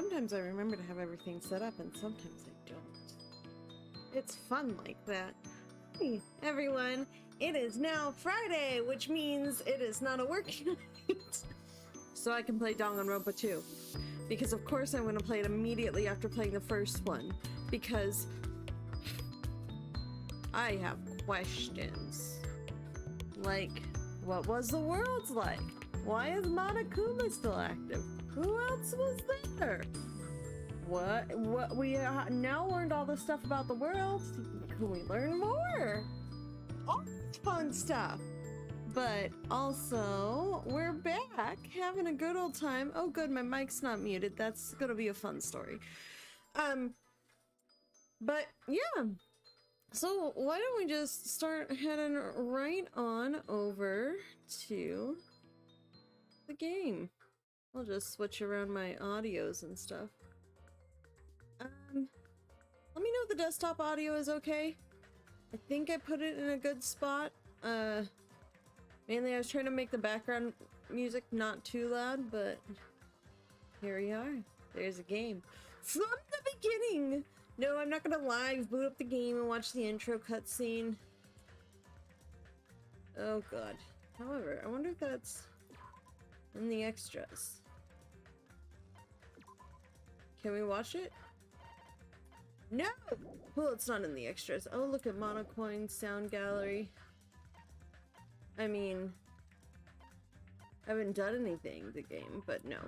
Sometimes I remember to have everything set up and sometimes I don't. It's fun like that. Hey everyone, it is now Friday, which means it is not a working night. So I can play Danganronpa 2. Because of course I'm going to play it immediately after playing the first one. Because I have questions. Like, what was the world like? Why is Monokuma still active? Who else was there? What we now learned all this stuff about the world. Can we learn more? All fun stuff. But also, we're back having a good old time. Oh good, my mic's not muted. That's gonna be a fun story. But yeah. So why don't we just start heading right on over to the game. I'll just switch around my audios and stuff. Let me know if the desktop audio is okay. I think I put it in a good spot. Mainly I was trying to make the background music not too loud, but here we are. There's a game. From the beginning! No, I'm not gonna live boot up the game and watch the intro cutscene. Oh god. However, I wonder if that's in the extras. Can we watch it? No! Well, it's not in the extras. Oh, look at Monocoin Sound Gallery. I mean, I haven't done anything in the game, but no.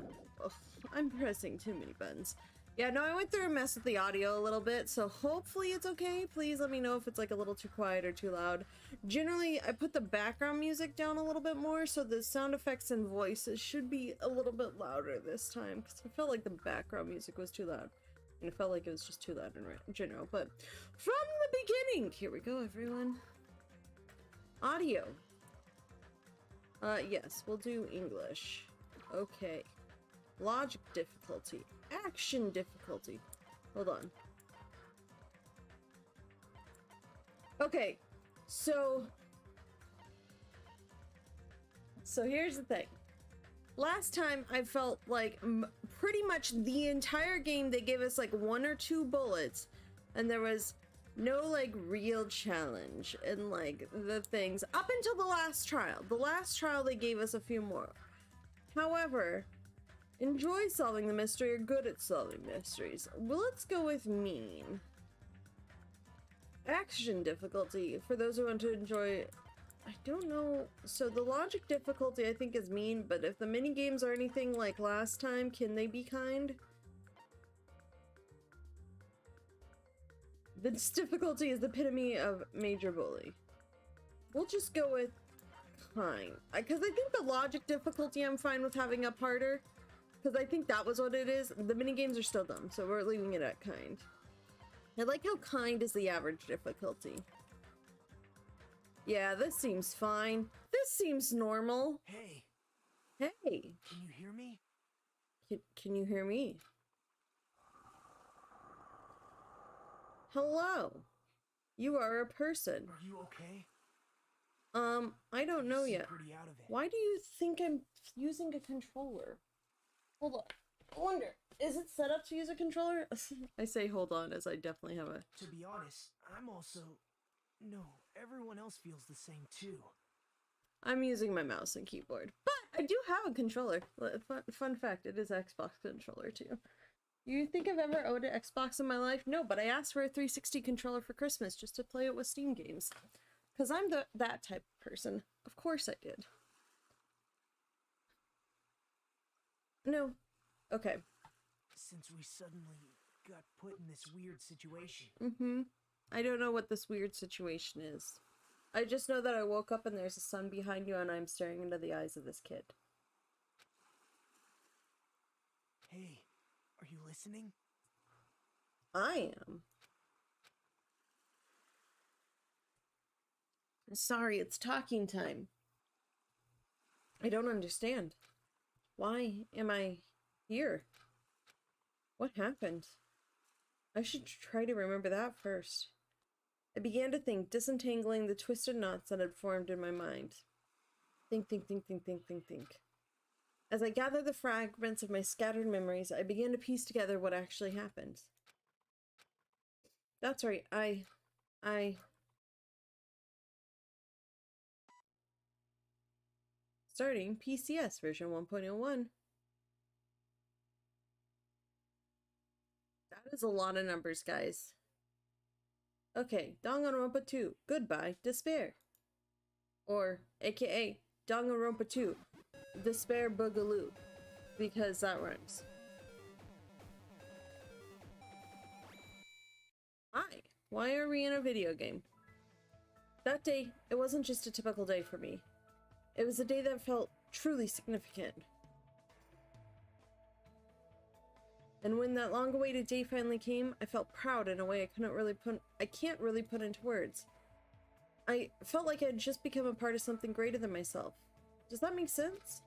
Ugh, I'm pressing too many buttons. Yeah, no, I went through a mess with the audio a little bit, so hopefully it's okay. Please let me know if it's like a little too quiet or too loud. Generally, I put the background music down a little bit more, so the sound effects and voices should be a little bit louder this time, because I felt like the background music was too loud. And it felt like it was just too loud in general, but from the beginning! Here we go, everyone. Audio. Yes, we'll do English. Okay. Logic difficulty. Action difficulty. Hold on. Okay, so here's the thing. Last time I felt like pretty much the entire game they gave us like 1 or 2 bullets and there was no like real challenge and like the things up until the last trial. The last trial they gave us a few more. However, enjoy solving the mystery or good at solving mysteries. Well, let's go with mean. Action difficulty for those who want to enjoy. I don't know. So the logic difficulty I think is mean, but if the mini games are anything like last time, can they be kind? This difficulty is the epitome of major bully. We'll just go with kind. Because I think the logic difficulty I'm fine with having up harder. Because I think that was what it is. The mini games are still dumb, so we're leaving it at kind. I like how kind is the average difficulty. Yeah, this seems fine. This seems normal. Hey. Hey. Can you hear me? Can you hear me? Hello. You are a person. Are you okay? I don't know yet. Pretty out of it. Why do you think I'm using a controller? Hold on. I wonder, is it set up to use a controller? I say hold on as I definitely have a... To be honest, I'm also... No, everyone else feels the same too. I'm using my mouse and keyboard, but I do have a controller. Fun fact, it is an Xbox controller too. You think I've ever owned an Xbox in my life? No, but I asked for a 360 controller for Christmas just to play it with Steam games. Because I'm that type of person. Of course I did. No. Okay. Since we suddenly got put in this weird situation. Mm-hmm. I don't know what this weird situation is. I just know that I woke up and there's a sun behind you and I'm staring into the eyes of this kid. Hey, are you listening? I am. Sorry, it's talking time. I don't understand. Why am I here? What happened? I should try to remember that first. I began to think, disentangling the twisted knots that had formed in my mind. Think. As I gathered the fragments of my scattered memories, I began to piece together what actually happened. That's right, I... Starting PCS version 1.01. That is a lot of numbers, guys. Okay, Danganronpa 2, Goodbye, Despair. Or, aka, Danganronpa 2, Despair Boogaloo. Because that rhymes. Hi, why are we in a video game? That day, it wasn't just a typical day for me. It was a day that felt truly significant. And when that long-awaited day finally came, I felt proud in a way I can't really put into words. I felt like I had just become a part of something greater than myself. Does that make sense?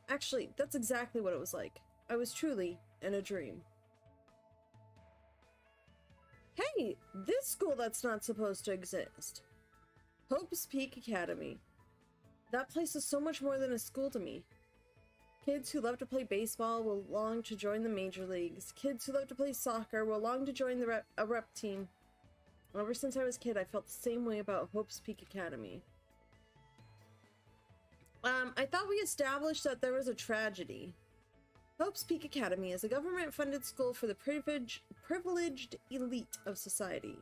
Actually, that's exactly what it was like. I was truly in a dream. Hey, this school that's not supposed to exist. Hope's Peak Academy. That place is so much more than a school to me. Kids who love to play baseball will long to join the major leagues. Kids who love to play soccer will long to join a rep team. Ever since I was a kid, I felt the same way about Hope's Peak Academy. I thought we established that there was a tragedy. Hope's Peak Academy is a government-funded school for the privileged elite of society.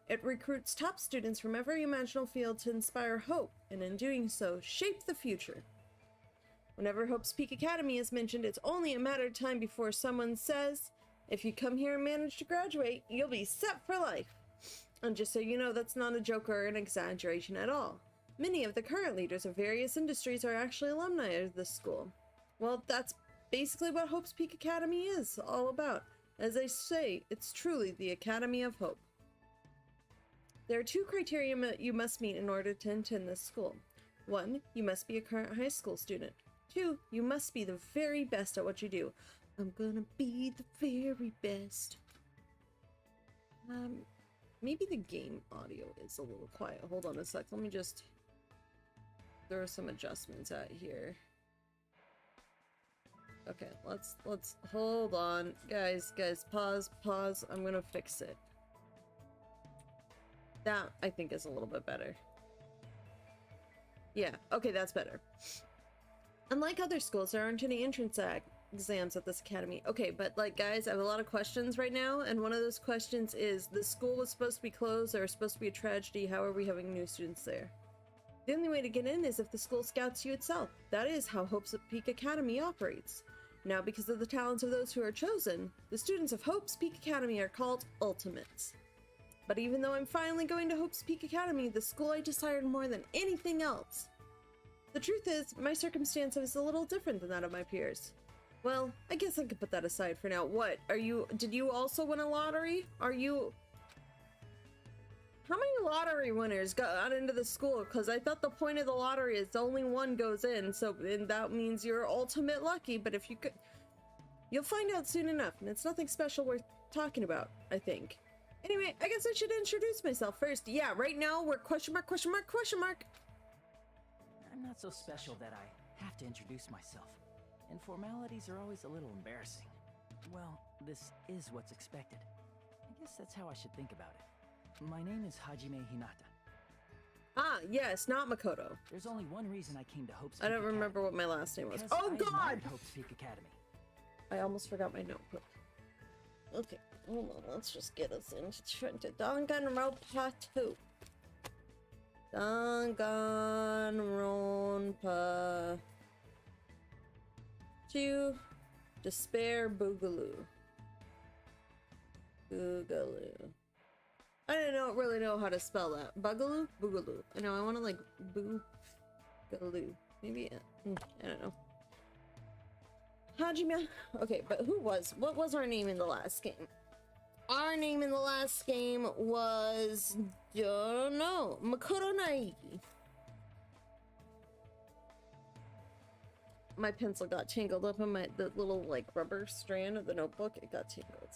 It recruits top students from every imaginable field to inspire hope, and in doing so, shape the future. Whenever Hope's Peak Academy is mentioned, it's only a matter of time before someone says, if you come here and manage to graduate, you'll be set for life. And just so you know, that's not a joke or an exaggeration at all. Many of the current leaders of various industries are actually alumni of this school. Well, that's basically what Hope's Peak Academy is all about. As I say, it's truly the Academy of Hope. There are two criteria you must meet in order to attend this school. 1, you must be a current high school student. 2, you must be the very best at what you do. I'm gonna be the very best. Maybe the game audio is a little quiet. Hold on a sec. Let me just throw some adjustments out here. Okay, let's hold on. Guys, pause. I'm gonna fix it. That, I think, is a little bit better. Yeah, okay, that's better. Unlike other schools, there aren't any entrance exams at this academy. Okay, but, like, guys, I have a lot of questions right now, and one of those questions is, the school was supposed to be closed, there was supposed to be a tragedy, how are we having new students there? The only way to get in is if the school scouts you itself. That is how Hope's Peak Academy operates. Now, because of the talents of those who are chosen, the students of Hope's Peak Academy are called Ultimates. But even though I'm finally going to Hope's Peak Academy, the school I desired more than anything else. The truth is, my circumstance is a little different than that of my peers. Well, I guess I could put that aside for now. What, did you also win a lottery? How many lottery winners got into the school? Because I thought the point of the lottery is only one goes in, and that means you're ultimate lucky, but if you could... You'll find out soon enough, and it's nothing special worth talking about, I think. Anyway, I guess I should introduce myself first. Yeah, right now we're question mark. I'm not so special that I have to introduce myself. And formalities are always a little embarrassing. Well, this is what's expected. I guess that's how I should think about it. My name is Hajime Hinata. Ah, yes, not Makoto. There's only one reason I came to Hope's Peak I don't remember Academy. what my last name was. Because Oh, I God! admired Hope's Peak Academy. I almost forgot my notebook. Okay, hold on. Let's just get us into Danganronpa 2. Danganronpa 2. Despair Boogaloo. I don't really know how to spell that. Boogaloo? Boogaloo. I know, I want to like Boogaloo. Maybe, I don't know. Hajime. Okay, but what was our name in the last game? Our name in the last game was, I don't know, Makoto Naegi. My pencil got tangled up in the little like rubber strand of the notebook. It got tangled.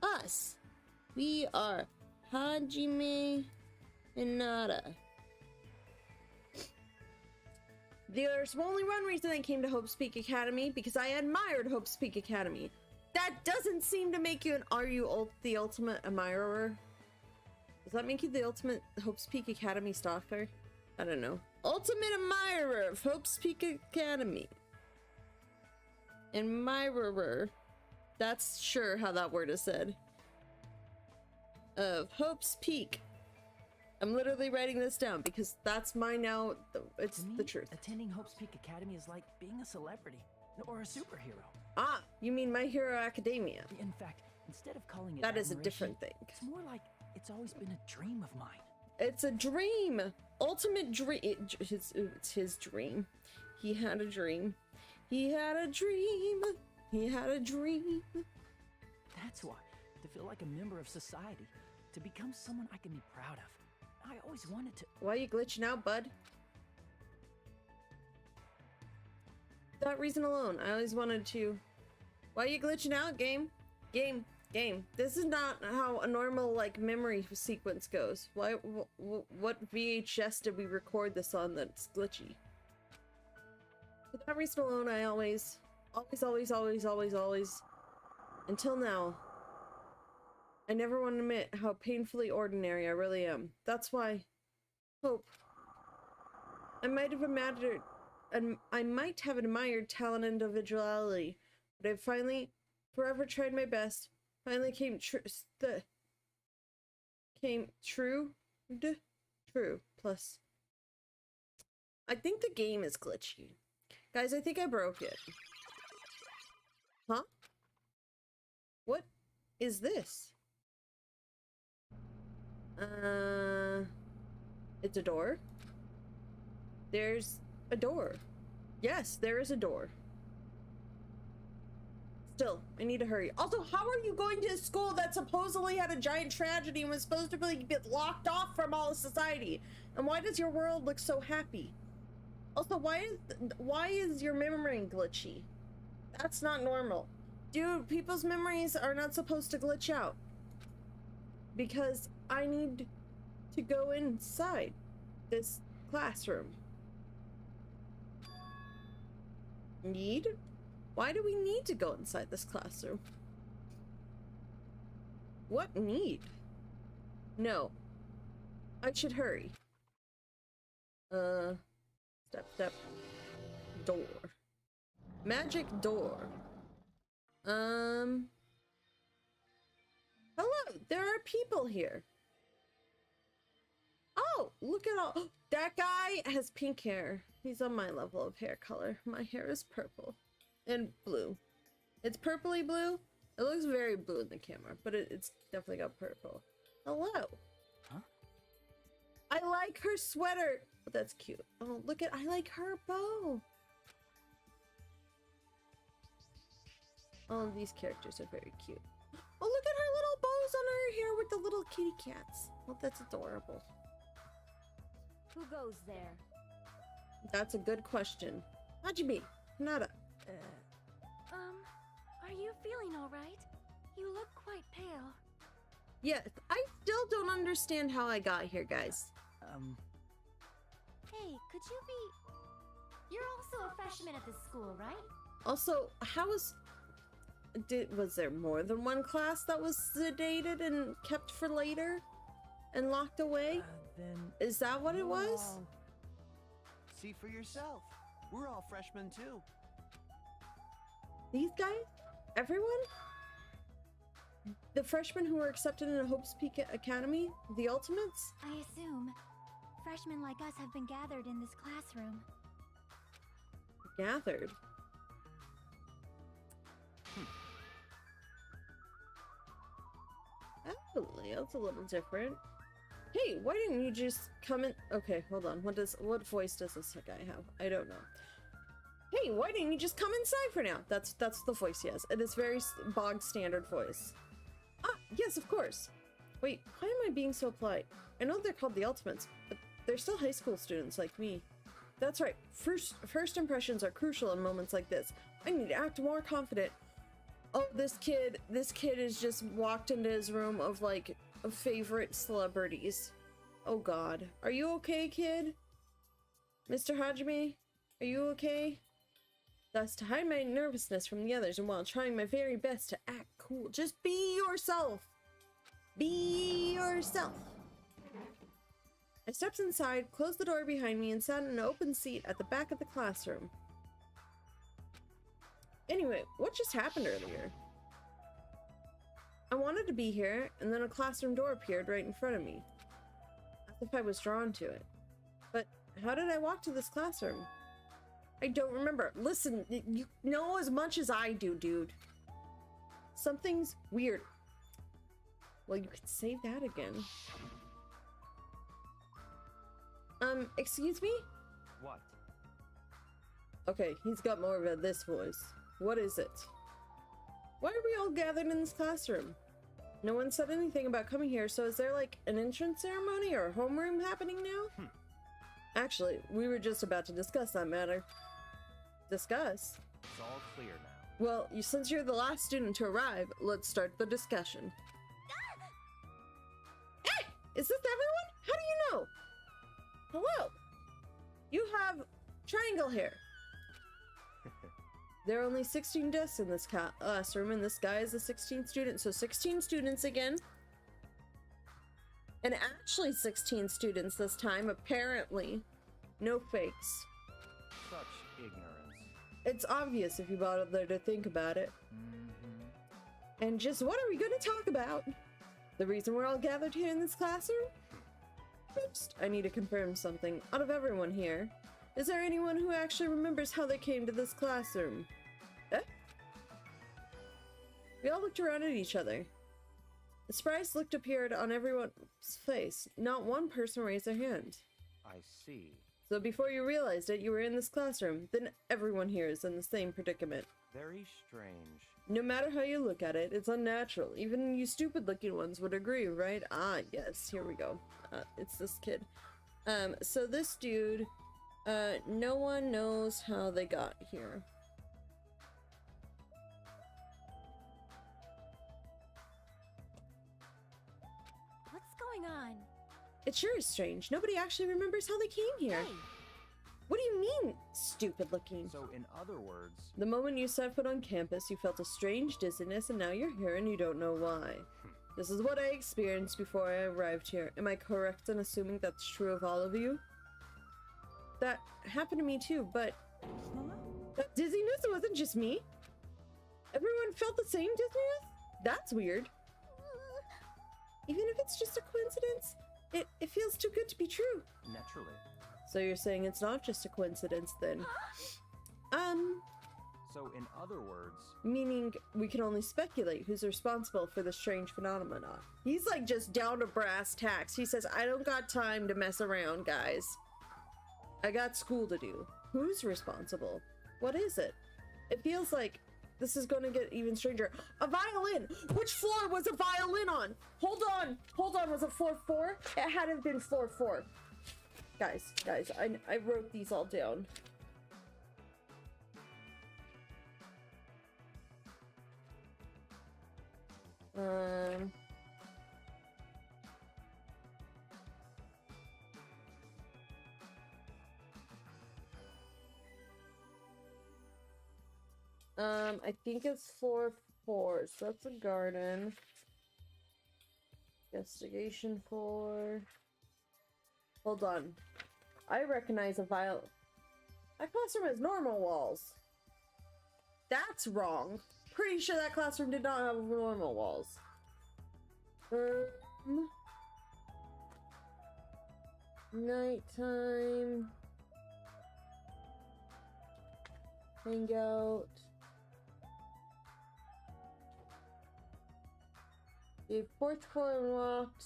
Us. We are Hajime Hinata. There's only one reason I came to Hope's Peak Academy, because I admired Hope's Peak Academy. That doesn't seem to make you an the ultimate admirer. Does that make you the ultimate Hope's Peak Academy stalker? I don't know. Ultimate admirer of Hope's Peak Academy. Admirer. That's sure how that word is said. Of Hope's Peak. I'm literally writing this down because that's my now. It's To me, the truth. Attending Hope's Peak Academy is like being a celebrity or a superhero. Ah, you mean My Hero Academia? In fact, instead of calling it That is a admiration, different thing. it's more like it's always been a dream of mine. It's a dream. Ultimate dream. It's his dream. He had a dream. He had a dream. He had a dream. That's why, to feel like a member of society, to become someone I can be proud of. I always wanted to. Why are you glitching out, bud? That reason alone, I always wanted to. Why are you glitching out, game? Game. This is not how a normal, like, memory sequence goes. Why? What VHS did we record this on that's glitchy? For that reason alone, I always, until now, I never want to admit how painfully ordinary I really am. That's why, Hope, I might have admired talent and individuality, but I finally, forever tried my best, finally came true, plus. I think the game is glitchy. Guys, I think I broke it. Huh? What is this? It's a door. There's a door. Yes, there is a door. Still, I need to hurry. Also, how are you going to a school that supposedly had a giant tragedy and was supposed to be locked off from all of society? And why does your world look so happy? Also, why is your memory glitchy? That's not normal. Dude, people's memories are not supposed to glitch out. Because I need to go inside this classroom. Need? Why do we need to go inside this classroom? What need? No. I should hurry. Step. Door. Magic door. Hello, there are people here. Oh, look at all. That guy has pink hair. He's on my level of hair color. My hair is purple and blue. It's purpley blue. It looks very blue in the camera, but it's definitely got purple. Hello. Huh? I like her sweater. Oh, that's cute. Oh, look at, I like her bow. All of these characters are very cute. Oh, look at her little bows on her hair with the little kitty cats. Oh, that's adorable. Who goes there? That's a good question. Hajime, Nada. Are you feeling all right? You look quite pale. Yeah, I still don't understand how I got here, guys. Hey, could you be... You're also a freshman at this school, right? Also, was there more than one class that was sedated and kept for later? And locked away? Then Is that what it was? See for yourself. We're all freshmen too. These guys? Everyone? The freshmen who were accepted in Hope's Peak Academy? The Ultimates? I assume freshmen like us have been gathered in this classroom. Gathered? Oh, that's a little different. Hey, why didn't you just come in? Okay, hold on. What voice does this guy have? I don't know. Hey, why didn't you just come inside for now? That's the voice he has. It is very bog standard voice. Ah, yes, of course. Wait, why am I being so polite? I know they're called the Ultimates, but they're still high school students like me. That's right. First impressions are crucial in moments like this. I need to act more confident. Oh, this kid has just walked into his room of like favorite celebrities. Oh God, are you okay, kid? Mr. Hajime, Are you okay? Thus, to hide my nervousness from the others and while trying my very best to act cool, just be yourself. Be yourself. I stepped inside, closed the door behind me, and sat in an open seat at the back of the classroom. Anyway, what just happened earlier? I wanted to be here, and then a classroom door appeared right in front of me. As if I was drawn to it. But how did I walk to this classroom? I don't remember. Listen, you know as much as I do, dude. Something's weird. Well, you could say that again. Excuse me? What? Okay, he's got more of this voice. What is it? Why are we all gathered in this classroom? No one said anything about coming here, so is there like an entrance ceremony or homeroom happening now? Actually, we were just about to discuss that matter. Discuss? It's all clear now. Well, since you're the last student to arrive, let's start the discussion. Hey! Is this everyone? How do you know? Hello! You have triangle hair. There are only 16 desks in this classroom, and this guy is the 16th student, so 16 students again. And actually 16 students this time, apparently. No fakes. Such ignorance. It's obvious if you bother to think about it. And just what are we going to talk about? The reason we're all gathered here in this classroom? First, I need to confirm something. Out of everyone here, is there anyone who actually remembers how they came to this classroom? Eh? We all looked around at each other. A surprised look appeared on everyone's face. Not one person raised their hand. I see. So before you realized it, you were in this classroom. Then everyone here is in the same predicament. Very strange. No matter how you look at it, it's unnatural. Even you stupid-looking ones would agree, right? Ah, yes, here we go. It's this kid. So this dude, no one knows how they got here. What's going on? It sure is strange. Nobody actually remembers how they came here. Hey, What do you mean, stupid-looking? So, in other words, The moment you set foot on campus, you felt a strange dizziness, and now you're here and you don't know why. This is what I experienced before I arrived here. Am I correct in assuming that's true of all of you? That happened to me too, but that dizziness wasn't just me. Everyone felt the same dizziness? That's weird. Even if it's just a coincidence, it feels too good to be true. naturally. So you're saying it's not just a coincidence then? So, in other words, Meaning we can only speculate who's responsible for the strange phenomenon. He's like just down to brass tacks. He says, I don't got time to mess around, guys. I got school to do. Who's responsible? What is it? It feels like this is going to get even stranger. A violin! Which floor was a violin on? Hold on! Hold on, was it floor 4? It had to have been floor 4. Guys, I wrote these all down. I think it's floor 4, so that's a garden. Investigation 4. Hold on. I recognize a violin. That classroom has normal walls. That's wrong. Pretty sure that classroom did not have normal walls. Nighttime. Hangout. The 4th floor unlocked.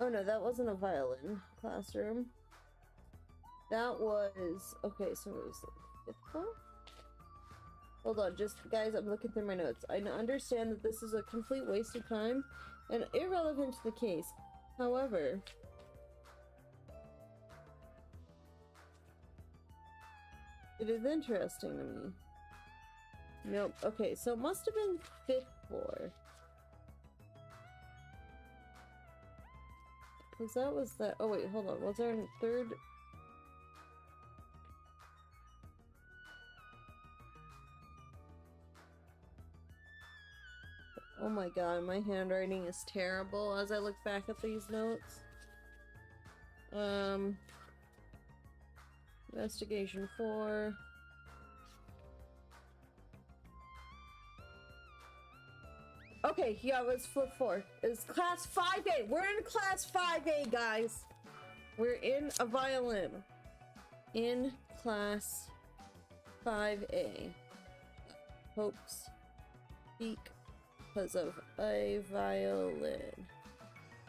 Oh no, that wasn't a violin classroom. That was... Okay, so it was the 5th floor? Hold on, just guys, I'm looking through my notes. I understand that this is a complete waste of time and irrelevant to the case. However, it is interesting to me. Nope. Okay, so it must have been 5th floor. Because that was that. Oh wait, hold on. Was there a 3rd? my god, my handwriting is terrible as I look back at these notes. Investigation 4. Okay, yeah, let's flip 4. It's class 5A. We're in class 5A, guys. We're in a violin. In class 5A. Hopes speak because of a violin.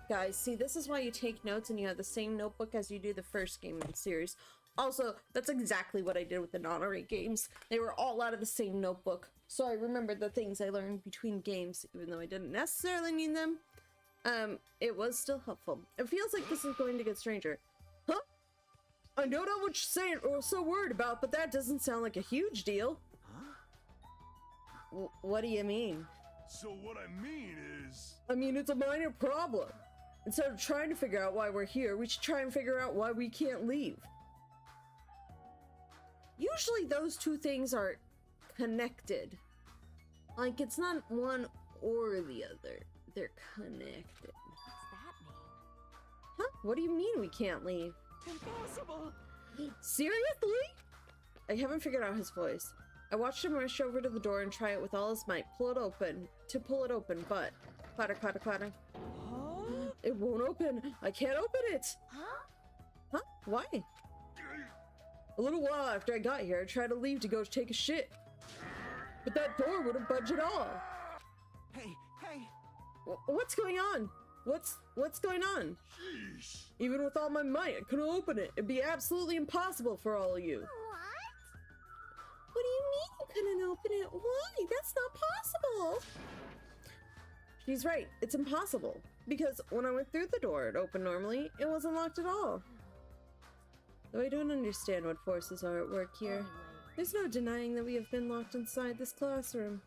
Guys, see, this is why you take notes and you have the same notebook as you do the first game in the series. Also, that's exactly what I did with the non-array games. They were all out of the same notebook. So I remembered the things I learned between games, even though I didn't necessarily need them. It was still helpful. It feels like this is going to get stranger. Huh? I don't know what you're saying or so worried about, but that doesn't sound like a huge deal. Huh? What do you mean? So what I mean is... I mean, it's a minor problem. Instead of trying to figure out why we're here, we should try and figure out why we can't leave. Usually those two things are connected. Like, it's not one or the other. They're connected. What's that mean? Huh? What do you mean we can't leave? Impossible! Seriously? I haven't figured out his voice. I watched him rush over to the door and try it with all his might. Pull it open, but clatter, clatter, clatter. Huh? It won't open. I can't open it. Huh? Huh? Why? A little while after I got here, I tried to leave to go take a shit. But that door wouldn't budge at all. Hey, hey! What's going on? What's going on? Sheesh. Even with all my might, I couldn't open it. It'd be absolutely impossible for all of you. What? What do you mean you couldn't open it? Why? That's not possible. She's right. It's impossible. Because when I went through the door, it opened normally. It wasn't locked at all. Though I don't understand what forces are at work here. There's no denying that we have been locked inside this classroom.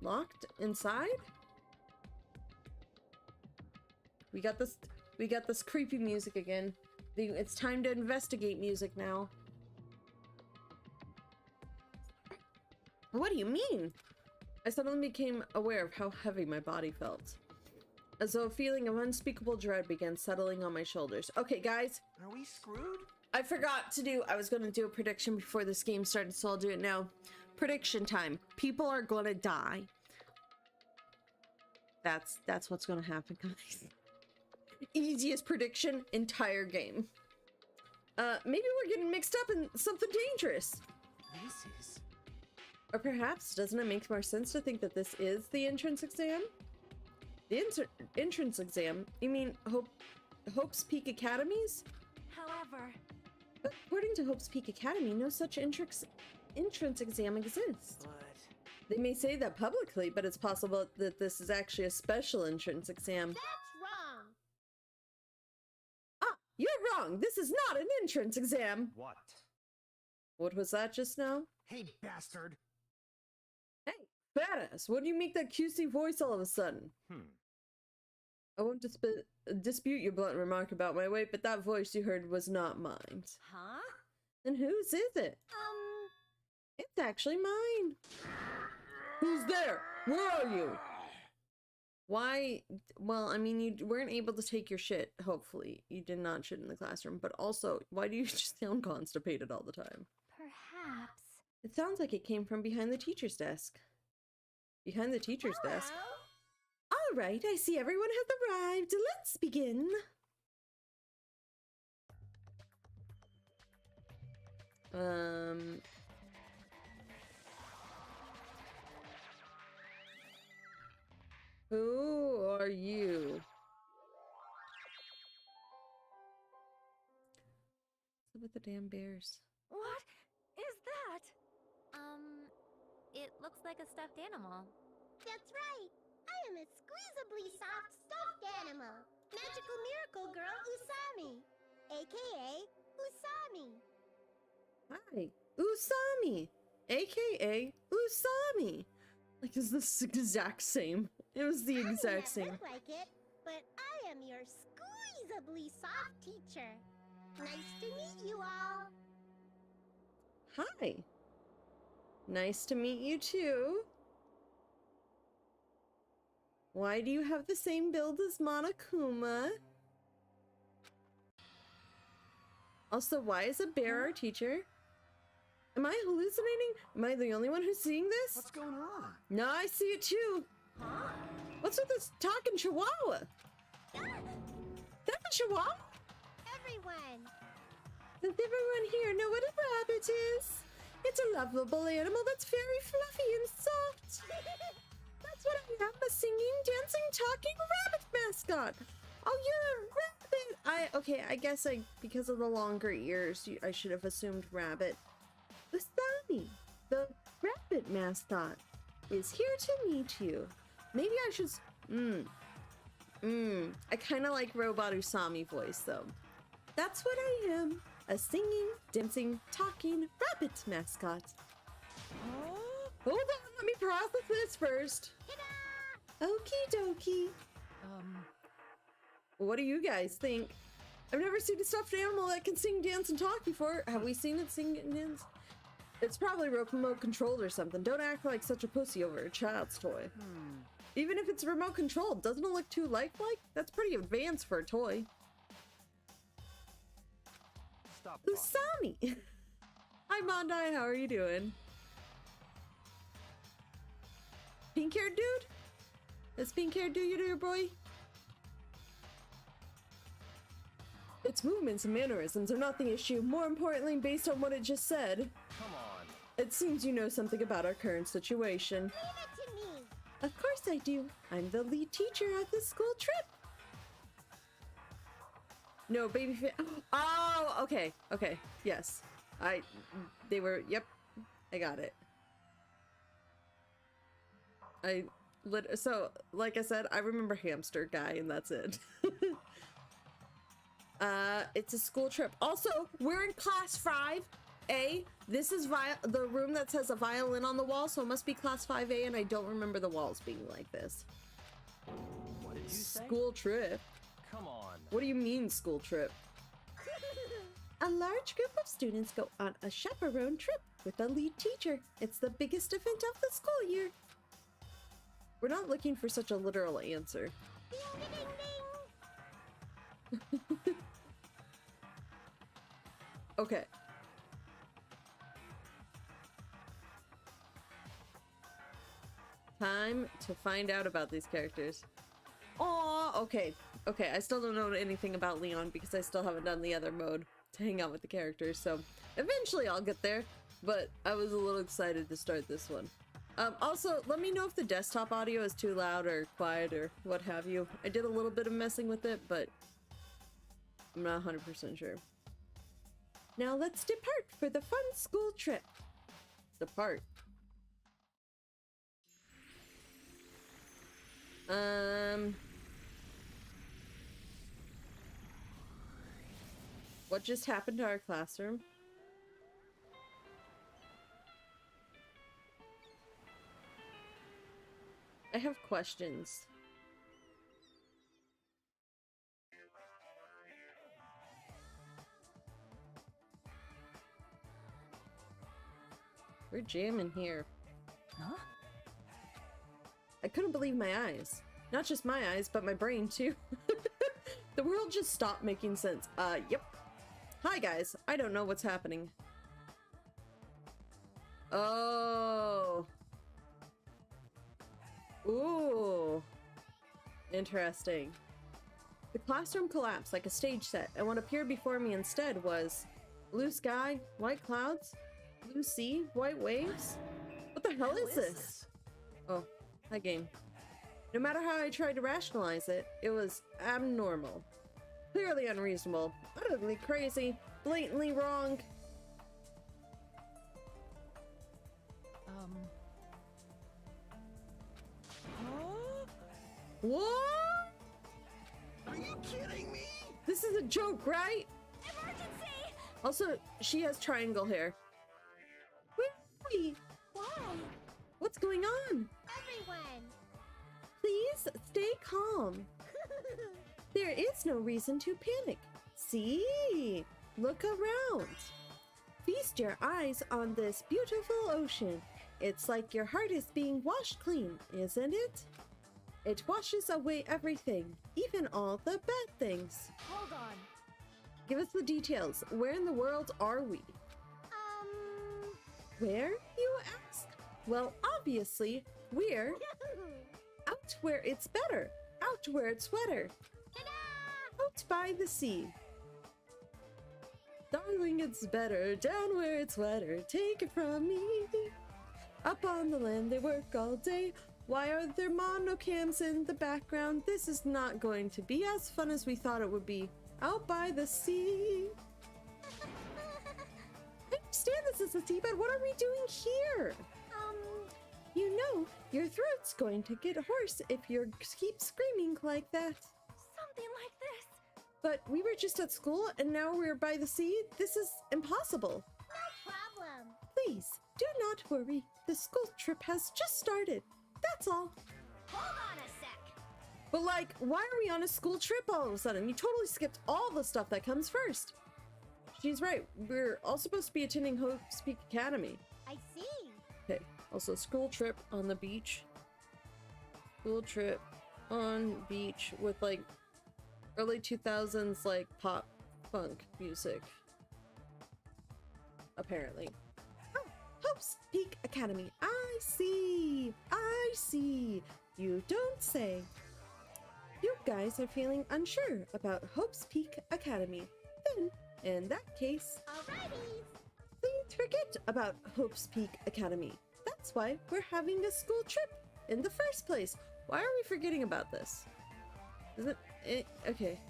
Locked inside? We got this creepy music again. It's time to investigate music now. What do you mean? I suddenly became aware of how heavy my body felt. As though a feeling of unspeakable dread began settling on my shoulders. Okay, guys. Are we screwed? I forgot to do, I was going to do a prediction before this game started, so I'll do it now. Prediction time. People are going to die. That's what's going to happen, guys. Easiest prediction, entire game. Maybe we're getting mixed up in something dangerous. This is... Or perhaps, doesn't it make more sense to think that this is the entrance exam? The entrance exam? You mean Hope's Peak Academies? However... But according to Hope's Peak Academy, no such entrance exam exists. But... They may say that publicly, but it's possible that this is actually a special entrance exam. That's wrong! Ah, you're wrong! This is not an entrance exam! What? What was that just now? Hey, bastard! Hey, badass! What do you make that cutesy voice all of a sudden? I won't dispute your blunt remark about my weight, but that voice you heard was not mine. Huh? Then whose is it? It's actually mine. Who's there? Where are you? Why? Well, I mean, you weren't able to take your shit, hopefully. You did not shit in the classroom, but also, why do you just sound constipated all the time? Perhaps. It sounds like it came from behind the teacher's desk. Behind the teacher's desk? All right, I see everyone has arrived. Let's begin. Who are you? What's up with the damn bears? What is that? It looks like a stuffed animal. That's right. I am a squeezably soft stuffed animal. Magical miracle girl Usami, aka Usami. Hi, Usami, aka Usami. Like, is this exact same? It was the I may exact not same. look like it, but I am your squeezably soft teacher. Nice to meet you all. Hi. Nice to meet you too. Why do you have the same build as Monokuma? Also, why is a bear our teacher? Am I hallucinating? Am I the only one who's seeing this? What's going on? No, I see it too. What's with this talking chihuahua? That's a chihuahua? Everyone! Does everyone here know what a rabbit is? It's a lovable animal that's very fluffy and soft. That's what I am, a singing, dancing, talking rabbit mascot. Oh, you're a rabbit. Okay, I guess because of the longer ears, I should have assumed rabbit. Usami, the rabbit mascot, is here to meet you. Maybe I should... I kind of like Robot Usami voice, though. That's what I am. A singing, dancing, talking rabbit mascot. Hold on, let me process this first. Okie dokie. What do you guys think? I've never seen a stuffed animal that can sing, dance, and talk before. Have we seen it sing and dance? It's probably remote controlled or something. Don't act like such a pussy over a child's toy. Even if it's remote controlled, doesn't it look too lifelike? That's pretty advanced for a toy. Stop Usami! Hi Mondai, how are you doing? Pink-haired dude? This pink-haired dude you do, your boy? Its movements and mannerisms are not the issue. More importantly, based on what it just said, Come on. it seems you know something about our current situation. Leave it to me! Of course I do. I'm the lead teacher at this school trip. No, baby oh, okay, okay, yes. Yep, I got it. So, like I said, I remember Hamster Guy and that's it. It's a school trip. Also, we're in class 5A. This is the room that says a violin on the wall, so it must be class 5A, and I don't remember the walls being like this. What did you say? School trip? Come on. What do you mean, school trip? A large group of students go on a chaperone trip with a lead teacher. It's the biggest event of the school year. We're not looking for such a literal answer. Ding, ding, ding. Okay. Time to find out about these characters. Oh, okay. Okay, I still don't know anything about Leon because I still haven't done the other mode to hang out with the characters, so eventually I'll get there, but I was a little excited to start this one. Also, let me know if the desktop audio is too loud or quiet or what have you. I did a little bit of messing with it, but I'm not 100% sure. Now let's depart for the fun school trip. Depart. What just happened to our classroom? I have questions. We're jamming here. Huh? I couldn't believe my eyes. Not just my eyes, but my brain too. The world just stopped making sense. Yep. Hi guys, I don't know what's happening. Oh. Ooh. Interesting. The classroom collapsed like a stage set, and what appeared before me instead was blue sky, white clouds, blue sea, white waves. What the hell is this? Oh, hi game. No matter how I tried to rationalize it, it was abnormal. Clearly unreasonable, utterly crazy, blatantly wrong. What? Are you kidding me? This is a joke, right? Emergency! Also, she has triangle hair. Where are we? Why? What's going on? Everyone! Please stay calm. There is no reason to panic. See? Look around. Feast your eyes on this beautiful ocean. It's like your heart is being washed clean, isn't it? It washes away everything, even all the bad things. Hold on. Give us the details. Where in the world are we? Where, you ask? Well, obviously, we're out where it's better. Out where it's wetter. Out by the sea. Darling, it's better down where it's wetter. Take it from me. Up on the land, they work all day. Why are there monocams in the background? This is not going to be as fun as we thought it would be. Out by the sea. I understand this is the sea, but what are we doing here? You know, your throat's going to get hoarse if you keep screaming like that. Something like this. But we were just at school and now we're by the sea? This is impossible. No problem. Please, do not worry. The school trip has just started. That's all. Hold on a sec. But like, why are we on a school trip all of a sudden? You totally skipped all the stuff that comes first. She's right. We're all supposed to be attending Hope's Peak Academy. I see. Okay. Also, school trip on the beach. School trip on beach with like early 2000s like pop funk music. Apparently. Oh, Hope's Peak Academy. I see. I see. You don't say. You guys are feeling unsure about Hope's Peak Academy. Then, in that case, Alrighty. please forget about Hope's Peak Academy. That's why we're having a school trip in the first place. Why are we forgetting about this? Isn't it? Okay.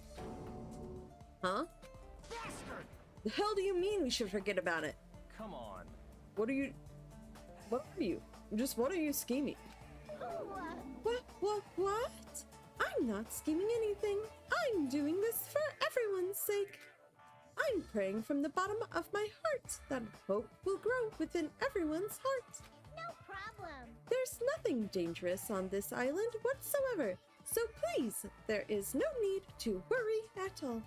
Huh? Bastard! The hell do you mean we should forget about it? Come on. What are you? What are you? Just what are you scheming? What? I'm not scheming anything. I'm doing this for everyone's sake. I'm praying from the bottom of my heart that hope will grow within everyone's heart. No problem. There's nothing dangerous on this island whatsoever, so please, there is no need to worry at all.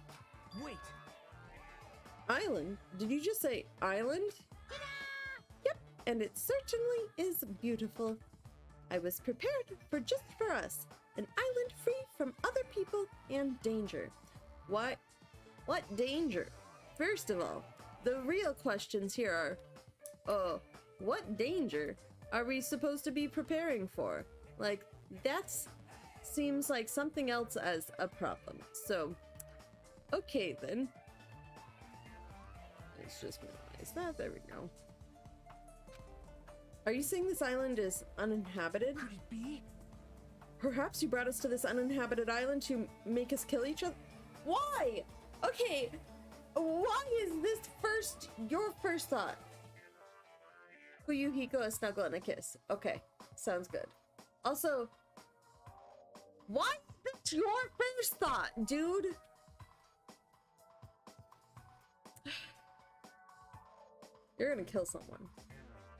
Wait. Island? Did you just say island? Yep, and it certainly is beautiful. I was prepared for just for us, an island free from other people and danger. What danger? First of all, the real questions here are, what danger are we supposed to be preparing for? Like, that's seems like something else as a problem. So, okay then. Let's just minimize that. There we go. Are you saying this island is uninhabited? Could it be? Perhaps you brought us to this uninhabited island to make us kill each other? Why? Okay, why is this your first thought? Fuyuhiko, a snuggle and a kiss. Okay, sounds good. Also, why is this your first thought, dude? You're gonna kill someone.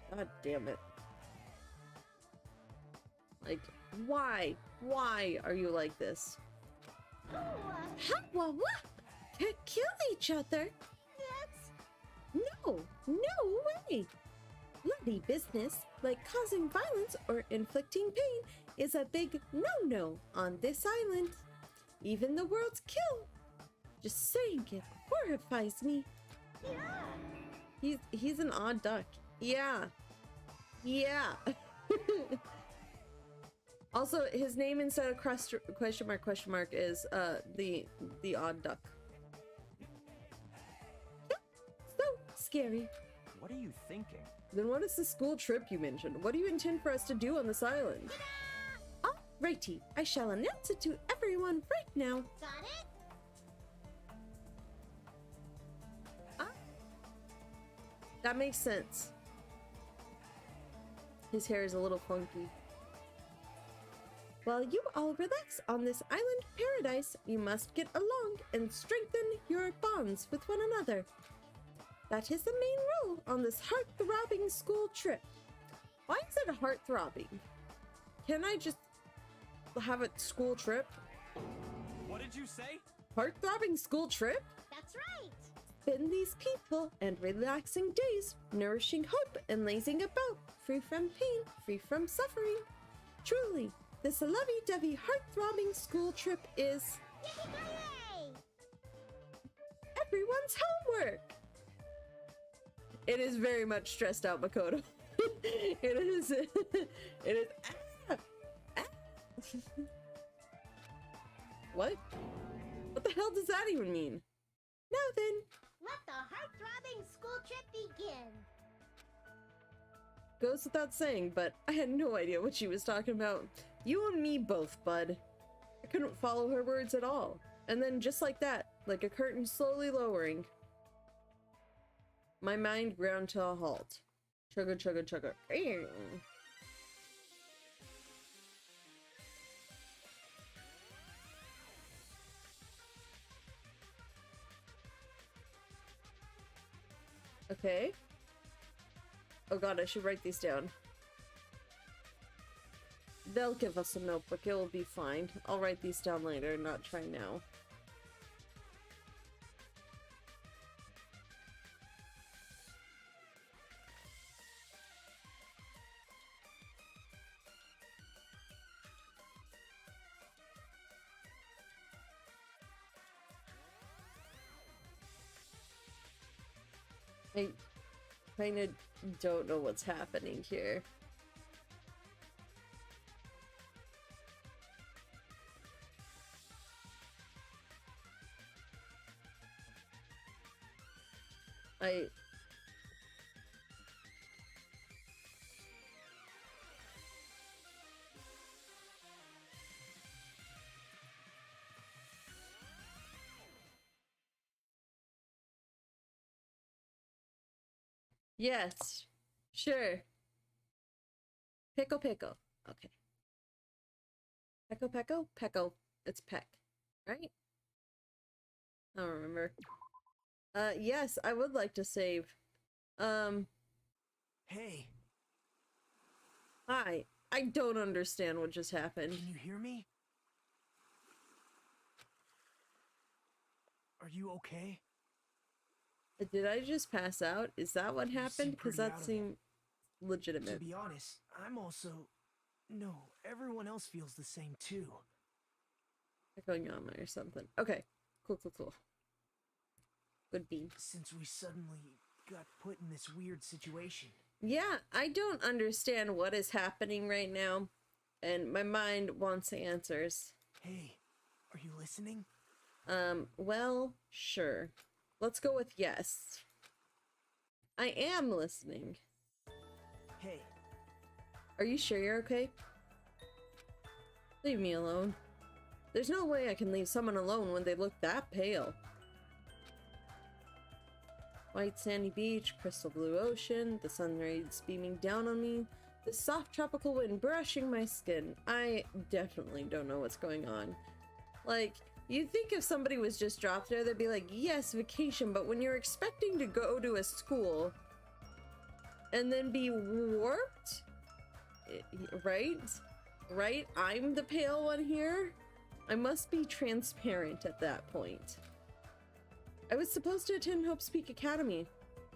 God damn it. Like, why? Why are you like this? What? Kill each other? No way. Bloody business, like causing violence or inflicting pain, is a big no-no on this island. Even the world's kill. Just saying it horrifies me. He's an odd duck. Yeah. Also, his name instead of question mark is the odd duck. Yep. So scary. What are you thinking? Then what is the school trip you mentioned? What do you intend for us to do on this island? Alrighty, I shall announce it to everyone right now. Got it? That makes sense. His hair is a little funky. While you all relax on this island paradise, you must get along and strengthen your bonds with one another. That is the main rule on this heart-throbbing school trip. Why is it heart-throbbing? Can I just have a school trip? What did you say? Heart-throbbing school trip? That's right. Spend these peaceful and relaxing days nourishing hope and lazing about, free from pain, free from suffering. Truly, This lovey-dovey, heart-throbbing school trip is Yippee-ki-yay! everyone's homework. It is very much stressed out, Makoto. It is. It is. Ah, ah. What? What the hell does that even mean? Now then. Let the heart-throbbing school trip begin. Goes without saying, but I had no idea what she was talking about. You and me both, bud. I couldn't follow her words at all. And then just like that, like a curtain slowly lowering, my mind ground to a halt. Chugga chugga chugga. Okay. Oh god, I should write these down. They'll give us a notebook, it will be fine. I'll write these down later, not try now. I kinda don't know what's happening here. Yes, sure. Pickle pickle. Okay. Pecco pecco? Pecco. It's peck, right? I don't remember. Yes, I would like to save. Hey, Hi. I don't understand what just happened. can you hear me? Are you okay? Did I just pass out? Is that what You happened? seem Because pretty that out of it. seemed To legitimate. be honest, I'm also... No, everyone else feels the same too. Going on or something. Okay. Cool, cool, cool. Goodby. Since we suddenly got put in this weird situation. Yeah, I don't understand what is happening right now, and my mind wants answers. Hey, are you listening? Well, sure. Let's go with yes. I am listening. Hey, Are you sure you're okay? Leave me alone. There's no way I can leave someone alone when they look that pale. White sandy beach, crystal blue ocean, the sun rays beaming down on me, the soft tropical wind brushing my skin. I definitely don't know what's going on. Like, you'd think if somebody was just dropped there, they'd be like, yes, vacation, but when you're expecting to go to a school and then be warped, right? Right? I'm the pale one here? I must be transparent at that point. I was supposed to attend Hope's Peak Academy.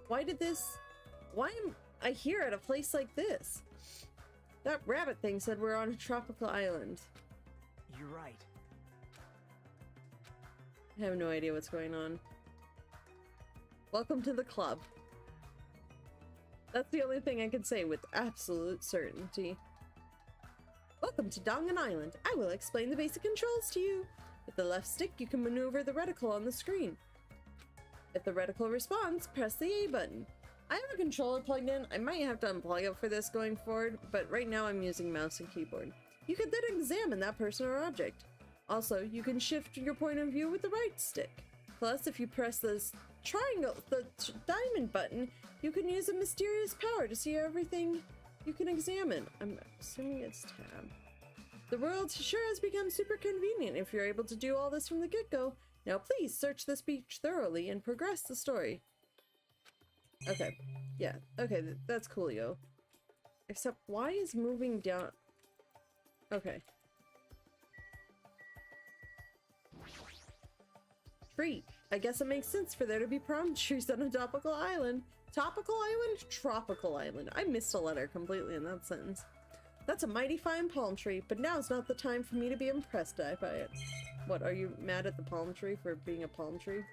Why am I here at a place like this? That rabbit thing said we're on a tropical island. you're right. I have no idea what's going on. Welcome to the club. That's the only thing I can say with absolute certainty. Welcome to Dangan Island. I will explain the basic controls to you. With the left stick, you can maneuver the reticle on the screen. If the reticle responds, press the A button. I have a controller plugged in. I might have to unplug it for this going forward, but right now I'm using mouse and keyboard. You can then examine that person or object. Also, you can shift your point of view with the right stick. Plus, if you press the diamond button, you can use a mysterious power to see everything you can examine. I'm assuming it's tab. The world sure has become super convenient if you're able to do all this from the get-go. Now please search this beach thoroughly and progress the story. Okay. Yeah. Okay, that's coolio. Except, why is moving down... Okay. Treat. I guess it makes sense for there to be prom trees on a tropical island. Topical island? Tropical island. I missed a letter completely in that sentence. That's a mighty fine palm tree, but now's not the time for me to be impressed by it. What, are you mad at the palm tree for being a palm tree?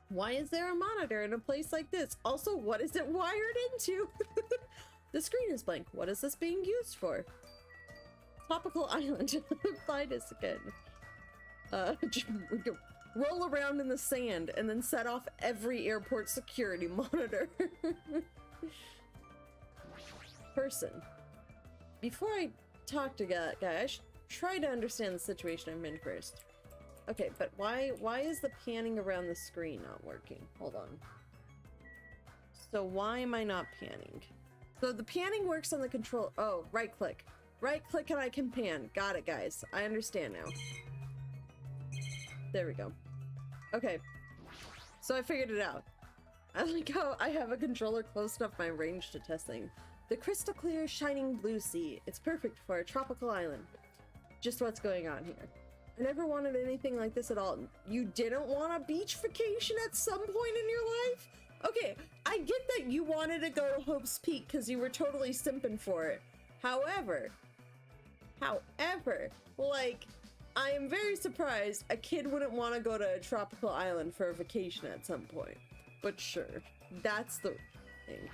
Why is there a monitor in a place like this? Also, what is it wired into? The screen is blank. What is this being used for? Tropical island. Apply this again. Roll around in the sand and then set off every airport security monitor. Person. Before I talk to that guy, I should try to understand the situation I'm in first. Okay, but why is the panning around the screen not working? Hold on. So why am I not panning? So the panning works on the control. Oh, right click. Right click and I can pan. Got it, guys. I understand now. There we go. Okay. So I figured it out. I like how I have a controller close enough my range to test things. The crystal clear, shining blue sea. It's perfect for a tropical island. Just what's going on here. I never wanted anything like this at all. You didn't want a beach vacation at some point in your life? Okay, I get that you wanted to go to Hope's Peak because you were totally simping for it. However, like, I am very surprised a kid wouldn't want to go to a tropical island for a vacation at some point. But sure, that's the thing.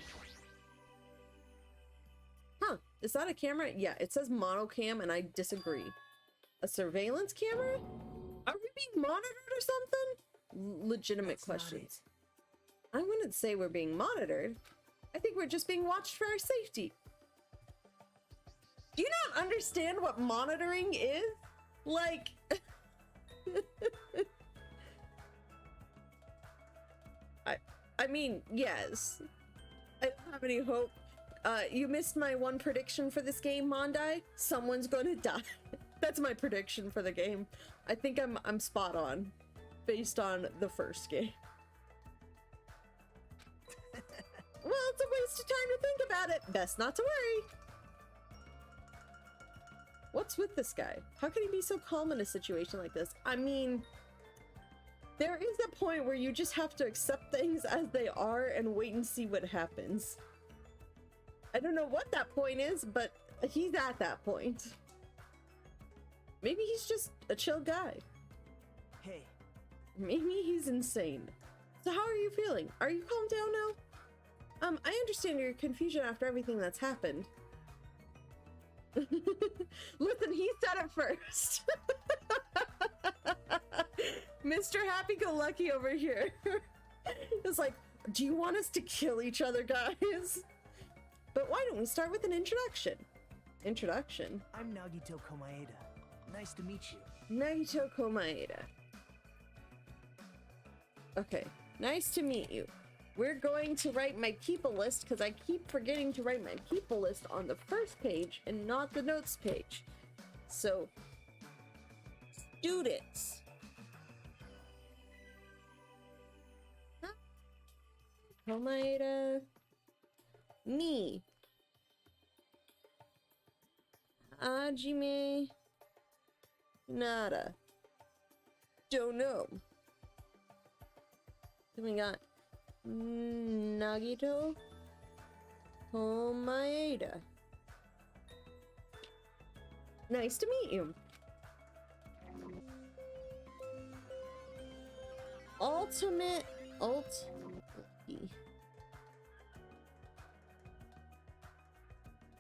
Huh, is that a camera? Yeah, it says monocam and I disagree. A surveillance camera? Are we being monitored or something? Legitimate questions. I wouldn't say we're being monitored. I think we're just being watched for our safety. Do you not understand what monitoring is? Like... I mean, yes. I don't have any hope. You missed my one prediction for this game, Mondai. Someone's gonna die. That's my prediction for the game. I think I'm spot on, based on the first game. Well, it's a waste of time to think about it. Best not to worry. What's with this guy? How can he be so calm in a situation like this? I mean, there is a point where you just have to accept things as they are and wait and see what happens. I don't know what that point is, but he's at that point. Maybe he's just a chill guy. Hey. Maybe he's insane. So how are you feeling? Are you calmed down now? I understand your confusion after everything that's happened. Listen, he said it first. Mr. Happy-Go-Lucky over here. It's like, do you want us to kill each other, guys? But why don't we start with an introduction? Introduction? I'm Nagito Komaeda. Nice to meet you. Nagito Komaeda. Okay, nice to meet you. We're going to write my people list because I keep forgetting to write my people list on the first page and not the notes page. So, students. Komaeda. Ni. Hajime. Nada. Don't know. Then we got Nagito Komaeda. Nice to meet you. Ultimate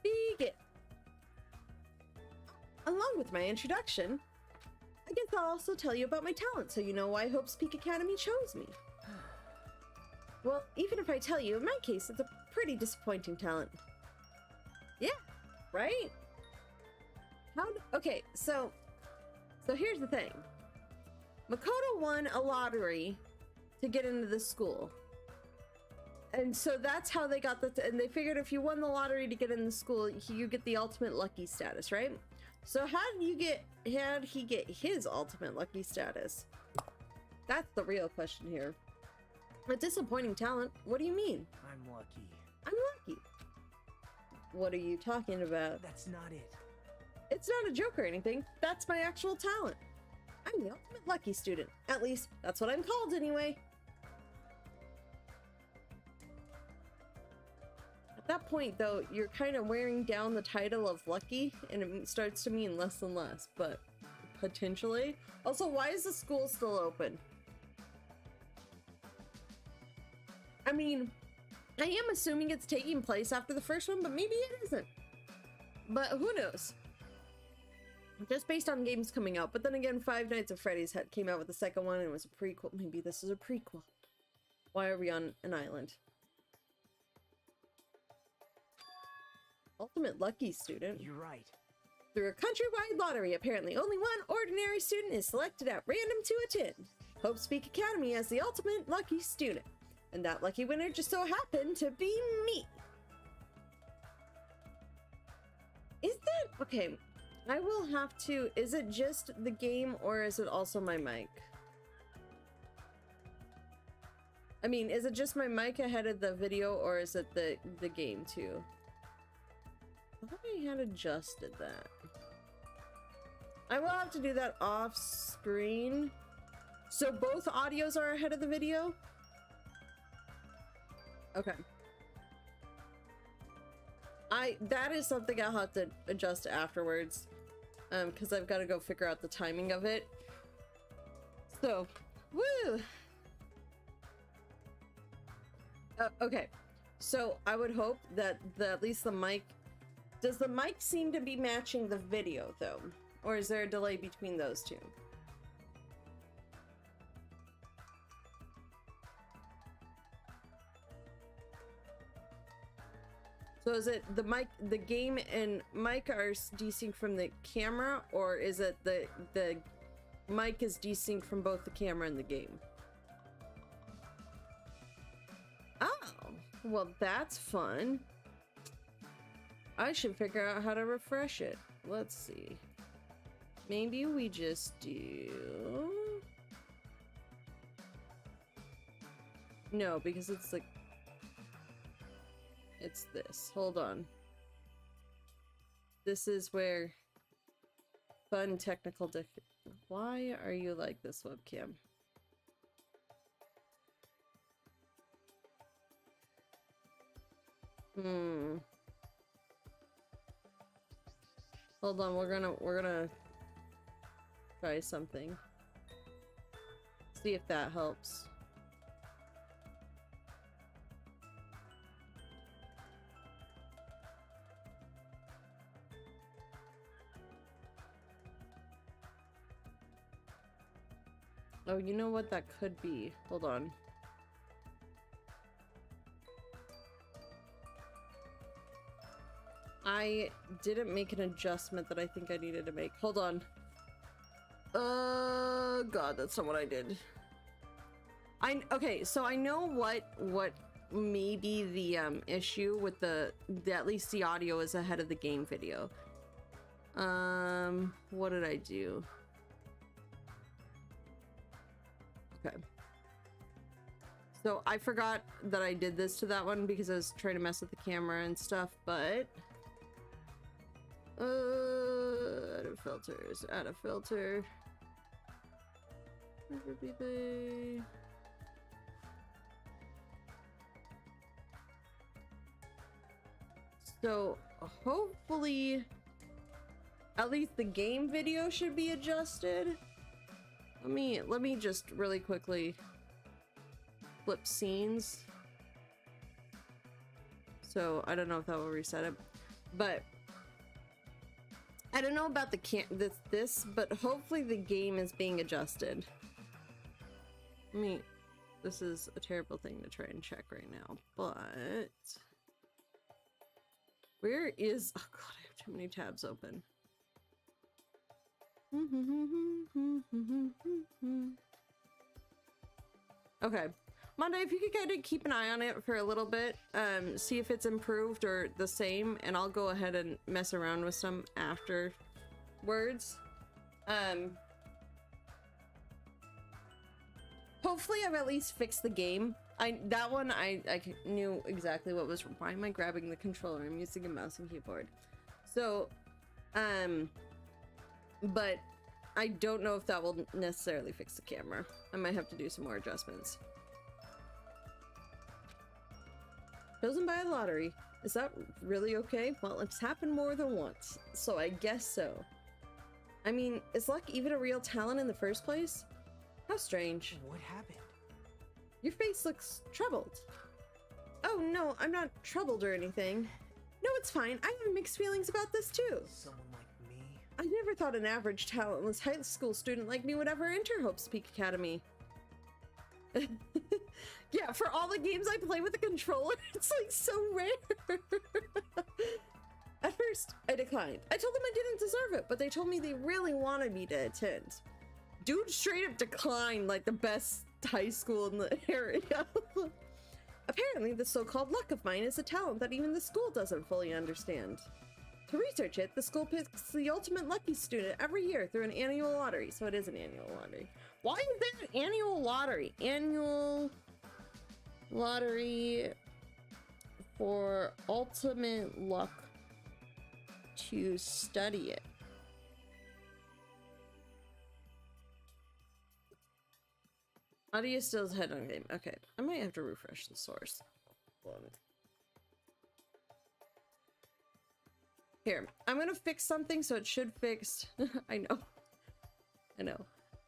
Begin. Along with my introduction, I guess I'll also tell you about my talent so you know why Hope's Peak Academy chose me. Well, even if I tell you, in my case, it's a pretty disappointing talent. Yeah, right? Okay, so here's the thing. Makoto won a lottery to get into the school. And so that's how they got and they figured if you won the lottery to get in the school, you get the ultimate lucky status, right? So how did he get his ultimate lucky status? That's the real question here. A disappointing talent? What do you mean? I'm lucky. I'm lucky. What are you talking about? That's not it. It's not a joke or anything. That's my actual talent. I'm the ultimate lucky student. At least, that's what I'm called anyway. At that point, though, you're kind of wearing down the title of lucky, and it starts to mean less and less, but potentially. Also, why is the school still open? I mean, I am assuming it's taking place after the first one, but maybe it isn't. But who knows? Just based on games coming out. But then again, Five Nights at Freddy's came out with the second one, and it was a prequel. Maybe this is a prequel. Why are we on an island? Ultimate lucky student. You're right. Through a countrywide lottery, apparently only one ordinary student is selected at random to attend Hope Speak Academy as the ultimate lucky student. And that lucky winner just so happened to be me. Is that... Okay, I will have to... Is it just the game or is it also my mic? I mean, is it just my mic ahead of the video or is it the game too? I thought I had adjusted that. I will have to do that off screen. So both audios are ahead of the video? Okay. That is something I'll have to adjust afterwards. Because I've got to go figure out the timing of it. So, woo! Okay. So I would hope that at least the mic... Does the mic seem to be matching the video, though? Or is there a delay between those two? So is it the mic, the game and mic are desynced from the camera, or is it the mic is desynced from both the camera and the game? Oh, well that's fun. I should figure out how to refresh it. Let's see. Maybe we just do... No, because it's like... It's this. Hold on. This is where... Fun technical Why are you like this, webcam? Hold on, we're gonna try something. See if that helps. Oh, you know what that could be? Hold on. I didn't make an adjustment that I think I needed to make. Hold on. God, that's not what I did. Okay, so I know what may be the issue with at least the audio is ahead of the game video. What did I do? Okay. So I forgot that I did this to that one because I was trying to mess with the camera and stuff, but add of filters, add a filter. Where would be they? So hopefully at least the game video should be adjusted. Let me just really quickly flip scenes. So I don't know if that will reset it, but I don't know about this, but hopefully the game is being adjusted. This is a terrible thing to try and check right now, but where is, oh god, I have too many tabs open. Okay, Monday, if you could kind of keep an eye on it for a little bit, see if it's improved or the same, and I'll go ahead and mess around with some afterwards. Hopefully I've at least fixed the game. That one I knew exactly what was. Why am I grabbing the controller? I'm using a mouse and keyboard. So, but I don't know if that will necessarily fix the camera. I might have to do some more adjustments. Chosen by a lottery. Is that really okay? Well, it's happened more than once, so I guess so. I mean, is luck even a real talent in the first place? How strange. What happened? Your face looks troubled. Oh no, I'm not troubled or anything. No, it's fine. I have mixed feelings about this too. Someone like me? I never thought an average talentless high school student like me would ever enter Hope's Peak Academy. Yeah, for all the games I play with a controller, it's like so rare. At first, I declined. I told them I didn't deserve it, but they told me they really wanted me to attend. Dude straight up declined like the best high school in the area. Apparently, the so-called luck of mine is a talent that even the school doesn't fully understand. To research it, the school picks the ultimate lucky student every year through an annual lottery. So it is an annual lottery. Why is there an annual lottery? Annual lottery for ultimate luck to study it. Audio still head on game. Okay, I might have to refresh the source. Hold on. Here, I'm gonna fix something so it should fix. I know.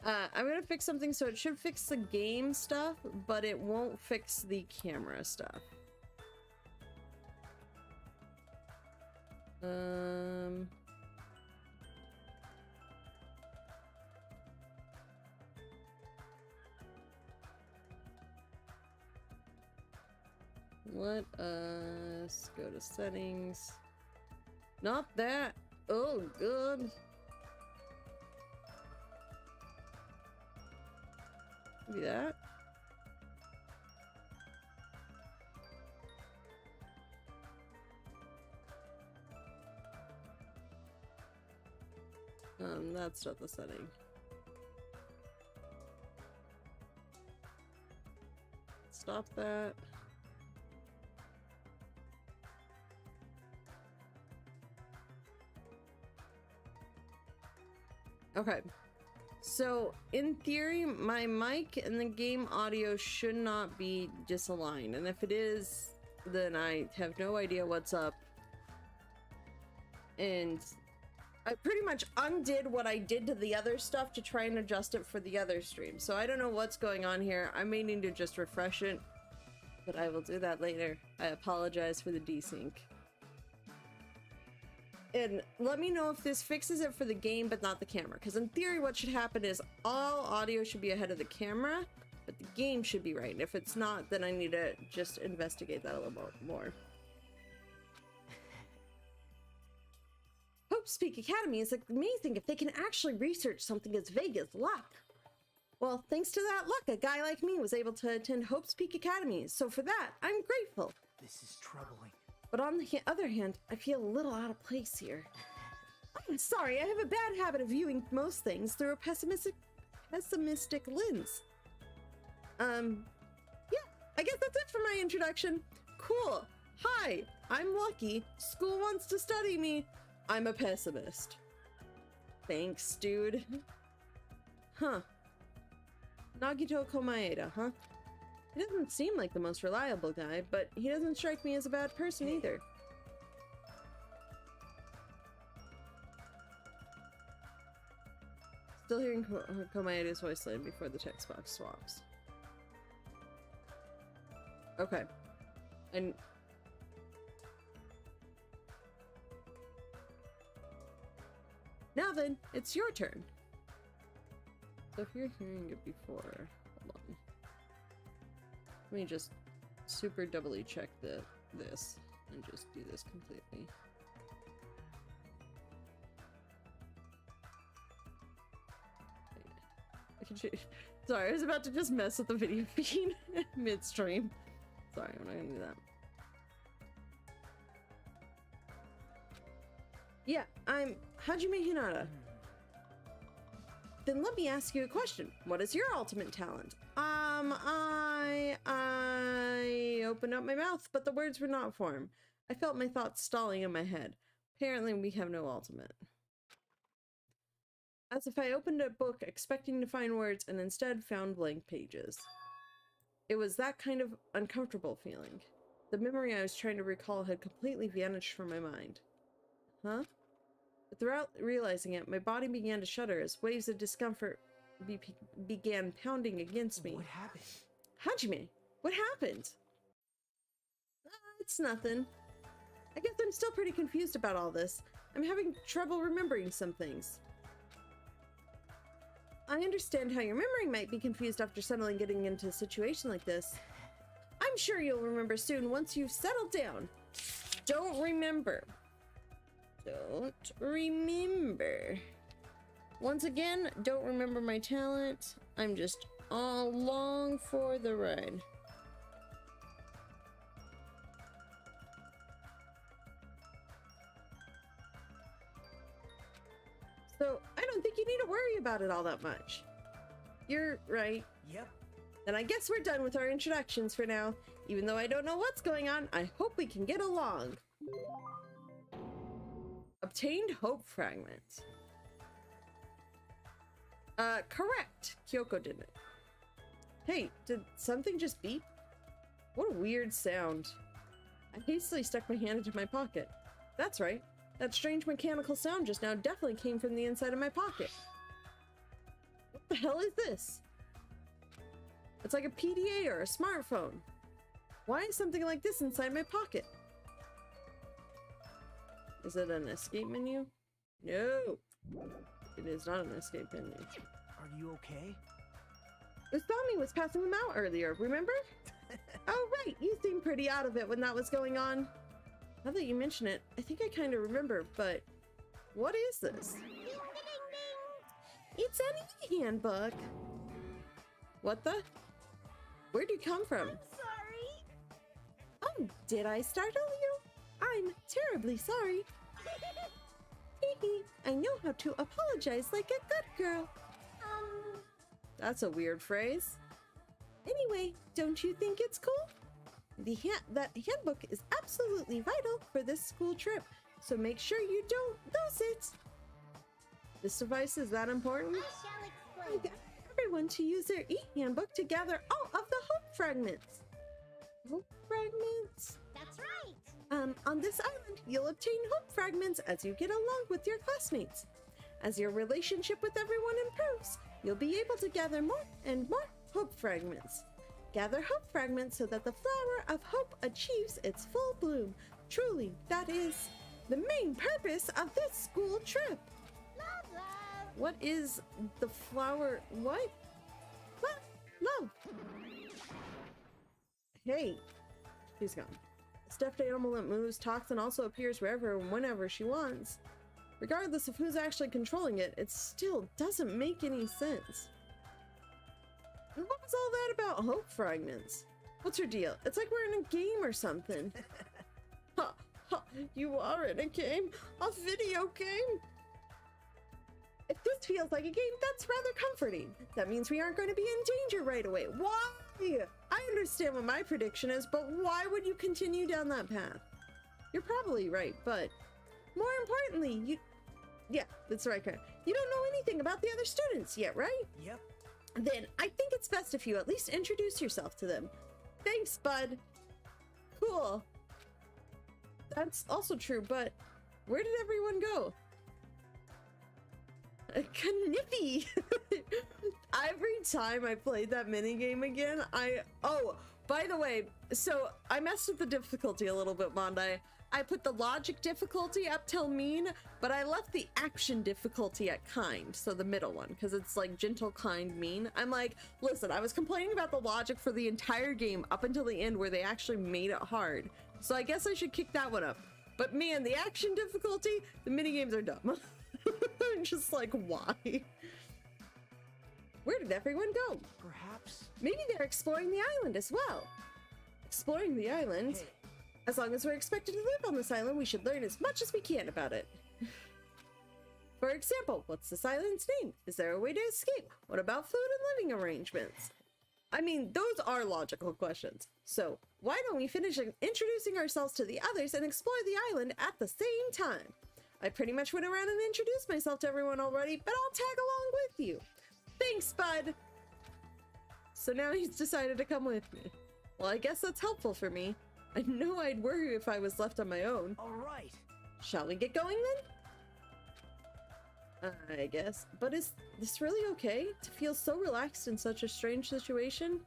I'm gonna fix something so it should fix the game stuff, but it won't fix the camera stuff. Let us go to settings. Not that. Oh, good. Maybe that. That's not the setting. Stop that. Okay. So, in theory, my mic and the game audio should not be disaligned. And if it is, then I have no idea what's up. And I pretty much undid what I did to the other stuff to try and adjust it for the other stream. So I don't know what's going on here. I may need to just refresh it, but I will do that later. I apologize for the desync. And let me know if this fixes it for the game but not the camera, because in theory what should happen is all audio should be ahead of the camera, but the game should be right. And if it's not, then I need to just investigate that a little more. Hope's Peak Academy is amazing if they can actually research something as vague as luck. Well, thanks to that luck, a guy like me was able to attend Hope's Peak Academy, so for that, I'm grateful. This is troubling. But on the other hand, I feel a little out of place here. I'm sorry, I have a bad habit of viewing most things through a pessimistic lens. Yeah, I guess that's it for my introduction. Cool. Hi, I'm Lucky. School wants to study me. I'm a pessimist. Thanks, dude. Huh. Nagito Komaeda, huh? He doesn't seem like the most reliable guy, but he doesn't strike me as a bad person either. Still hearing Komaeda's voice line before the text box swaps. Okay. And now then, it's your turn. So if you're hearing it before, hold on. Let me just super doubly check this and just do this completely. Sorry, I was about to just mess with the video feed midstream. Sorry, I'm not gonna do that. Yeah, I'm Hajime Hinata. Then let me ask you a question. What is your ultimate talent? I opened up my mouth, but the words would not form. I felt my thoughts stalling in my head. Apparently, we have no ultimate. As if I opened a book expecting to find words and instead found blank pages. It was that kind of uncomfortable feeling. The memory I was trying to recall had completely vanished from my mind. Huh? Without realizing it, my body began to shudder as waves of discomfort began pounding against me. What happened? Hajime, what happened? It's nothing. I guess I'm still pretty confused about all this. I'm having trouble remembering some things. I understand how your memory might be confused after suddenly getting into a situation like this. I'm sure you'll remember soon once you've settled down. Don't remember. Don't remember. Once again, don't remember my talent. I'm just all along for the ride. So, I don't think you need to worry about it all that much. You're right. Yep. Then I guess we're done with our introductions for now. Even though I don't know what's going on, I hope we can get along. Obtained hope fragments. Correct. Kyoko did it. Hey, did something just beep? What a weird sound. I hastily stuck my hand into my pocket. That's right. That strange mechanical sound just now definitely came from the inside of my pocket. What the hell is this? It's like a PDA or a smartphone. Why is something like this inside my pocket? Is it an escape menu? No. It is not an escape menu. Are you okay? Usami was passing them out earlier, remember? Oh right, you seemed pretty out of it when that was going on. Now that you mention it, I think I kind of remember, but what is this? Ding, ding, ding. It's an e-handbook. What the? Where'd you come from? I'm sorry. Oh, did I startle you? I'm terribly sorry. I know how to apologize like a good girl. That's a weird phrase. Anyway, don't you think it's cool? That handbook is absolutely vital for this school trip, so make sure you don't lose it. This device is that important? I shall I explain. got everyone to use their e-handbook to gather all of the hope fragments. Hope fragments? That's right. On this island, you'll obtain hope fragments as you get along with your classmates. As your relationship with everyone improves, you'll be able to gather more and more hope fragments. Gather hope fragments so that the flower of hope achieves its full bloom. Truly, that is the main purpose of this school trip. Love, love. What is the flower? What? Love. Hey, she's gone. A stuffed animal that moves, talks, and also appears wherever and whenever she wants. Regardless of who's actually controlling it, it still doesn't make any sense. And what was all that about hope fragments? What's your deal? It's like we're in a game or something. Ha, ha, you are in a game? A video game? If this feels like a game, that's rather comforting. That means we aren't going to be in danger right away. Why? I understand what my prediction is, but why would you continue down that path? You're probably right, but more importantly, yeah, that's right, Karen. You don't know anything about the other students yet, right? Yep. Then I think it's best if you at least introduce yourself to them. Thanks, bud. Cool. That's also true, but where did everyone go? Knippy! Every time I played that minigame again, oh, by the way, so I messed with the difficulty a little bit, Mondai. I put the logic difficulty up till mean, but I left the action difficulty at kind, so the middle one, because it's like gentle, kind, mean. I'm like, listen, I was complaining about the logic for the entire game up until the end where they actually made it hard. So I guess I should kick that one up. But man, the action difficulty, the minigames are dumb. I'm just like, why? Where did everyone go? Perhaps. Maybe they're exploring the island as well. Exploring the island? Hey. As long as we're expected to live on this island, we should learn as much as we can about it. For example, what's this island's name? Is there a way to escape? What about food and living arrangements? I mean, those are logical questions. So, why don't we finish introducing ourselves to the others and explore the island at the same time? I pretty much went around and introduced myself to everyone already, but I'll tag along with you. Thanks, bud! So now he's decided to come with me. Well, I guess that's helpful for me. I know I'd worry if I was left on my own. All right. Shall we get going then? I guess. But is this really okay? To feel so relaxed in such a strange situation?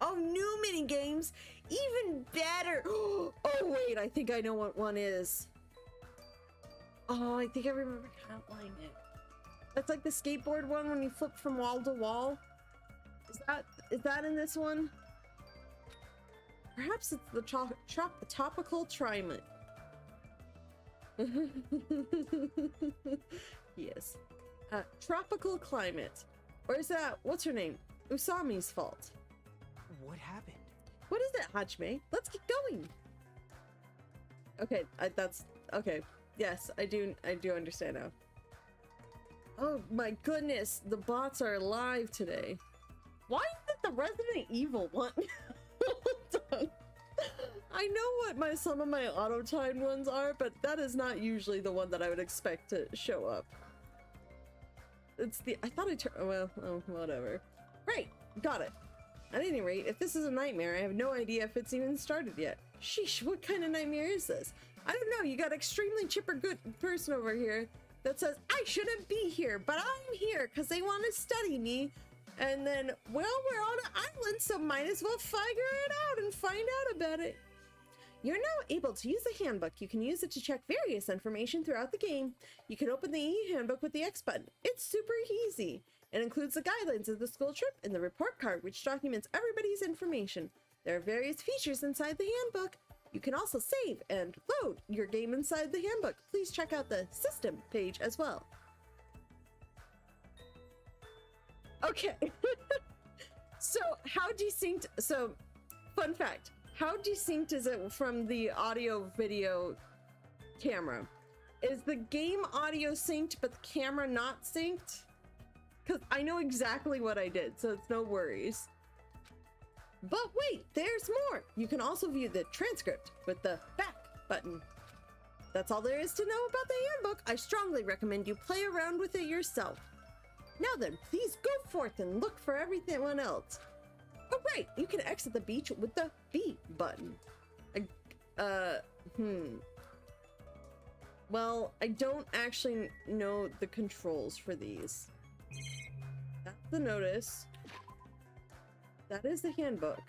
Oh, new mini games! Even better! Oh wait, I think I know what one is. Oh, I think I remember outlining it. That's like the skateboard one when you flip from wall to wall. Is that in this one? Perhaps it's the topical trimate. Yes. Tropical climate. Or is that, what's her name? Usami's fault. What happened? What is it, Hajime? Let's get going. Okay, that's okay. Yes, I do understand now. Oh my goodness, the bots are alive today. Why is it the Resident Evil one? Hold on. I know what some of my auto-timed ones are, but that is not usually the one that I would expect to show up. It's the, I thought I turned, well, oh, whatever. Right, got it. At any rate, if this is a nightmare, I have no idea if it's even started yet. Sheesh, what kind of nightmare is this? I don't know, you got extremely chipper good person over here that says, I shouldn't be here, but I'm here because they want to study me. And then, well, we're on an island, so might as well figure it out and find out about it. You're now able to use the handbook. You can use it to check various information throughout the game. You can open the e-handbook with the X button. It's super easy. It includes the guidelines of the school trip and the report card, which documents everybody's information. There are various features inside the handbook. You can also save and load your game inside the handbook. Please check out the system page as well. Okay. So how desynced, so fun fact, how desynced is it from the audio video camera? Is the game audio synced but the camera not synced? Because I know exactly what I did, so it's no worries. But wait, there's more! You can also view the transcript with the back button. That's all there is to know about the handbook. I strongly recommend you play around with it yourself. Now then, please go forth and look for everyone else. Oh right, you can exit the beach with the B button. Well, I don't actually know the controls for these. That's the notice. That is the handbook.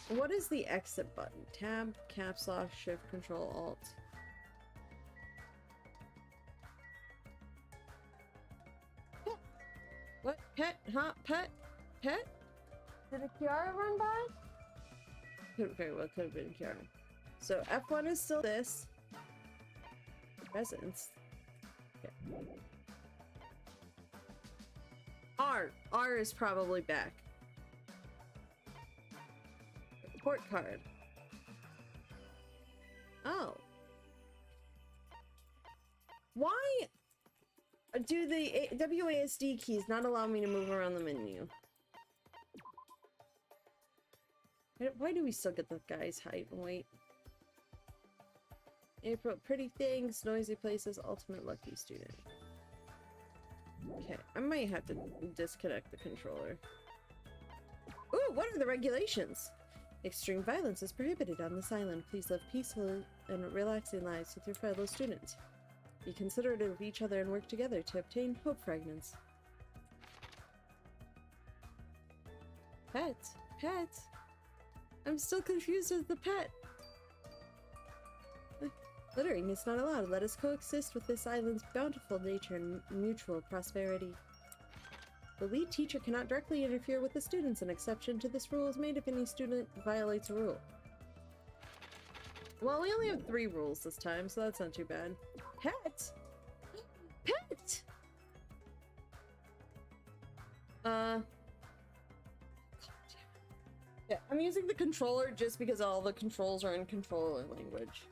What is the exit button? Tab, caps lock, shift, control, alt. Oh. What? Pet? Huh? Pet? Pet? Did a Kiara run by? Could very well could have been Kiara. So F1 is still this. Presence. Okay. R is probably back. Report card. Oh. Why do the WASD keys not allow me to move around the menu? Why do we still get the guy's height and weight? April, pretty things, noisy places, ultimate lucky student. Okay, I might have to disconnect the controller. Ooh, what are the regulations? Extreme violence is prohibited on this island. Please live peaceful and relaxing lives with your fellow students. Be considerate of each other and work together to obtain hope fragments. Pet? Pet? I'm still confused as the pet. Littering is not allowed. Let us coexist with this island's bountiful nature and mutual prosperity. The lead teacher cannot directly interfere with the students. An exception to this rule is made if any student violates a rule. Well, we only have 3 rules this time, so that's not too bad. Pet? Pet! Yeah, I'm using the controller just because all the controls are in controller language.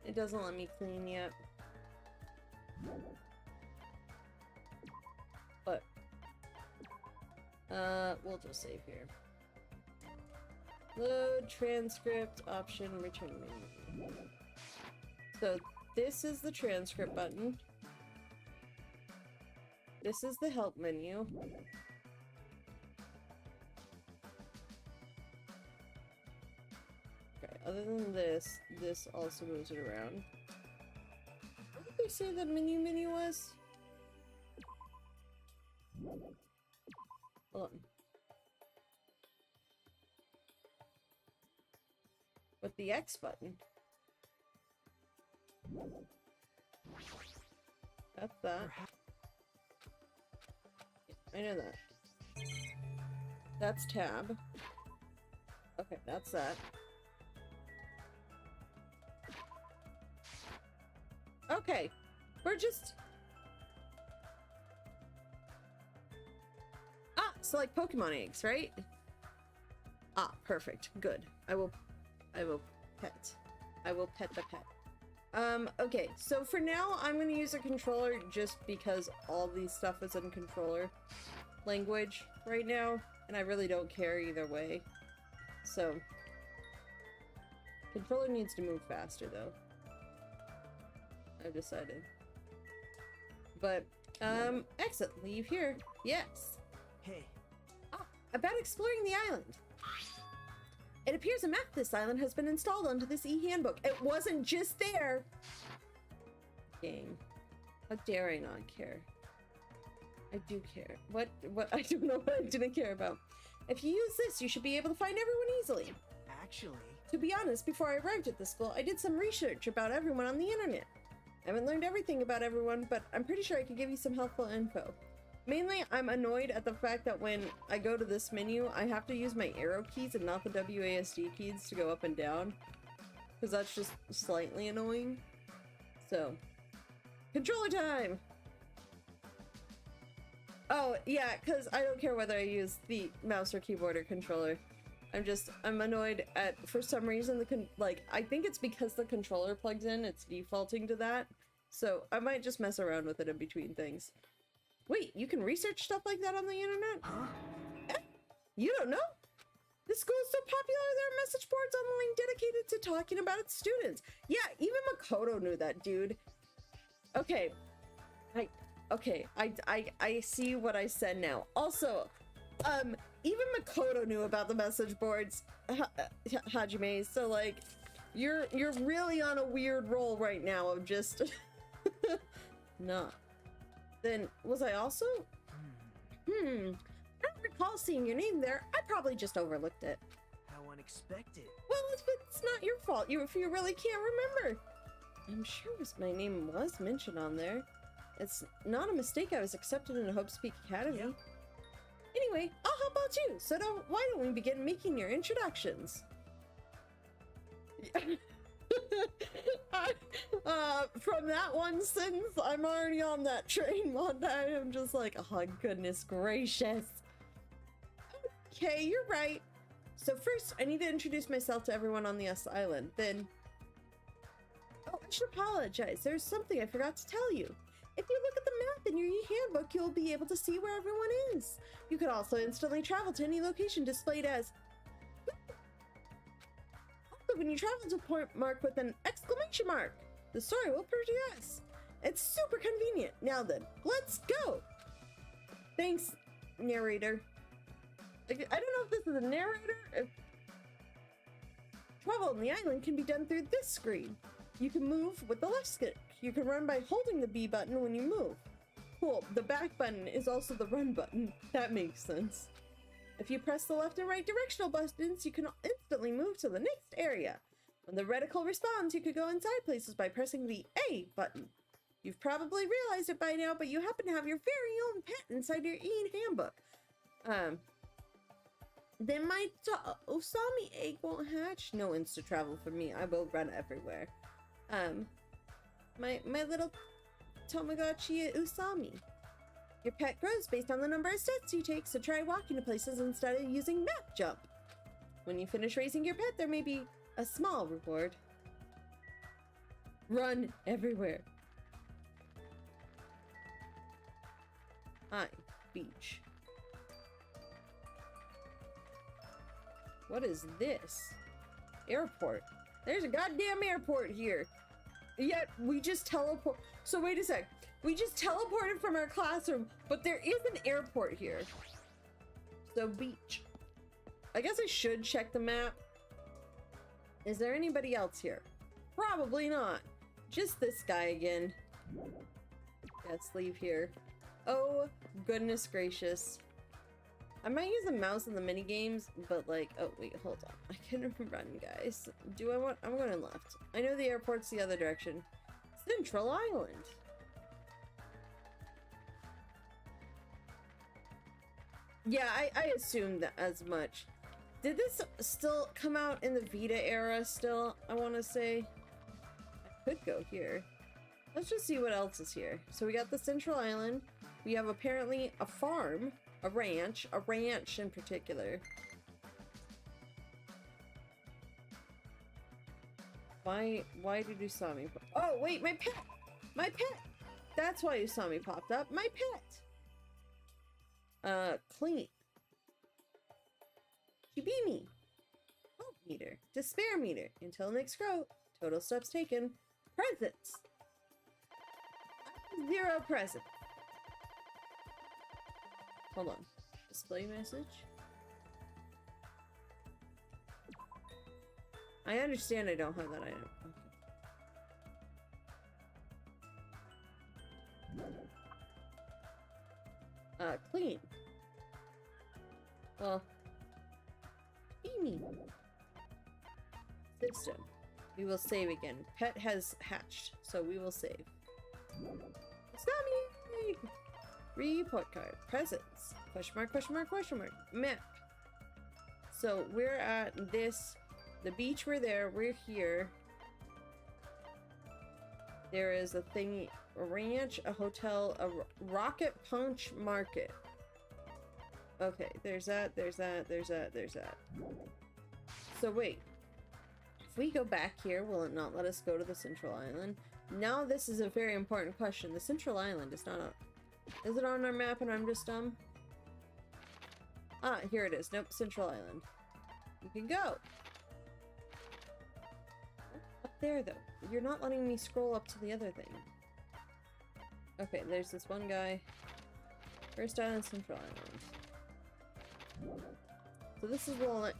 It doesn't let me clean yet. But we'll just save here. Load transcript option return menu. So this is the transcript button. This is the help menu. Okay, other than this, this also moves it around. What did they say the menu was? Hold on. With the X button. That's that. I know that. That's tab. Okay, that's that. Okay, we're just... Ah, so like Pokemon eggs, right? Ah, perfect. Good. I will pet. I will pet the pet. Okay, so for now, I'm gonna use a controller just because all these stuff is in controller language right now, and I really don't care either way. So, controller needs to move faster though. I've decided. But, exit, leave here. Yes. Hey, Ah, about exploring the island. It appears a map of this island has been installed onto this e-handbook. It wasn't just there! Game. How dare I not care? I do care. What? I don't know what I didn't care about. If you use this, you should be able to find everyone easily. actually, To be honest, before I arrived at the school, I did some research about everyone on the internet. I haven't learned everything about everyone, but I'm pretty sure I could give you some helpful info. Mainly, I'm annoyed at the fact that when I go to this menu, I have to use my arrow keys and not the WASD keys to go up and down. Because that's just slightly annoying. So, controller time! Oh, yeah, because I don't care whether I use the mouse or keyboard or controller. I'm annoyed at, for some reason, I think it's because the controller plugs in, it's defaulting to that. So, I might just mess around with it in between things. Wait, you can research stuff like that on the internet? huh? Eh? You don't know? This school is so popular, there are message boards online dedicated to talking about its students. Yeah, even Makoto knew that, dude. Okay. I see what I said now. Also, even Makoto knew about the message boards, Hajime, so like, you're really on a weird roll right now of just... Nah. Then, was I also? I don't recall seeing your name there. I probably just overlooked it. How unexpected. Well, if it's not your fault, if you really can't remember. I'm sure my name was mentioned on there. It's not a mistake I was accepted in Hope's Peak Academy. Yep. Anyway, I'll help out you, so why don't we begin making your introductions? From that one sentence, I'm already on that train one day. I'm just like, oh goodness gracious. Okay, you're right. So first, I need to introduce myself to everyone on the S Island. Then, oh, I should apologize. There's something I forgot to tell you. If you look at the map in your e-handbook, you'll be able to see where everyone is. You could also instantly travel to any location displayed as... When you travel to a point marked with an exclamation mark, the story will progress. It's super convenient. Now then, let's go. Thanks, narrator. I don't know if this is a narrator. Travel on the island can be done through this screen. You can move with the left stick. You can run by holding the B button when you move. Cool, the back button is also the run button. That makes sense. If you press the left and right directional buttons, you can instantly move to the next area. When the reticle responds, you could go inside places by pressing the A button. You've probably realized it by now, but you happen to have your very own pet inside your e-handbook. Then my Osami egg won't hatch. No insta travel for me. I will run everywhere. My little Tamagotchi Usami. Your pet grows based on the number of steps you take, so try walking to places instead of using map jump. When you finish raising your pet, there may be a small reward. Run everywhere. Hi, beach. What is this? Airport. There's a goddamn airport here. Yet we just teleport. So wait a sec. We just teleported from our classroom, but there is an airport here. So beach. I guess I should check the map. Is there anybody else here? Probably not. Just this guy again. Let's leave here. Oh, goodness gracious. I might use the mouse in the mini games, but like, oh wait, hold on. I can run, guys. Do I want? I'm going left. I know the airport's the other direction. Central Island. Yeah, I assumed that as much. Did this still come out in the Vita era still? I want to say. I could go here. Let's just see what else is here. So we got the Central Island. We have apparently a farm, a ranch in particular. Why did Usami pop? Oh wait, my pet! My pet! That's why Usami popped up. My pet! Clean. Kibimi. Hope meter. Despair meter. Until next grow. Total steps taken. Presents. 0 present. Hold on. Display message. I understand I don't have that item. Okay. Clean. Well. Amy. System. We will save again. Pet has hatched, so we will save. Sammy! Report card. Presents. Question mark, question mark, question mark. Map. So we're at this. The beach, we're there. We're here. There is a thing. A ranch, a hotel, a rocket punch market. Okay, there's that, there's that, there's that, there's that. So wait. If we go back here, will it not let us go to the Central Island? Now this is a very important question. The Central Island is not a... Is it on our map and I'm just dumb? Ah, here it is. Nope, Central Island. You can go. Up there, though. You're not letting me scroll up to the other thing. Okay, there's this one guy. First island, Central Island. So this is the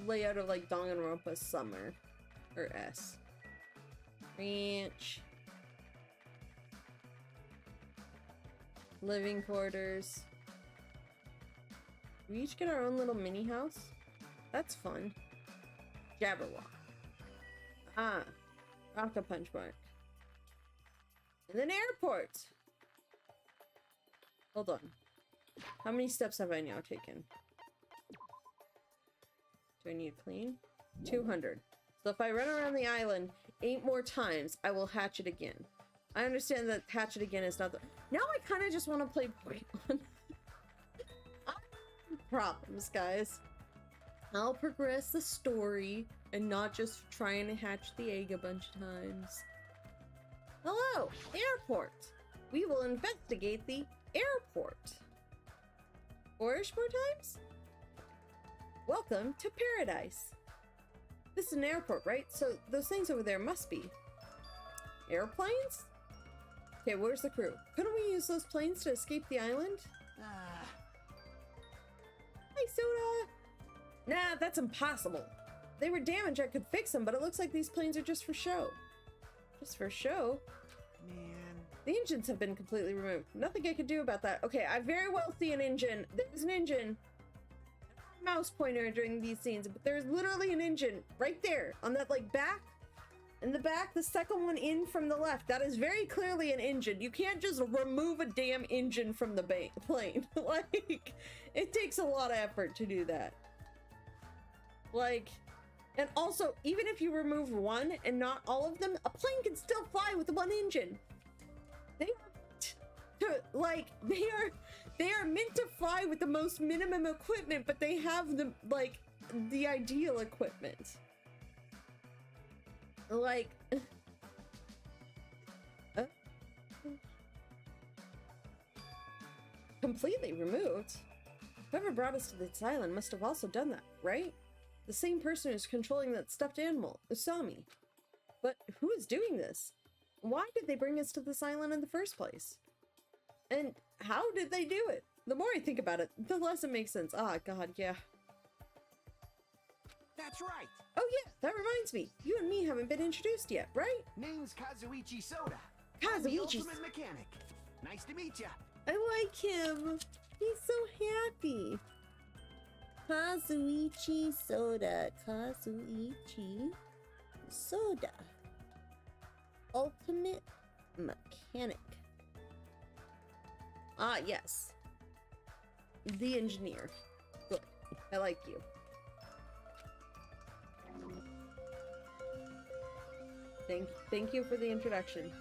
layout of like Danganronpa Summer. Or S. Ranch. Living quarters. We each get our own little mini house. That's fun. Jabberwock. Ah. Rocket punch mark. And then airport. Hold on. How many steps have I now taken? Do I need to clean? 200. So if I run around the island 8 more times, I will hatch it again. I understand that hatch it again is not the... Now I kind of just want to play Pokemon. Problems, guys. I'll progress the story and not just trying to hatch the egg a bunch of times. Hello, airport. We will investigate the airport. 4-ish more times? Welcome to paradise. This is an airport, right? So those things over there must be airplanes? Okay, where's the crew? Couldn't we use those planes to escape the island? Hi, Soda! Nah, that's impossible. They were damaged, I could fix them, but it looks like these planes are just for show. Just for show? Man. The engines have been completely removed. Nothing I could do about that. Okay, I very well see an engine. There's an engine. Mouse pointer during these scenes, but there's literally an engine right there on that like back in the back, the second one in from the left. That is very clearly an engine. You can't just remove a damn engine from the plane. Like, it takes a lot of effort to do that. Like, and also, even if you remove one and not all of them, a plane can still fly with one engine. They are meant to fly with the most minimum equipment, but they have the ideal equipment. Like, completely removed. Whoever brought us to this island must have also done that, right? The same person who's controlling that stuffed animal, Usami. But who is doing this? Why did they bring us to this island in the first place? And how did they do it? The more I think about it, the less it makes sense. Ah, God, yeah. That's right. Oh yeah, that reminds me. You and me haven't been introduced yet, right? Name's Kazuichi Soda. I'm the Kazuichi. ultimate mechanic. Nice to meet ya. I like him. He's so happy. Kazuichi Soda. Kazuichi Soda. Ultimate mechanic. Ah, yes. The engineer. Good. I like you. Thank you for the introduction.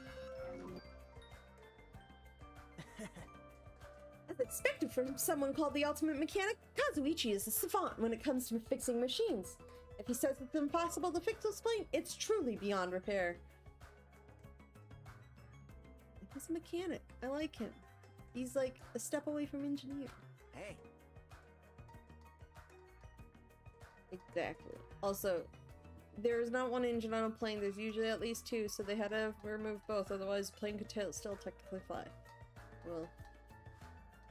As expected from someone called the Ultimate Mechanic, Kazuichi is a savant when it comes to fixing machines. If he says it's impossible to fix this plane, it's truly beyond repair. He's a mechanic. I like him. He's like a step away from engineer. Hey. Exactly. Also, there's not one engine on a plane, there's usually at least two, so they had to remove both, otherwise the plane could still technically fly. Well,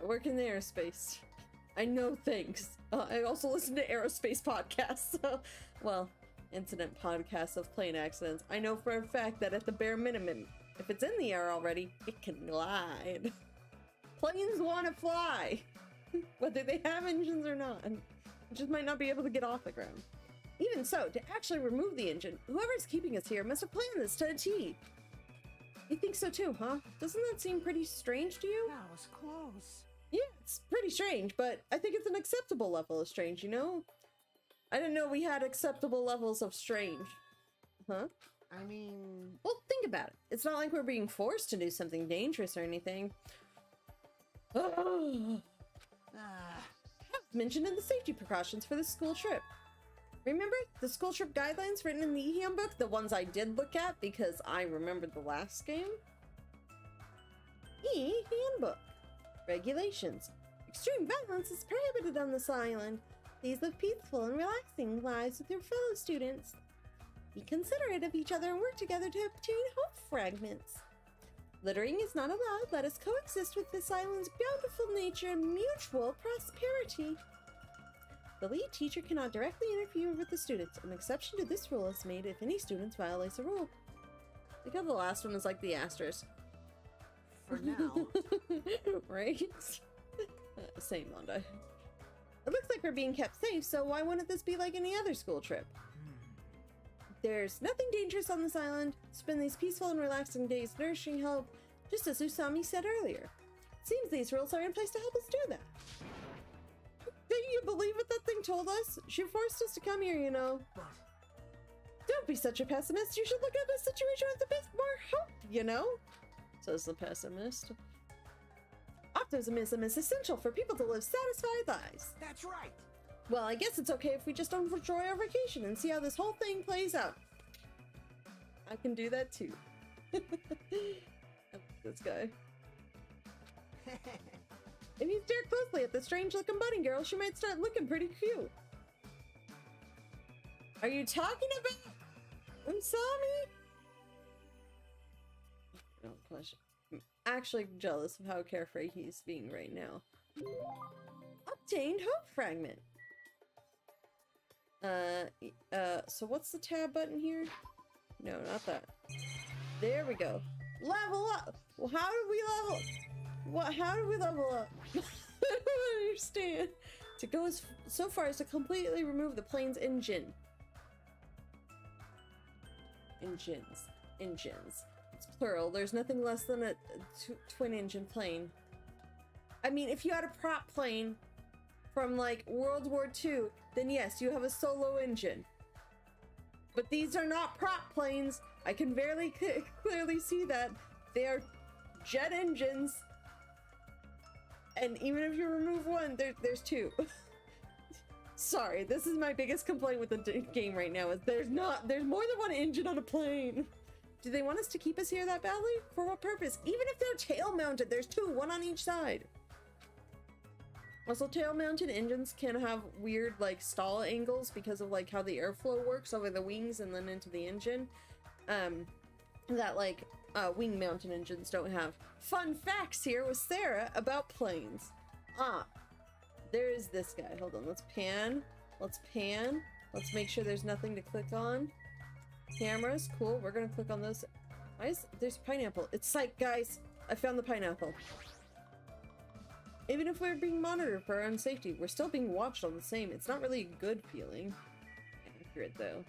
I work in the aerospace. I know things. I also listen to aerospace podcasts, so, well, incident podcasts of plane accidents. I know for a fact that at the bare minimum, if it's in the air already, it can glide. Planes want to fly, whether they have engines or not. It just might not be able to get off the ground. Even so, to actually remove the engine, whoever's keeping us here must have planned this to a T. You think so too, huh? Doesn't that seem pretty strange to you? That was close. Yeah, it's pretty strange, but I think it's an acceptable level of strange, you know? I didn't know we had acceptable levels of strange. Huh? I mean... Well, think about it. It's not like we're being forced to do something dangerous or anything. Mentioned in the safety precautions for the school trip. Remember the school trip guidelines written in the handbook? The ones I did look at because I remembered the last game? Handbook. Regulations. Extreme violence is prohibited on this island. Please live peaceful and relaxing lives with your fellow students. Be considerate of each other and work together to obtain hope fragments. Littering is not allowed. Let us coexist with this island's bountiful nature and mutual prosperity. The lead teacher cannot directly interfere with the students. An exception to this rule is made if any students violates a rule. Look how the last one is like the asterisk. For now. Right? Same, Londa. It looks like we're being kept safe, so why wouldn't this be like any other school trip? There's nothing dangerous on this island. Spend these peaceful and relaxing days nourishing hope, just as Usami said earlier. It seems these rules are in place to help us do that. Don't you believe what that thing told us? She forced us to come here, you know. But... Don't be such a pessimist. You should look at the situation with a bit more hope, you know? Says the pessimist. Optimism is essential for people to live satisfied lives. That's right. Well, I guess it's okay if we just enjoy our vacation and see how this whole thing plays out. I can do that too. I like this guy. If you stare closely at the strange-looking bunny girl, she might start looking pretty cute. Are you talking about Usami? No question. I'm actually jealous of how carefree he's being right now. Obtained hope fragment. So what's the tab button here? No, not that. There we go. Level up! Well, how do we level? What? How do we level up? I don't understand. To go so far as to completely remove the plane's engine. Engines. It's plural. There's nothing less than a twin engine plane. I mean, if you had a prop plane from like World War II, then yes, you have a solo engine. But these are not prop planes. I can very clearly see that. They are jet engines. And even if you remove one, there's two. Sorry, this is my biggest complaint with the game right now, is there's more than one engine on a plane. Do they want us to keep us here that badly? For what purpose? Even if they're tail mounted, there's two, one on each side. Also, tail-mounted engines can have weird, like, stall angles because of, like, how the airflow works over the wings and then into the engine. That, like, wing-mounted engines don't have. Fun facts here with Sarah about planes. There is this guy. Hold on, let's pan. Let's pan. Let's make sure there's nothing to click on. Cameras, cool. We're gonna click on those. Why is there's pineapple? It's psych, guys. I found the pineapple. Even if we're being monitored for our own safety, we're still being watched all the same. It's not really a good feeling. Accurate though.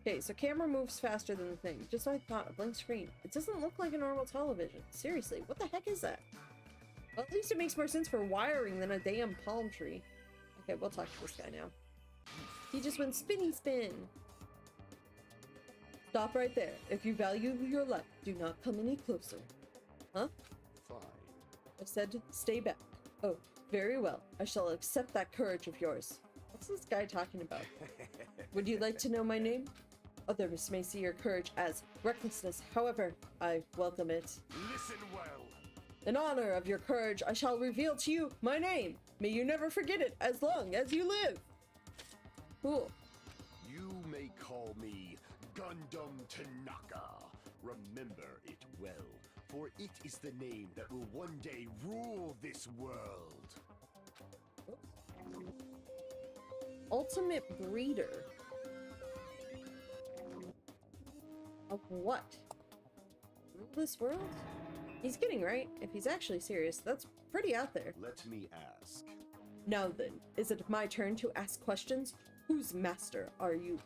Okay, so camera moves faster than the thing. Just like I thought, a blank screen. It doesn't look like a normal television. Seriously, what the heck is that? Well, at least it makes more sense for wiring than a damn palm tree. Okay, we'll talk to this guy now. He just went spinny spin. Stop right there. If you value your life, do not come any closer. Huh? Fine. I said stay back. Oh, very well. I shall accept that courage of yours. What's this guy talking about? Would you like to know my name? Others may see your courage as recklessness. However, I welcome it. Listen well. In honor of your courage, I shall reveal to you my name. May you never forget it as long as you live. Cool. You may call me Gundam Tanaka. Remember it well, for it is the name that will one day rule this world. Ultimate breeder. Of what? Rule this world? He's kidding, right? If he's actually serious, that's pretty out there. Let me ask. Now then, is it my turn to ask questions? Whose master are you?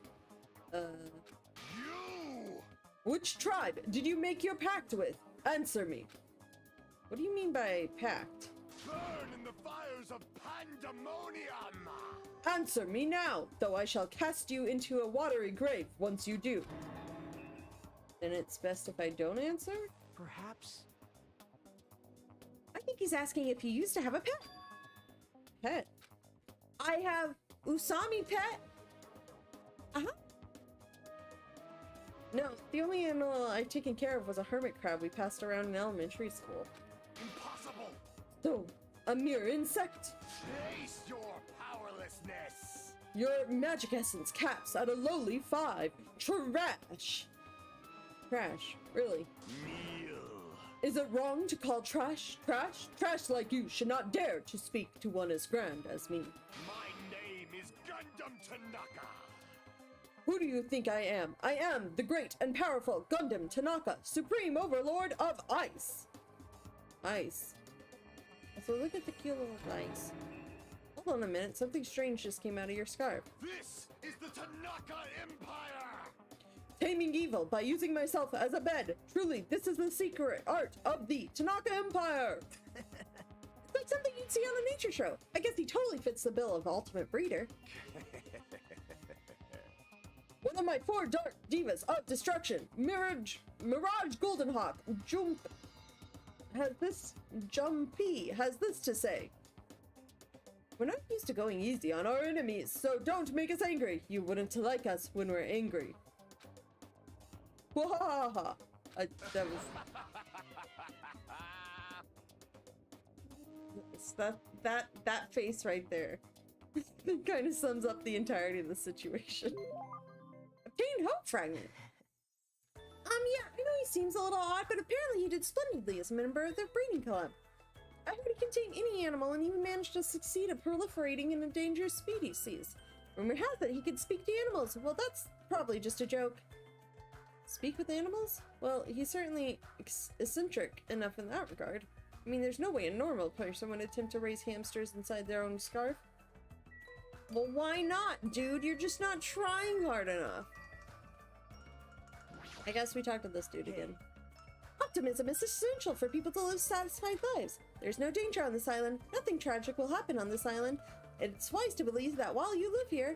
You! Which tribe did you make your pact with? Answer me. What do you mean by pact? Burn in the fires of pandemonium! Answer me now, though I shall cast you into a watery grave once you do. Then it's best if I don't answer? Perhaps. I think he's asking if he used to have a pet. Pet? I have Usami pet? Uh-huh. No, the only animal I've taken care of was a hermit crab we passed around in elementary school. Impossible! So, a mere insect? Face your powerlessness! Your magic essence caps at a lowly 5. Trash! Trash, really? Meal! Is it wrong to call trash trash? Trash like you should not dare to speak to one as grand as me. My name is Gundam Tanaka! Who do you think I am? I am the great and powerful Gundam Tanaka, Supreme Overlord of Ice! Ice. So look at the cute little ice. Hold on a minute, something strange just came out of your scarf. This is the Tanaka Empire! Taming evil by using myself as a bed. Truly, this is the secret art of the Tanaka Empire. It's like something you'd see on a nature show. I guess he totally fits the bill of ultimate breeder. One of my 4 dark divas of destruction, Mirage Goldenhawk, Jumpy has this to say. We're not used to going easy on our enemies, so don't make us angry. You wouldn't like us when we're angry. Wahaha! That was... that face right there kind of sums up the entirety of the situation. Obtained hope fragment. Yeah, I know he seems a little odd, but apparently he did splendidly as a member of the breeding club. I heard he can tame any animal and even managed to succeed at proliferating in a dangerous species. Rumor has it he could speak to animals. Well, that's probably just a joke. Speak with animals? Well, he's certainly eccentric enough in that regard. I mean, there's no way a normal person would attempt to raise hamsters inside their own scarf. Well, why not, dude? You're just not trying hard enough. I guess we talked to this dude again. Optimism is essential for people to live satisfied lives. There's no danger on this island. Nothing tragic will happen on this island. It's wise to believe that while you live here...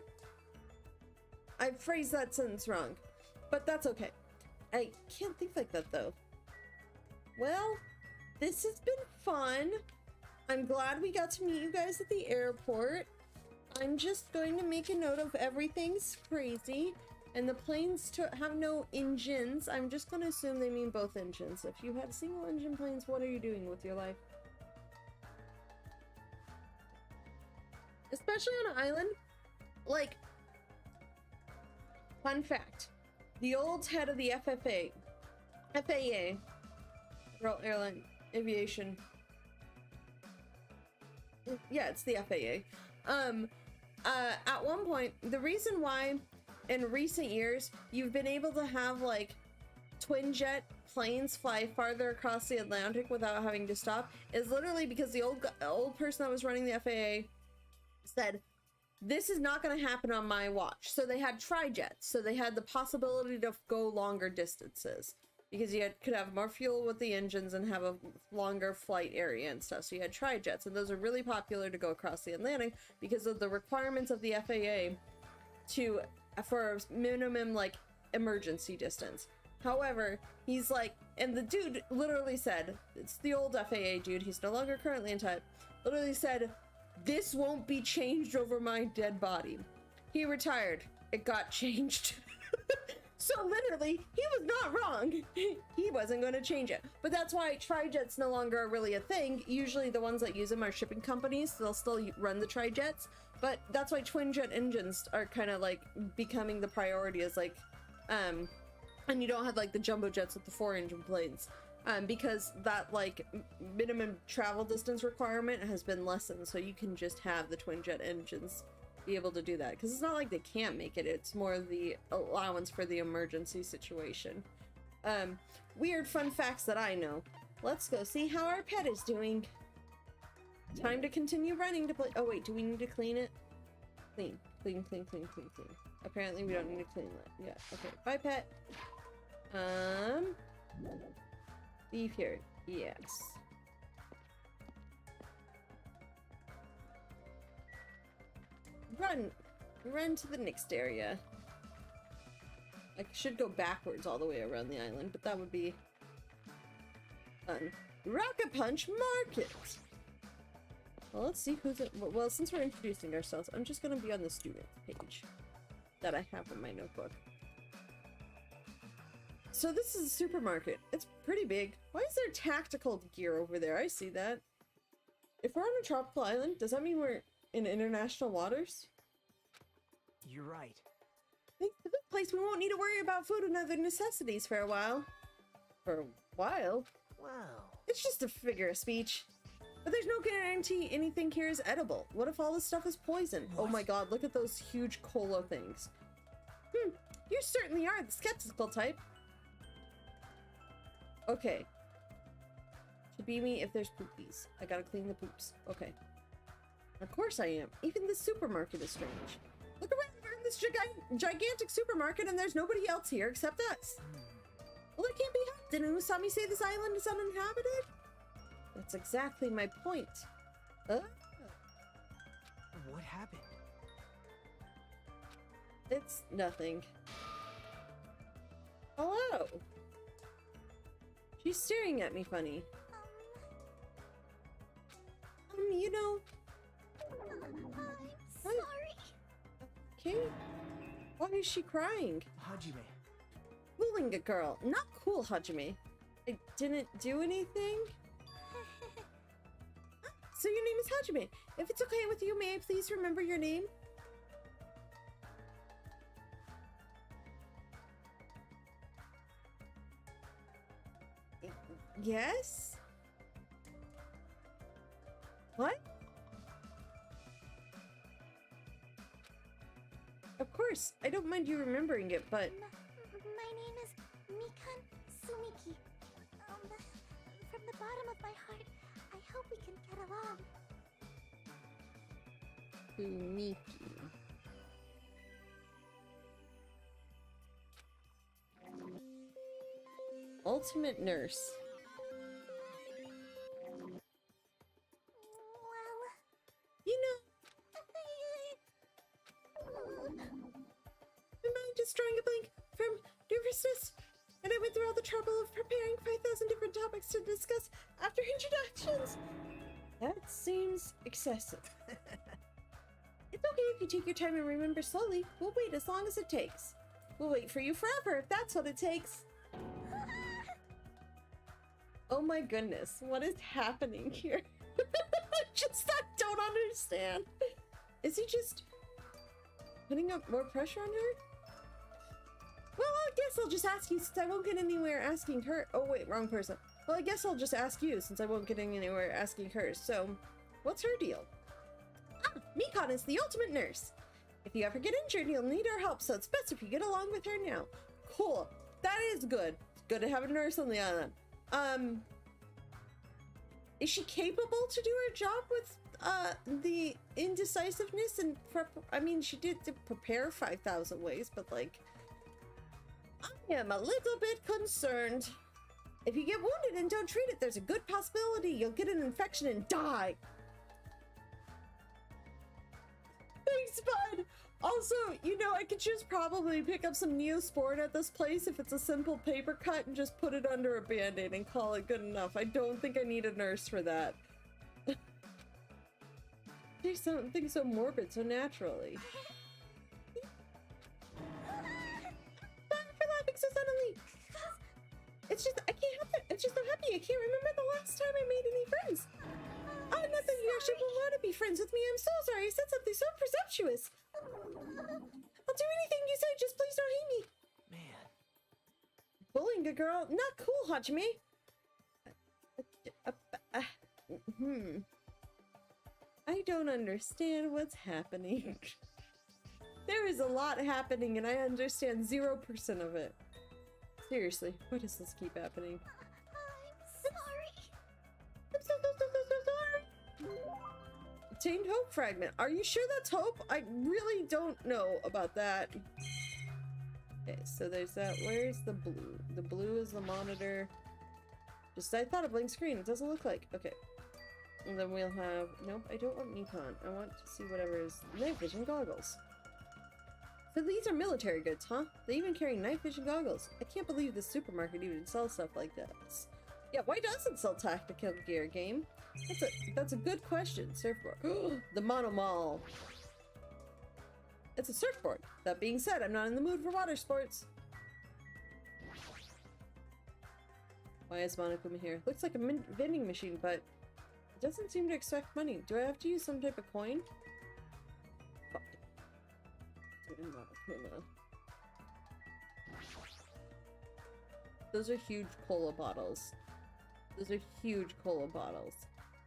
I phrased that sentence wrong, but that's okay. I can't think like that, though. Well, this has been fun. I'm glad we got to meet you guys at the airport. I'm just going to make a note of everything's crazy. And the planes have no engines. I'm just going to assume they mean both engines. If you had single engine planes, what are you doing with your life? especially on an island. Like, fun fact, the old head of the FAA, Federal Airline Aviation. Yeah, it's the FAA. At one point, the reason why in recent years you've been able to have like twin jet planes fly farther across the Atlantic without having to stop is literally because the old person that was running the FAA said, this is not going to happen on my watch. So they had tri-jets, so they had the possibility to go longer distances because you could have more fuel with the engines and have a longer flight area and stuff. So you had tri-jets, and those are really popular to go across the Atlantic because of the requirements of the FAA for minimum like emergency distance. However, he's like, and the dude literally said, it's the old FAA dude, he's no longer currently in touch, literally said, this won't be changed over my dead body. He retired. It got changed. So literally, he was not wrong. He wasn't going to change it. But that's why tri-jets no longer are really a thing. Usually the ones that use them are shipping companies. So they'll still run the tri-jets. But that's why twin jet engines are kind of like becoming the priority as like, and you don't have like the jumbo jets with the 4-engine planes. Because that like minimum travel distance requirement has been lessened, so you can just have the twin jet engines be able to do that, because it's not like they can't make it, it's more the allowance for the emergency situation. Weird fun facts that I know. Let's go see how our pet is doing. Time to continue running to play. Oh wait, do we need to clean it? Clean. Apparently we don't need to clean it. Yeah, okay. Bye, pet. Leave here. Yes. Run to the next area. I should go backwards all the way around the island, but that would be fun. Rocket Punch Market! Well, let's see who's it. Well, since we're introducing ourselves, I'm just gonna be on the student page that I have in my notebook. So this is a supermarket. It's pretty big. Why is there tactical gear over there? I see that. If we're on a tropical island, does that mean we're in international waters? You're right. Thanks to this place, we won't need to worry about food and other necessities for a while. For a while? Wow. It's just a figure of speech. But there's no guarantee anything here is edible. What if all this stuff is poison? What? Oh my god, look at those huge cola things. You certainly are the skeptical type. Okay. To be me if there's poopies. I gotta clean the poops. Okay. Of course I am. Even the supermarket is strange. Look around, we're in this gigantic supermarket and there's nobody else here except us. Well, that can't be helped. Didn't Usami say this island is uninhabited? That's exactly my point. What happened? It's nothing. Hello. She's staring at me funny. You know. I'm sorry. Okay. Why is she crying? Hajime. Fooling a girl. Not cool, Hajime. I didn't do anything? So your name is Hajime. If it's okay with you, may I please remember your name? Yes? What? Of course, I don't mind you remembering it, but... My name is Mikan Sumiki. From the bottom of my heart, I hope we can get along. Sumiki. Ultimate Nurse. Well... You know, my mind is drawing a blank from nervousness, and I went through all the trouble of preparing 5,000 different topics to discuss after introductions. That seems excessive. It's okay if you take your time and remember slowly. We'll wait as long as it takes. We'll wait for you forever if that's what it takes. Oh my goodness, what is happening here? I don't understand. Is he just putting up more pressure on her? Well, I guess I'll just ask you since I won't get anywhere asking her. Oh wait, wrong person. Well, I guess I'll just ask you since I won't get anywhere asking her. So, what's her deal? Ah, Mikon is the ultimate nurse. If you ever get injured, you'll need her help, so it's best if you get along with her now. Cool. That is good. It's good to have a nurse on the island. Is she capable to do her job with the indecisiveness and I mean, she did prepare 5,000 ways, but like, I am a little bit concerned. If you get wounded and don't treat it, there's a good possibility you'll get an infection and die. Thanks, bud. Also, you know, I could just probably pick up some Neosporin at this place if it's a simple paper cut and just put it under a band-aid and call it good enough. I don't think I need a nurse for that. There's something so morbid so naturally. Sorry for laughing so suddenly. It's just, I can't help it. I'm just so happy. I can't remember the last time I made any friends. Oh, not that you actually will want to be friends with me. I'm so sorry. I said something so presumptuous. I'll do anything you say. Just please don't hate me. Man. Bullying a girl? Not cool, Hajime. I don't understand what's happening. There is a lot happening and I understand 0% of it. Seriously, why does this keep happening? I'm sorry. I'm so sorry. Obtained hope fragment. Are you sure that's hope? I really don't know about that. Okay, so there's that. Where's the blue? The blue is the monitor. Just, I thought a blank screen. It doesn't look like. Okay. And then we'll have, nope, I don't want Nikon. I want to see whatever is night vision goggles. So these are military goods, huh? They even carry night vision goggles. I can't believe this supermarket even sells stuff like this. Yeah, why doesn't sell tactical gear, game? That's a good question. Surfboard. The Mono Mall. It's a surfboard. That being said, I'm not in the mood for water sports. Why is Monokuma here? Looks like a vending machine, but it doesn't seem to expect money. Do I have to use some type of coin? Fuck. Monokuma. Those are huge cola bottles. Those are huge cola bottles.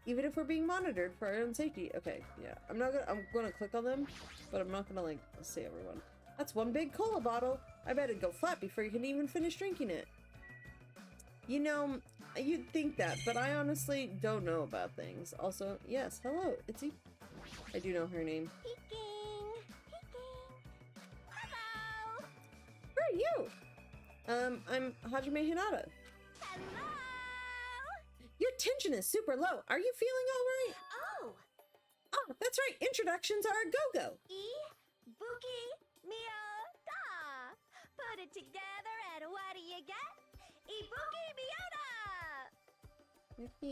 Even if we're being monitored for our own safety. Okay, yeah. I'm gonna click on them, but I'm not gonna like say everyone. That's one big cola bottle. I bet it'd go flat before you can even finish drinking it. You know, you'd think that, but I honestly don't know about things. Also, yes, hello, Itzy. I do know her name. Peeking. Peeking. Hello. Who are you? I'm Hajime Hinata. Hello. Your tension is super low. Are you feeling alright? Oh. Oh, that's right. Introductions are a go-go. Ibuki Mio Da. Put it together and what do you get? Ibuki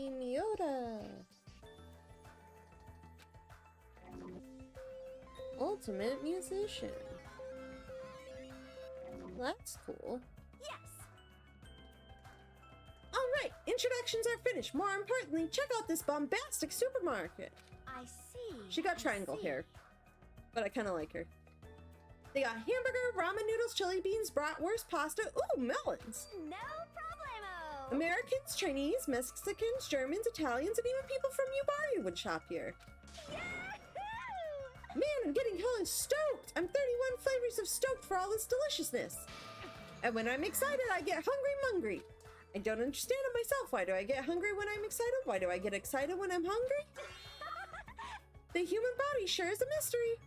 Miota. Miota. Ultimate musician. That's cool. Yes. Alright, introductions are finished. More importantly, check out this bombastic supermarket. I see. She got triangle hair, but I kind of like her. They got hamburger, ramen noodles, chili beans, bratwurst, pasta, ooh, melons. No problemo. Americans, Chinese, Mexicans, Germans, Italians, and even people from Yubari would shop here. Yahoo! Man, I'm getting hella stoked! I'm 31 flavors of stoked for all this deliciousness. And when I'm excited, I get hungry-mungry. I don't understand it myself. Why do I get hungry when I'm excited? Why do I get excited when I'm hungry? The human body sure is a mystery.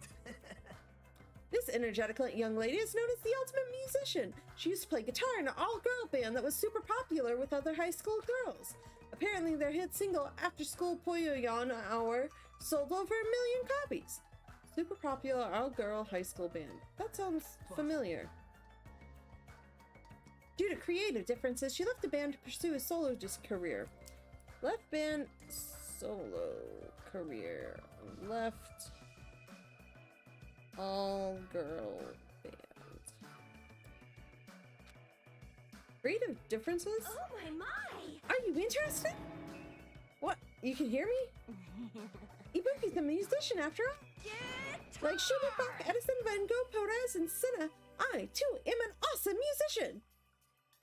This energetic young lady is known as the ultimate musician. She used to play guitar in an all-girl band that was super popular with other high school girls. Apparently their hit single, After School Poyoyon Hour, sold over 1 million copies. Super popular all-girl high school band. That sounds familiar. Due to creative differences, she left the band to pursue a solo career. Left band solo career. Left all-girl band. Creative differences? Oh my! Are you interested? What? You can hear me? Ibuki's the musician after all. Yeah! Like Schubert, Bach, Edison, Van Gogh, Perez, and Senna, I, too, am an awesome musician!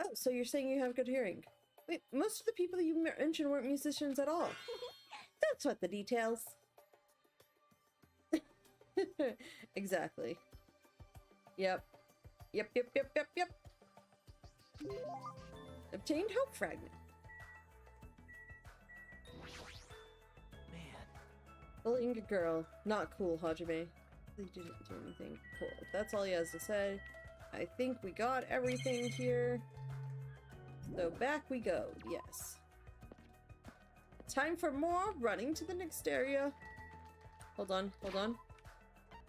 Oh, so you're saying you have good hearing. Wait, most of the people you mentioned weren't musicians at all. That's what the details. Exactly. Yep. Yep. Obtained hope fragment. Man, Bullying a girl. Not cool, Hajime. They didn't do anything cool. That's all he has to say. I think we got everything here. So back we go. Yes. Time for more running to the next area. Hold on.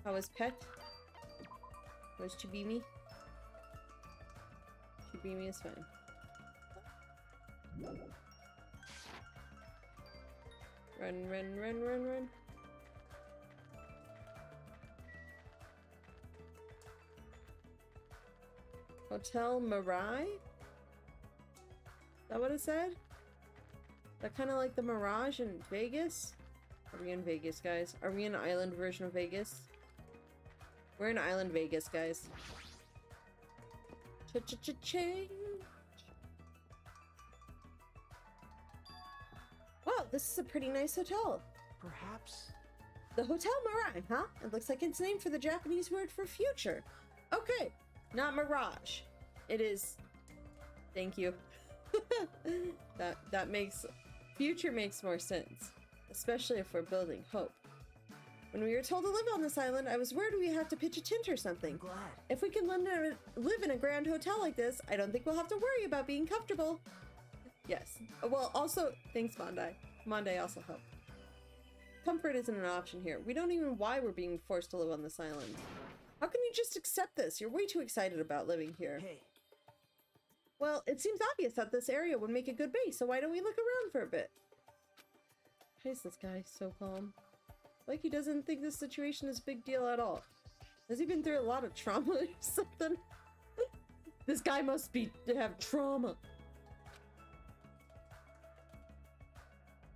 How is Pet? Where's Chibimi? Chibimi is fine. Run. Hotel Mirai? Is that what it said? That kind of like the Mirage in Vegas? Are we in Vegas, guys? Are we in an island version of Vegas? We're in Island Vegas, guys. Cha-cha-cha-ching! Wow, this is a pretty nice hotel. perhaps? The Hotel Mirai, huh? It looks like it's named for the Japanese word for future. Okay, not mirage. It is... Thank you. that makes... Future makes more sense. Especially if we're building hope. When we were told to live on this island, I was worried we had to pitch a tent or something. I'm glad. If we can live in a grand hotel like this, I don't think we'll have to worry about being comfortable. Yes. Well, also, thanks, Mondai. Mondai also helped. Comfort isn't an option here. We don't even know why we're being forced to live on this island. How can you just accept this? You're way too excited about living here. Hey, Well, it seems obvious that this area would make a good base, so why don't we look around for a bit? Why is this guy so calm? Like he doesn't think this situation is a big deal at all. Has he been through a lot of trauma or something? This guy must have trauma.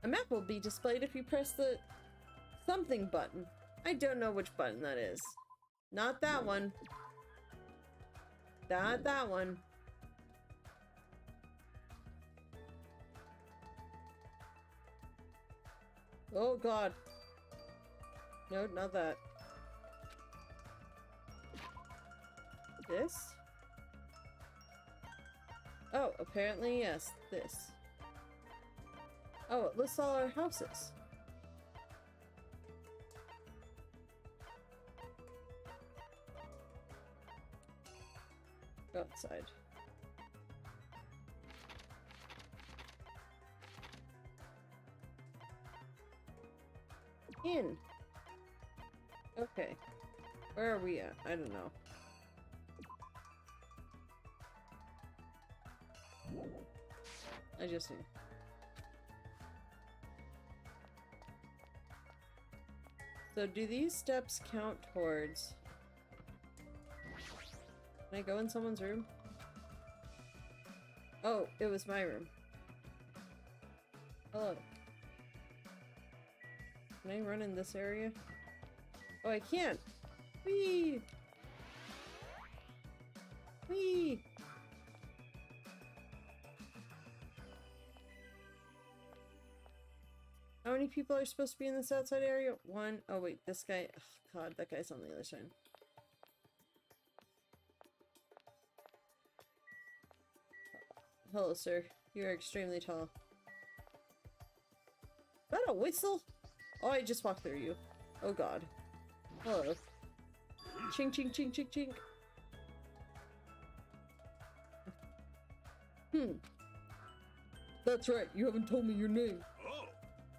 A map will be displayed if you press the something button. I don't know which button that is. Not that one. Not that one. Oh god. No, not that. This? Oh, apparently yes, this. Oh, it lists all our houses. Go outside. In. Okay. Where are we at? I don't know. I just knew. So do these steps count towards... Can I go in someone's room? Oh, it was my room. Hello. Can I run in this area? Oh, I can't! Whee! Whee! How many people are supposed to be in this outside area? One. Oh wait, this guy. Oh, God, that guy's on the other side. Hello, sir. You are extremely tall. Is that a whistle? Oh, I just walked through you. Oh God. Hello. Chink, chink, chink, chink, chink. That's right. You haven't told me your name. Oh,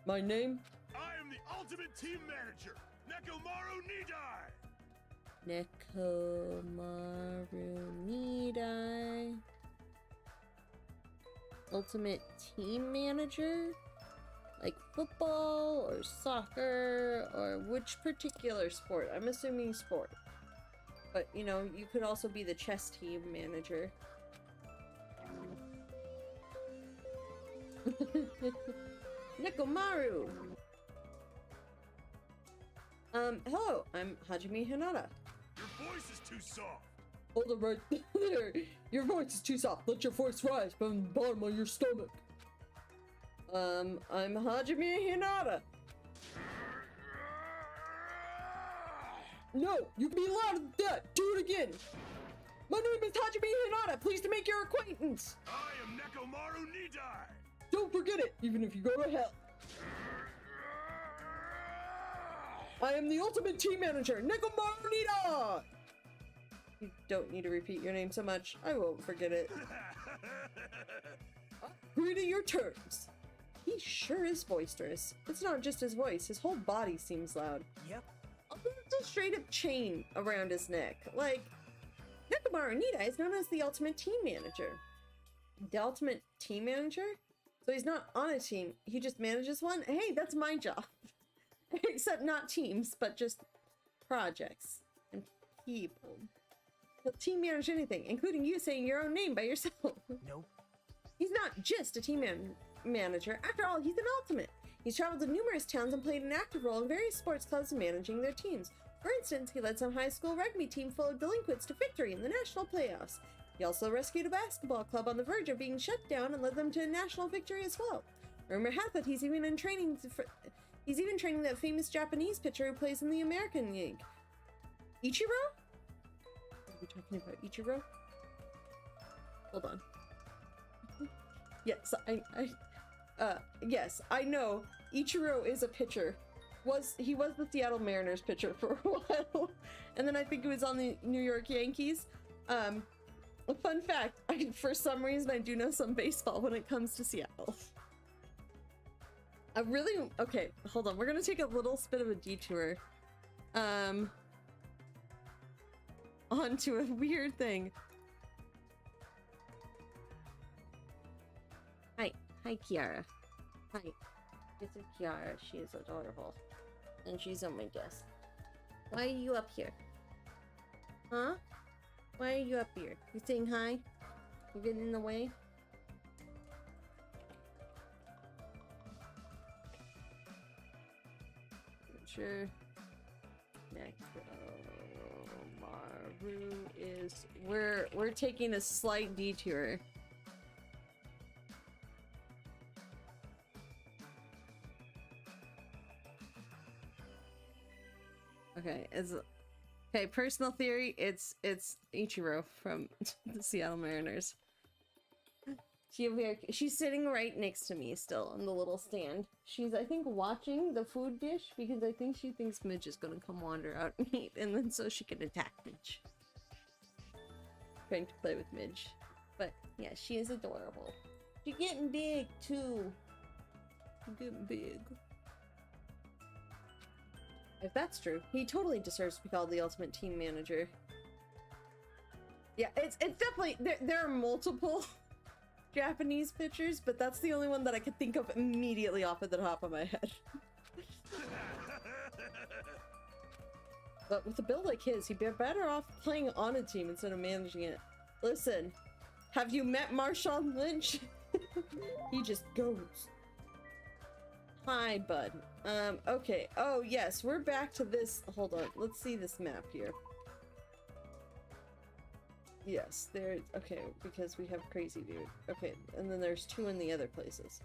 My name? I am the ultimate team manager, Nekomaru Nidai. Nekomaru Nidai. Ultimate team manager? Like football or soccer or which particular sport? I'm assuming sport. But, you know, you could also be the chess team manager. Nekomaru! Hello, I'm Hajime Hinata. Your voice is too soft. Hold it right there. Your voice is too soft. Let your voice rise from the bottom of your stomach. I'm Hajime Hinata. No, you can be louder than that. Do it again. My name is Hajime Hinata. Pleased to make your acquaintance. I am Nekomaru Nidai. Don't forget it, even if you go to hell. I am the ultimate team manager, Nekomaru Nidai. You don't need to repeat your name so much. I won't forget it. Agree to your terms. He sure is boisterous. It's not just his voice. His whole body seems loud. Yep. It's a straight up chain around his neck. Like, Nekomaru Nidai is known as the ultimate team manager. The ultimate team manager? So he's not on a team. He just manages one? Hey, that's my job. Except not teams, but just projects and people. He'll team manage anything, including you saying your own name by yourself. Nope. He's not just a team manager. After all, he's an ultimate. He's traveled to numerous towns and played an active role in various sports clubs managing their teams. For instance, he led some high school rugby team full of delinquents to victory in the national playoffs. He also rescued a basketball club on the verge of being shut down and led them to a national victory as well. Rumor has it he's even training that famous Japanese pitcher who plays in the American League. Ichiro? Are we talking about Ichiro? Hold on. Yes, I know. Ichiro is a pitcher. He was the Seattle Mariners pitcher for a while. And then I think it was on the New York Yankees. A fun fact, for some reason I do know some baseball when it comes to Seattle. Okay, hold on. We're gonna take a little bit of a detour. Onto a weird thing. Hi, Kiara. Hi. This is Kiara. She is adorable. And she's on my desk. Why are you up here? Huh? Why are you up here? You saying hi? You getting in the way? Sure. Maru is... We're taking a slight detour. Okay, personal theory, it's Ichiro from the Seattle Mariners. She's sitting right next to me still on the little stand. She's, I think, watching the food dish because I think she thinks Midge is gonna come wander out and eat, and then so she can attack Midge. Trying to play with Midge. But yeah, she is adorable. She's getting big too. She's getting big. If that's true, he totally deserves to be called the ultimate team manager. Yeah, it's definitely there are multiple Japanese pitchers, but that's the only one that I could think of immediately off of the top of my head. But with a build like his, he'd be better off playing on a team instead of managing it. Listen, have you met Marshawn Lynch? He just goes. Hi, bud. Okay. Oh, yes, we're back to this. Hold on. Let's see this map here. Yes, there. Okay, because we have Crazy Dude. Okay, and then there's two in the other places.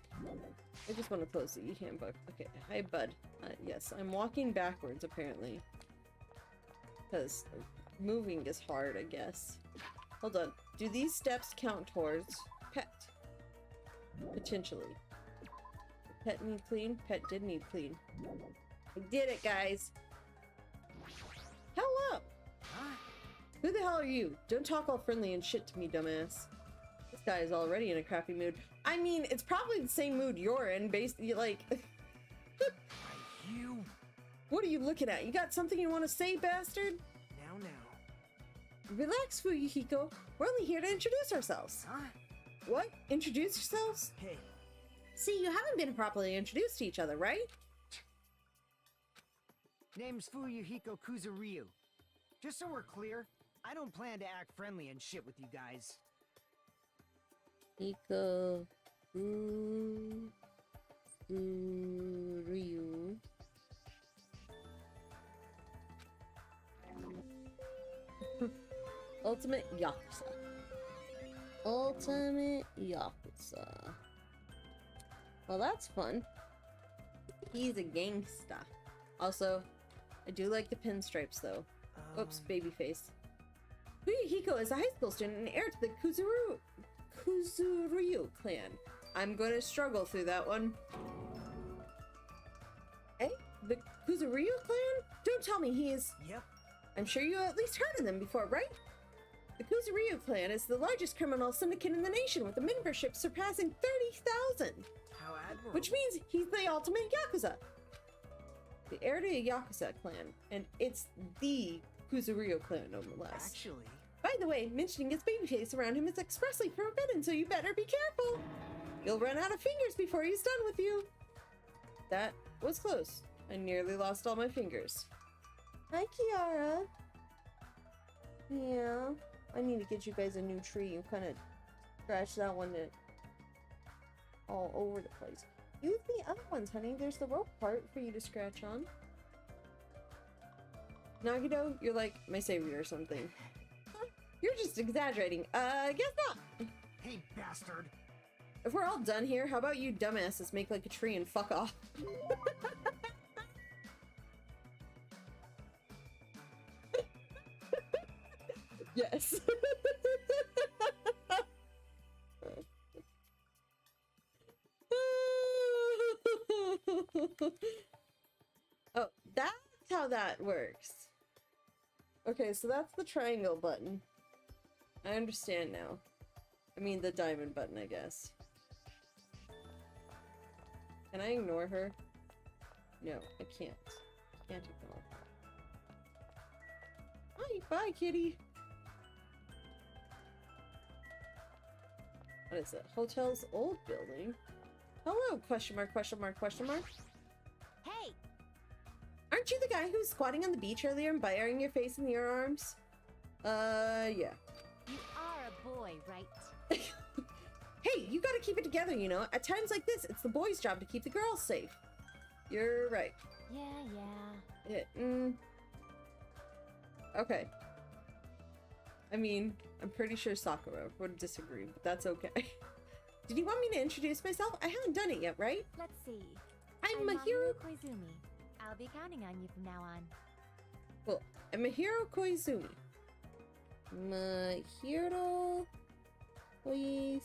I just want to close the e-handbook. Okay, hi, bud. Yes, I'm walking backwards, apparently. Because moving is hard, I guess. Hold on. Do these steps count towards pet? Potentially. Pet need clean? Pet did need clean. I did it, guys! Hello! Who the hell are you? Don't talk all friendly and shit to me, dumbass. This guy is already in a crappy mood. I mean, it's probably the same mood you're in, basically, like... You... What are you looking at? You got something you want to say, bastard? Now. Relax, Fuyuhiko. We're only here to introduce ourselves. Huh? What? Introduce yourselves? Hey. See, you haven't been properly introduced to each other, right? Name's Fuyuhiko Kuzuryu. Just so we're clear, I don't plan to act friendly and shit with you guys. Hiko... Ryu... Ultimate Yakuza. Ultimate Yakuza. Well, that's fun. He's a gangsta. Also, I do like the pinstripes, though. Oops, baby face. Hiko is a high school student and heir to the Kuzuryu clan. I'm going to struggle through that one. Hey, the Kuzuryu clan? Don't tell me he's... Yep. I'm sure you at least heard of them before, right? The Kuzuryu clan is the largest criminal syndicate in the nation, with a membership surpassing 30,000. How admirable. Which means he's the ultimate Yakuza. The heir to a Yakuza clan, and it's the Kuzuryu clan, no less. Actually... By the way, mentioning his babyface around him is expressly forbidden, so you better be careful. You'll run out of fingers before he's done with you. That was close. I nearly lost all my fingers. Hi, Kiara. Yeah, I need to get you guys a new tree. You kind of scratched that one all over the place. Use the other ones, honey. There's the rope part for you to scratch on. Nagito, you're like my savior or something. You're just exaggerating. Guess not. Hey, bastard. If we're all done here, how about you dumbasses make like a tree and fuck off? Yes. Oh, that's how that works. Okay, so that's the triangle button. I understand now. I mean the diamond button, I guess. Can I ignore her? No, I can't. Can't ignore her. Hi, bye, kitty. What is it? Hotel's old building? Hello, question mark, question mark, question mark. Hey! Aren't you the guy who was squatting on the beach earlier and burying your face in your arms? Yeah. You are a boy, right? Hey, you gotta keep it together, you know? At times like this, it's the boys' job to keep the girls safe. You're right. Yeah. Okay. I mean, I'm pretty sure Sakura would disagree, but that's okay. Did you want me to introduce myself? I haven't done it yet, right? Let's see. I'm Mahiro... Koizumi. I'll be counting on you from now on. Well, I'm Mahiro Koizumi. Mahiro Koizumi.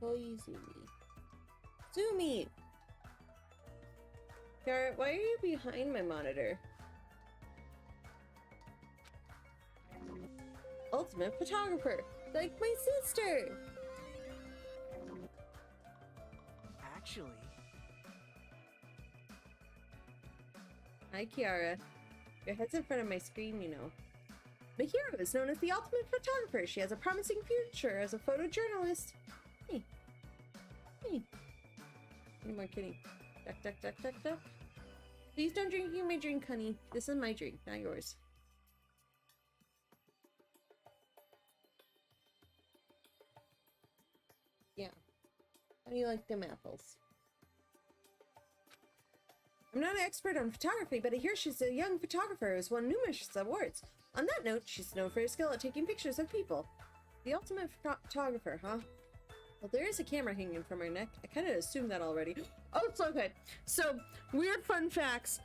Koizumi. Zumi! Garrett, why are you behind my monitor? Ultimate photographer! Like my sister! Actually... Hi, Kiara. Your head's in front of my screen, you know. Mahiro is known as the ultimate photographer. She has a promising future as a photojournalist. Hey. Hey. No more kidding. Duck, duck, duck, duck, duck. Please don't drink my drink, honey. This is my drink, not yours. Yeah. How do you like them apples? I'm not an expert on photography, but I hear she's a young photographer who's won numerous awards. On that note, she's known for her skill at taking pictures of people. The ultimate photographer, huh? Well, there is a camera hanging from her neck. I kind of assumed that already. Oh, it's okay. So, weird fun facts.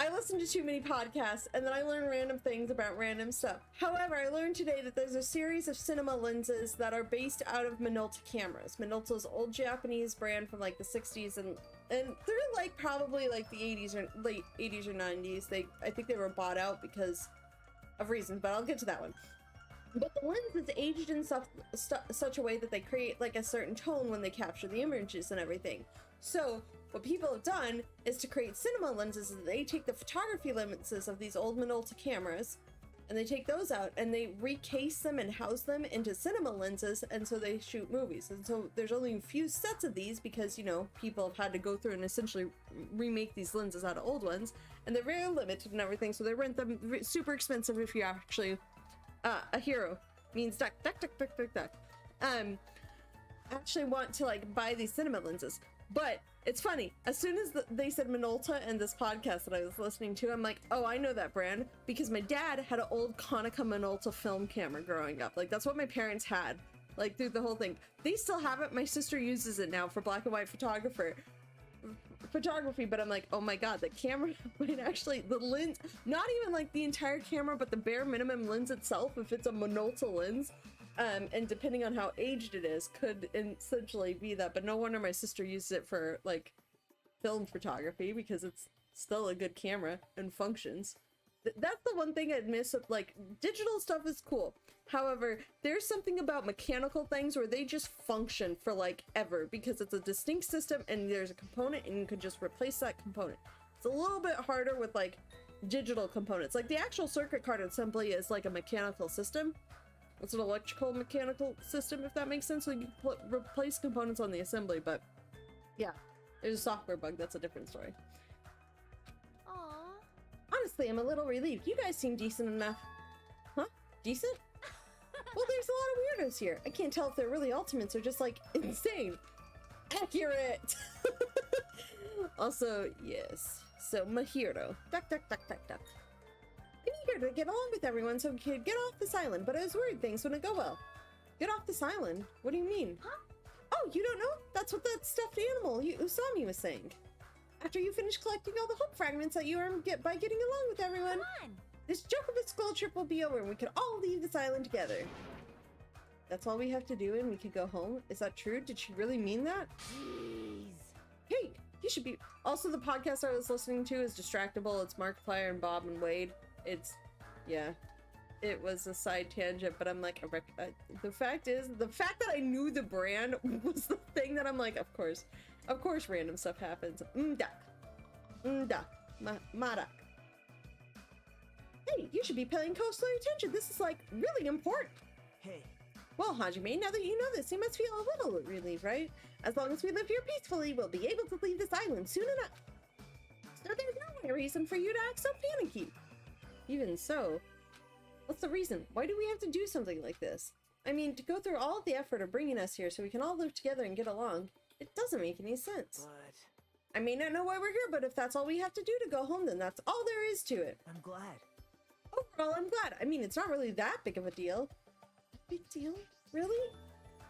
I listen to too many podcasts, and then I learn random things about random stuff. However, I learned today that there's a series of cinema lenses that are based out of Minolta cameras. Minolta's old Japanese brand from like the 60s, and they're like probably like the 80s or late 80s or 90s. I think they were bought out because of reasons, but I'll get to that one. But the lens is aged in such a way that they create like a certain tone when they capture the images and everything. So what people have done is to create cinema lenses. They take the photography lenses of these old Minolta cameras and they take those out and they recase them and house them into cinema lenses, and so they shoot movies. And so there's only a few sets of these because, you know, people have had to go through and essentially remake these lenses out of old ones, and they're very limited and everything, so they rent them super expensive if you actually a hero means duck, duck, duck, duck, duck, duck. Actually want to like buy these cinema lenses. But it's funny, as soon as they said Minolta and this podcast that I was listening to, I'm like, oh, I know that brand, because my dad had an old Konica Minolta film camera growing up. Like, that's what my parents had, like, through the whole thing. They still have it. My sister uses it now for black and white photography, but I'm like, oh my god, the camera might actually, the lens, not even like the entire camera, but the bare minimum lens itself, if it's a Minolta lens, and depending on how aged it is, could essentially be that. But no wonder my sister uses it for like film photography, because it's still a good camera and functions. That's the one thing I'd miss. Of like, digital stuff is cool, however, there's something about mechanical things where they just function for like ever, because it's a distinct system and there's a component and you can just replace that component. It's a little bit harder with like digital components. Like the actual circuit card assembly is like a mechanical system. It's an electrical mechanical system, if that makes sense. So you replace components on the assembly, but yeah, there's a software bug. That's a different story. Honestly, I'm a little relieved. You guys seem decent enough. Huh? Decent? Well, there's a lot of weirdos here. I can't tell if they're really ultimates or just, like, insane. Accurate! Also, yes. So, Mahiro. Duck, duck, duck, duck, duck. I'm eager to get along with everyone so we could get off this island, but I was worried things wouldn't go well. Get off this island? What do you mean? Huh? Oh, you don't know? That's what that stuffed animal Usami was saying. After you finish collecting all the hope fragments that you earn by getting along with everyone, Come on. this joke of a school trip will be over and we can all leave this island together. That's all we have to do and we can go home? Is that true? Did she really mean that? Jeez. Hey, you should be... Also, the podcast I was listening to is Distractable. It's Markiplier and Bob and Wade. It's... yeah. It was a side tangent, but I'm like... the fact that I knew the brand was the thing that I'm like, of course. Of course random stuff happens. Marak. Hey, you should be paying closer attention. This is, like, really important. Hey, Well, Hajime, now that you know this, you must feel a little relieved, right? As long as we live here peacefully, we'll be able to leave this island soon enough. So there's no reason for you to act so panicky. Even so, what's the reason? Why do we have to do something like this? I mean, to go through all of the effort of bringing us here so we can all live together and get along, it doesn't make any sense. but I may not know why we're here, but if that's all we have to do to go home, then that's all there is to it. I'm glad. Overall, I'm glad. I mean, it's not really that big of a deal. Big deal? Really?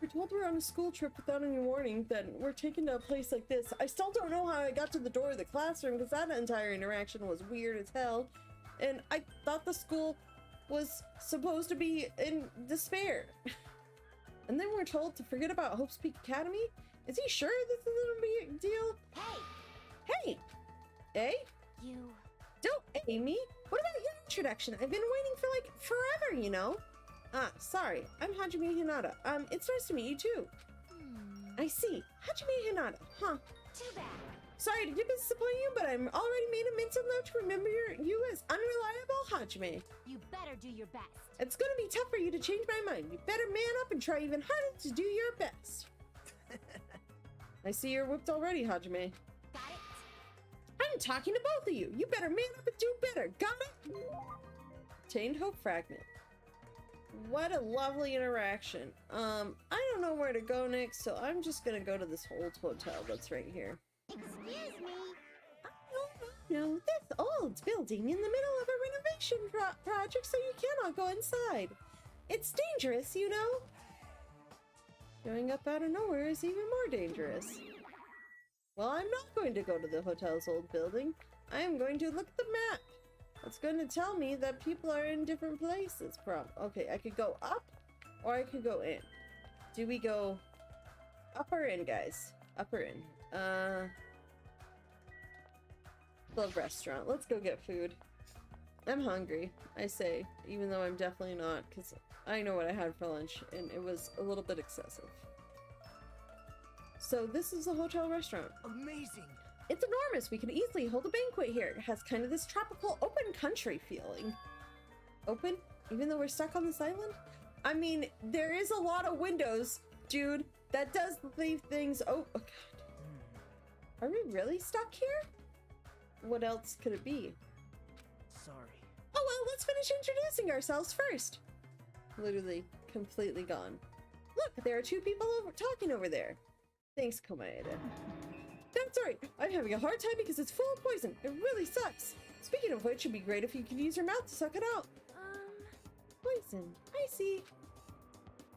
We're told we're on a school trip without any warning, then we're taken to a place like this. I still don't know how I got to the door of the classroom, because that entire interaction was weird as hell. And I thought the school was supposed to be in despair. And then we're told to forget about Hope's Peak Academy? Is he sure this is a big deal? Hey, Hey? Eh? You... Don't A me. What about your introduction? I've been waiting for like forever, you know? Sorry. I'm Hajime Hinata. It's nice to meet you too. I see. Hajime Hinata. Huh. too bad. Sorry to disappoint you, but I'm already made a mental note to remember you as unreliable Hajime. You better do your best. It's gonna be tough for you to change my mind. You better man up and try even harder to do your best. I see you're whipped already, Hajime. Got it? I'm talking to both of you. You better man up and do better. Got it? Obtained Hope Fragment. What a lovely interaction. I don't know where to go next, so I'm just gonna go to this old hotel that's right here. Excuse me. No, this old building in the middle of a renovation project, so you cannot go inside. It's dangerous, you know? Going up out of nowhere is even more dangerous. Well, I'm not going to go to the hotel's old building. I am going to look at the map. It's going to tell me that people are in different places. Okay, I could go up or I could go in. Do we go up or in, guys? Up or in? Club restaurant. Let's go get food. I'm hungry, I say, even though I'm definitely not, because I know what I had for lunch and it was a little bit excessive. So this is a hotel restaurant. Amazing. It's enormous. We could easily hold a banquet here. It has kind of this tropical open country feeling. Open? Even though we're stuck on this island? I mean, there is a lot of windows, dude. That does leave things... Oh, God. Are we really stuck here? What else could it be? Sorry. Oh, well, let's finish introducing ourselves first. Literally, completely gone. Look, there are two people talking over there. Thanks, Komaeda. That's right. I'm having a hard time because it's full of poison. It really sucks. Speaking of which, it'd be great if you could use your mouth to suck it out. Poison. I see.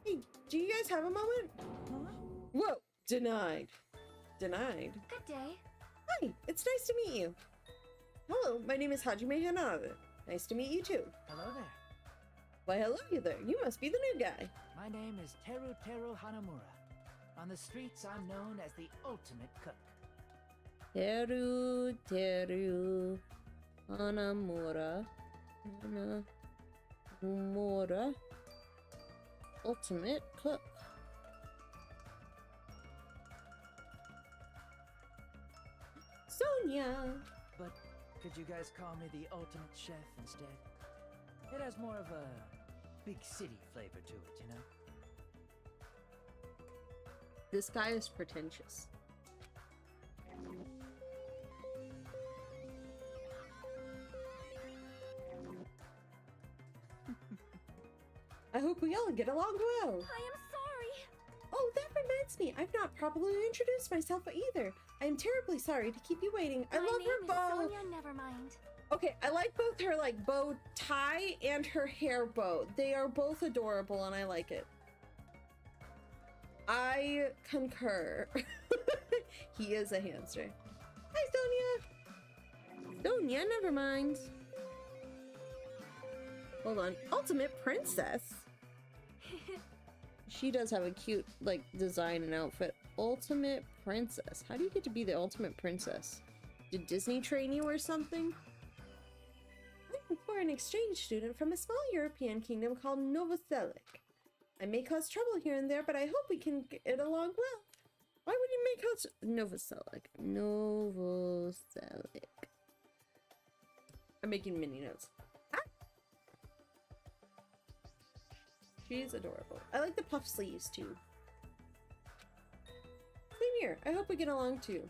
Hey, do you guys have a moment? Huh? Whoa. Denied. Denied. Good day. Hi, it's nice to meet you. Hello, my name is Hajime Hanada. Nice to meet you too. Hello there. Why, hello you there. You must be the new guy. My name is Teru Hanamura. On the streets, I'm known as the ultimate cook. Teru Hanamura. Hanamura. Ultimate cook. Sonia! But could you guys call me the ultimate chef instead? It has more of a big city flavor to it, you know? This guy is pretentious. I hope we all get along well. I am sorry. Oh, that reminds me. I've not properly introduced myself either. I am terribly sorry to keep you waiting. I love her bow. My name is Sonia Nevermind. Okay, I like both her like bow tie and her hair bow. They are both adorable and I like it. I concur. He is a hamster. Hi, Sonia. Sonia, never mind. Hold on. Ultimate princess. She does have a cute like design and outfit. Ultimate princess. How do you get to be the ultimate princess? Did Disney train you or something? I'm for an exchange student from a small European kingdom called Novoselic. I may cause trouble here and there, but I hope we can get along well. Why would you make cause Novoselic? Novoselic. I'm making mini notes. Ah! She's adorable. I like the puff sleeves too. Same here. I hope we get along too.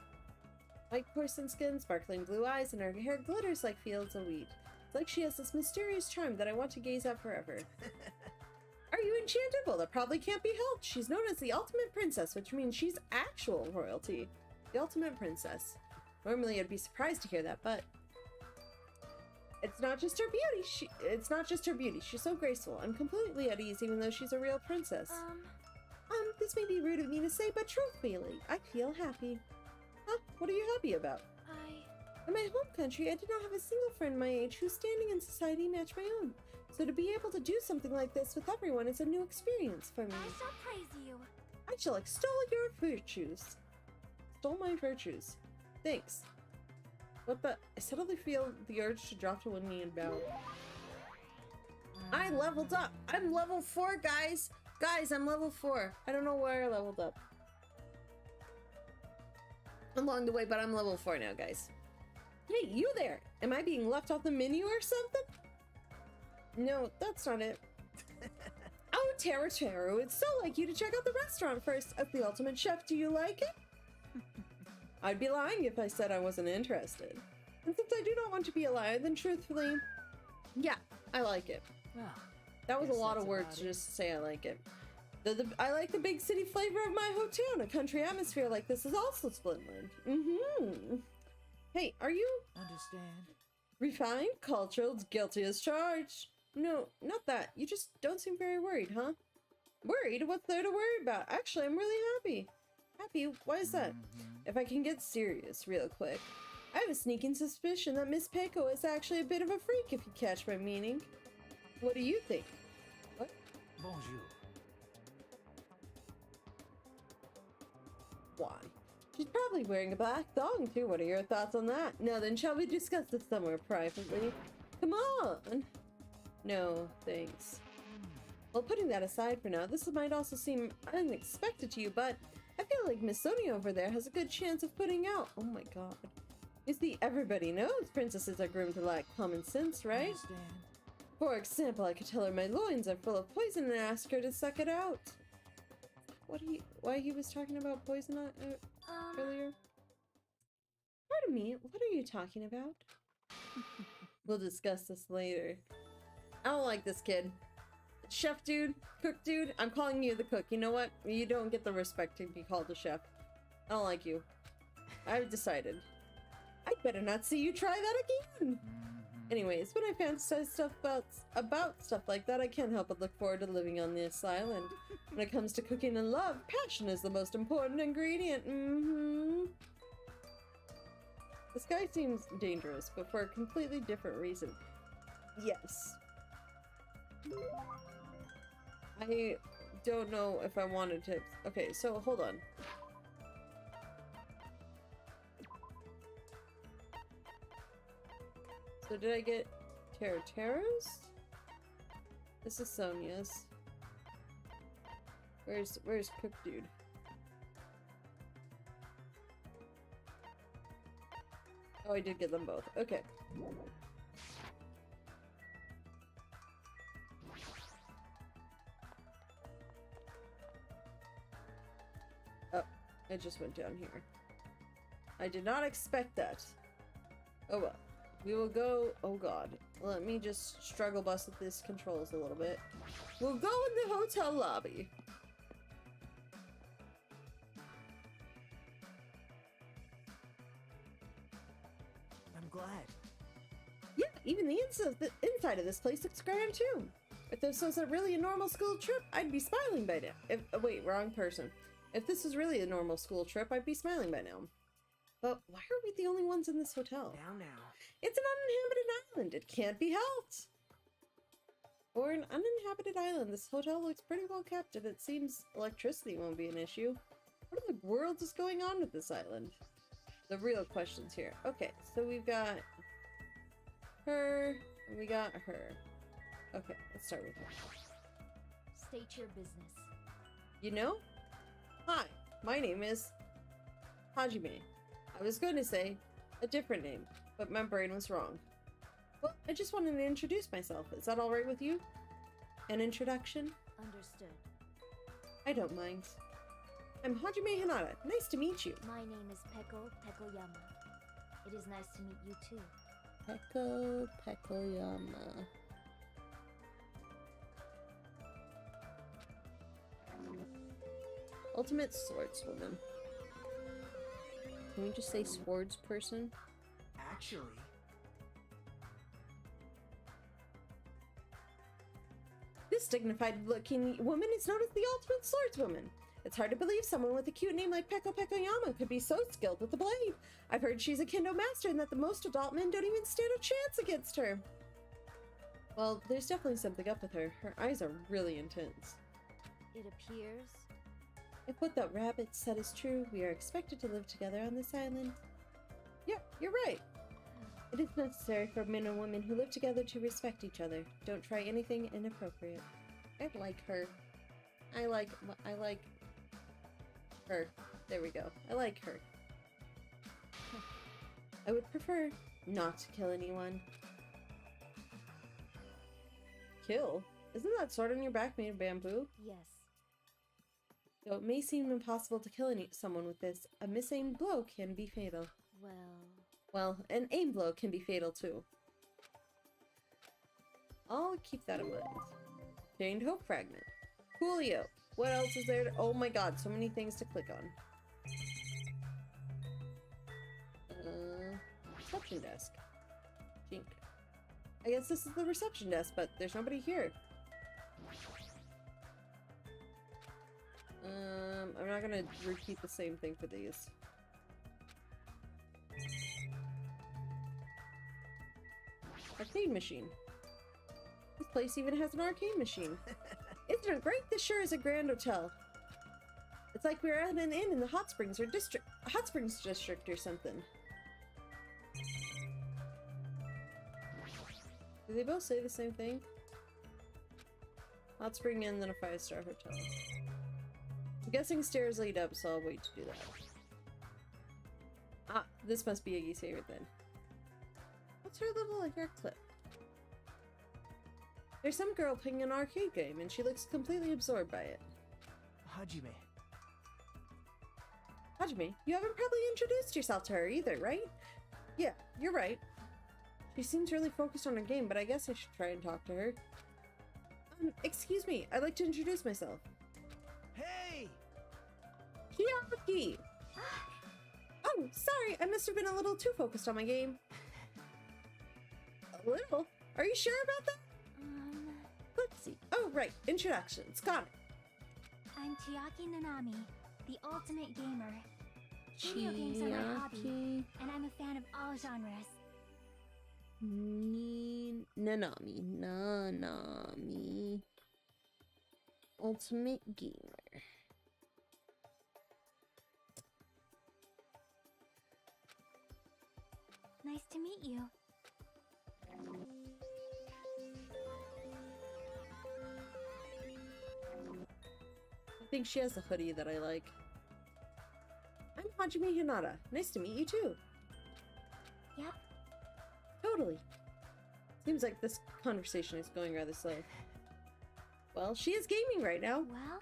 White porcelain skin, sparkling blue eyes, and her hair glitters like fields of wheat. It's like she has this mysterious charm that I want to gaze at forever. Are you enchanted? Well, that probably can't be helped. She's known as the ultimate princess, which means she's actual royalty. The ultimate princess. Normally, I'd be surprised to hear that, but it's not just her beauty. It's not just her beauty. She's so graceful. I'm completely at ease, even though she's a real princess. This may be rude of me to say, but truthfully, I feel happy. Huh? What are you happy about? In my home country, I did not have a single friend my age whose standing in society matched my own. So to be able to do something like this with everyone is a new experience for me. I shall praise you. I shall extol your virtues. Extol my virtues. Thanks. What the? I suddenly feel the urge to drop to one knee and bow. I leveled up. I'm level 4, guys. Guys, I'm level 4. I don't know where I leveled up along the way, but I'm level 4 now, guys. Hey, you there! Am I being left off the menu or something? No, that's not it. Oh, Teru, it's so like you to check out the restaurant first. As the ultimate chef, do you like it? I'd be lying if I said I wasn't interested. And since I do not want to be a liar, then truthfully, yeah, I like it. Well, That was a guess lot that's of words about to it. just say I like it. I like the big city flavor of my hometown. A country atmosphere like this is also splendid. Hey, are you Understand? refined, cultural, guilty as charged? No, not that. You just don't seem very worried, huh? Worried? What's there to worry about? Actually, I'm really happy. Happy? Why is that? If I can get serious real quick. I have a sneaking suspicion that Miss Peiko is actually a bit of a freak, if you catch my meaning. What do you think? What? Bonjour. Why? She's probably wearing a black thong too. What are your thoughts on that? Now then, shall we discuss this somewhere privately? Come on! No, thanks. Well, putting that aside for now, this might also seem unexpected to you, but I feel like Miss Sonia over there has a good chance of putting out. Oh my god. You see, everybody knows princesses are groomed to lack common sense, right? Understand? For example, I could tell her my loins are full of poison and ask her to suck it out. Why he was talking about poison earlier? Pardon me, what are you talking about? We'll discuss this later. I don't like this kid. Chef dude, cook dude, I'm calling you the cook. You know what? You don't get the respect to be called a chef. I don't like you. I've decided. I'd better not see you try that again! Anyways, when I fantasize stuff about stuff like that, I can't help but look forward to living on this island. When it comes to cooking and love, passion is the most important ingredient. This guy seems dangerous, but for a completely different reason. Yes. I don't know if I wanted to... Okay, so hold on. So did I get Tara's? This is Sonia's. Where's Cook Dude? Oh, I did get them both. Okay. Oh, it just went down here. I did not expect that. Oh well. We will go... Oh god. Let me just struggle bust with this controls a little bit. We'll go in the hotel lobby. I'm glad. Yeah, even the inside of this place looks grand too. If this was really a normal school trip, I'd be smiling by now. Wait, wrong person. If this was really a normal school trip, I'd be smiling by now. But why are we the only ones in this hotel? Now. It's an uninhabited island. It can't be helped. For an uninhabited island, this hotel looks pretty well kept, and it seems electricity won't be an issue. What in the world is going on with this island? The real questions here. Okay, so we've got her, and we got her. Okay, let's start with her. State your business. You know? Hi, my name is Hajime. I was going to say a different name, but my brain was wrong. Well, I just wanted to introduce myself. Is that alright with you? An introduction? Understood. I don't mind. I'm Hajime Hinata. Nice to meet you. My name is Peko Pekoyama. It is nice to meet you too. Peko Pekoyama. Ultimate swordswoman. Can we just say swords person? Actually, This dignified-looking woman is known as the ultimate swordswoman. It's hard to believe someone with a cute name like Peko Pekoyama could be so skilled with the blade. I've heard she's a kendo master and that the most adult men don't even stand a chance against her. Well, there's definitely something up with her. Her eyes are really intense. It appears. If what that rabbit said is true, we are expected to live together on this island. Yep, you're right. It is necessary for men and women who live together to respect each other. Don't try anything inappropriate. I like her. I like her. There we go. I like her. I would prefer not to kill anyone. Kill? Isn't that sword on your back made of bamboo? Yes. Though it may seem impossible to kill someone with this, a misaimed blow can be fatal. Well, an aim blow can be fatal too. I'll keep that in mind. Chained Hope Fragment. Coolio. What else is there? Oh my god, so many things to click on. Reception desk. Jink. I guess this is the reception desk, but there's nobody here. I'm not gonna repeat the same thing for these. Arcade machine. This place even has an arcade machine. Isn't it great? This sure is a grand hotel. It's like we're at an inn in the Hot Springs district or something. Do they both say the same thing? Hot Spring Inn, then a 5-star hotel. I'm guessing stairs lead up, so I'll wait to do that. Ah, this must be Iggy's favorite then. What's her little hair clip? There's some girl playing an arcade game, and she looks completely absorbed by it. Hajime. Hajime, you haven't probably introduced yourself to her either, right? Yeah, you're right. She seems really focused on her game, but I guess I should try and talk to her. Excuse me, I'd like to introduce myself. Hey! Chiaki! Oh, Oh, sorry, I must have been a little too focused on my game. A little? Are you sure about that? Let's see. Oh, right. Introductions. Got it. I'm Chiaki Nanami, the ultimate gamer. Video games are my hobby, and I'm a fan of all genres. Nanami. Ultimate gamer. Nice to meet you. I think she has a hoodie that I like. I'm Hajime Hinata. Nice to meet you too. Yep. Totally. Seems like this conversation is going rather slow. Well, she is gaming right now. Well?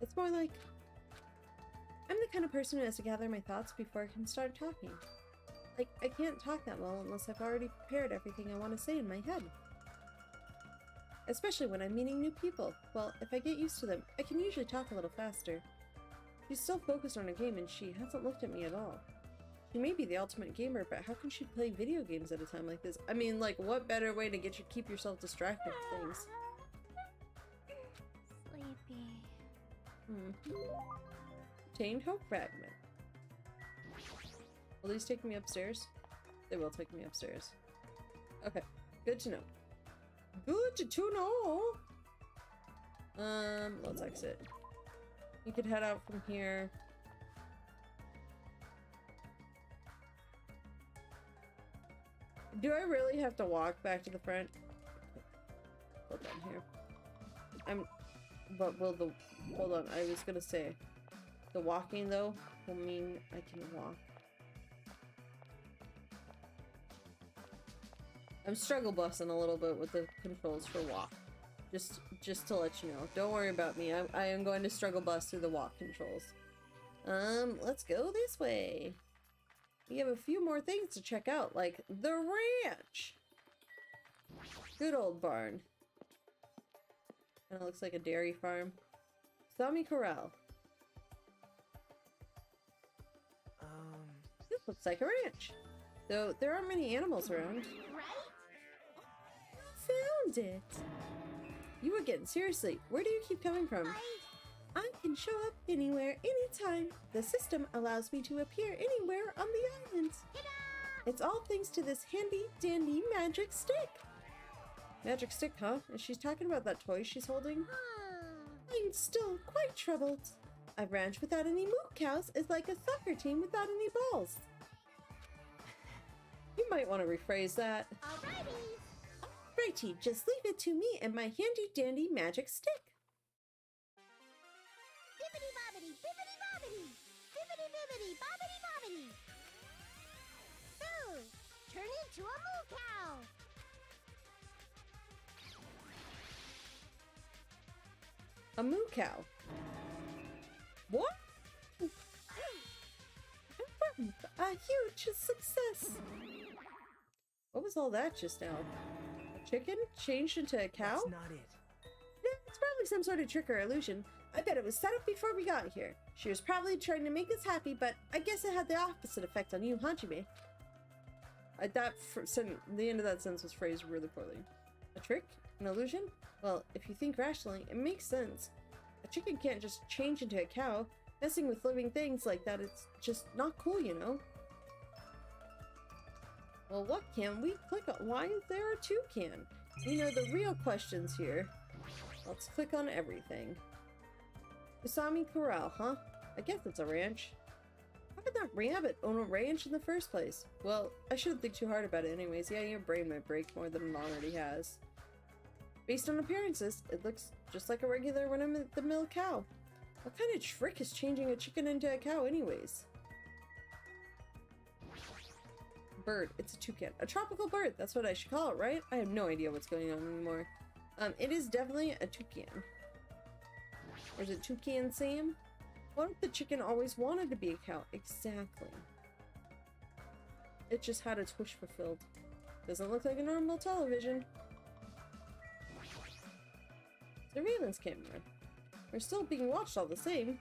It's more like... I'm the kind of person who has to gather my thoughts before I can start talking. Like, I can't talk that well unless I've already prepared everything I want to say in my head. Especially when I'm meeting new people. Well, if I get used to them, I can usually talk a little faster. She's still focused on her game and she hasn't looked at me at all. She may be the ultimate gamer, but how can she play video games at a time like this? I mean, like, what better way to keep yourself distracted with things? Sleepy. Obtained Hope Fragment. Will these take me upstairs? They will take me upstairs. Okay, good to know. Good to know! Let's exit. You could head out from here. Do I really have to walk back to the front? Hold on here. But will the... Hold on, I was gonna say. The walking, though, will mean I can walk. I'm struggle bussing a little bit with the controls for walk. Just to let you know. Don't worry about me. I am going to struggle bus through the walk controls. Let's go this way. We have a few more things to check out, like the ranch. Good old barn. Kinda looks like a dairy farm. Sami Corral. This looks like a ranch. Though there aren't many animals around. Found it! You again, seriously, where do you keep coming from? I can show up anywhere, anytime. The system allows me to appear anywhere on the island. It's all thanks to this handy dandy magic stick. Magic stick, huh? Is she talking about that toy she's holding? I'm still quite troubled. A ranch without any moo cows is like a soccer team without any balls. You might want to rephrase that. Alrighty, just leave it to me and my handy dandy magic stick. Bibbidi bobbidi, bibbidi bobbidi, bibbidi bibbidi, bobbidi bobbidi. So, turn into a moo cow. A moo cow. What? A huge success. What was all that just now? A chicken changed into a cow? That's not it. Yeah, it's probably some sort of trick or illusion. I bet it was set up before we got here. She was probably trying to make us happy, but I guess it had the opposite effect on you, Hajime. The end of that sentence was phrased really poorly. A trick? An illusion? Well, if you think rationally, it makes sense. A chicken can't just change into a cow. Messing with living things like that, it's just not cool, you know? Well, what can we click on? Why is there a toucan? You know, the real questions here. Let's click on everything. Usami Corral, huh? I guess it's a ranch. How could that rabbit own a ranch in the first place? Well, I shouldn't think too hard about it anyways. Yeah, your brain might break more than it already has. Based on appearances, it looks just like a regular run-of-the-mill cow. What kind of trick is changing a chicken into a cow anyways? Bird. It's a toucan. A tropical bird. That's what I should call it, right? I have no idea what's going on anymore. It is definitely a toucan. Or is it Toucan Sam? What if the chicken always wanted to be a cow? Exactly. It just had its wish fulfilled. Doesn't look like a normal television. Surveillance camera. We're still being watched all the same.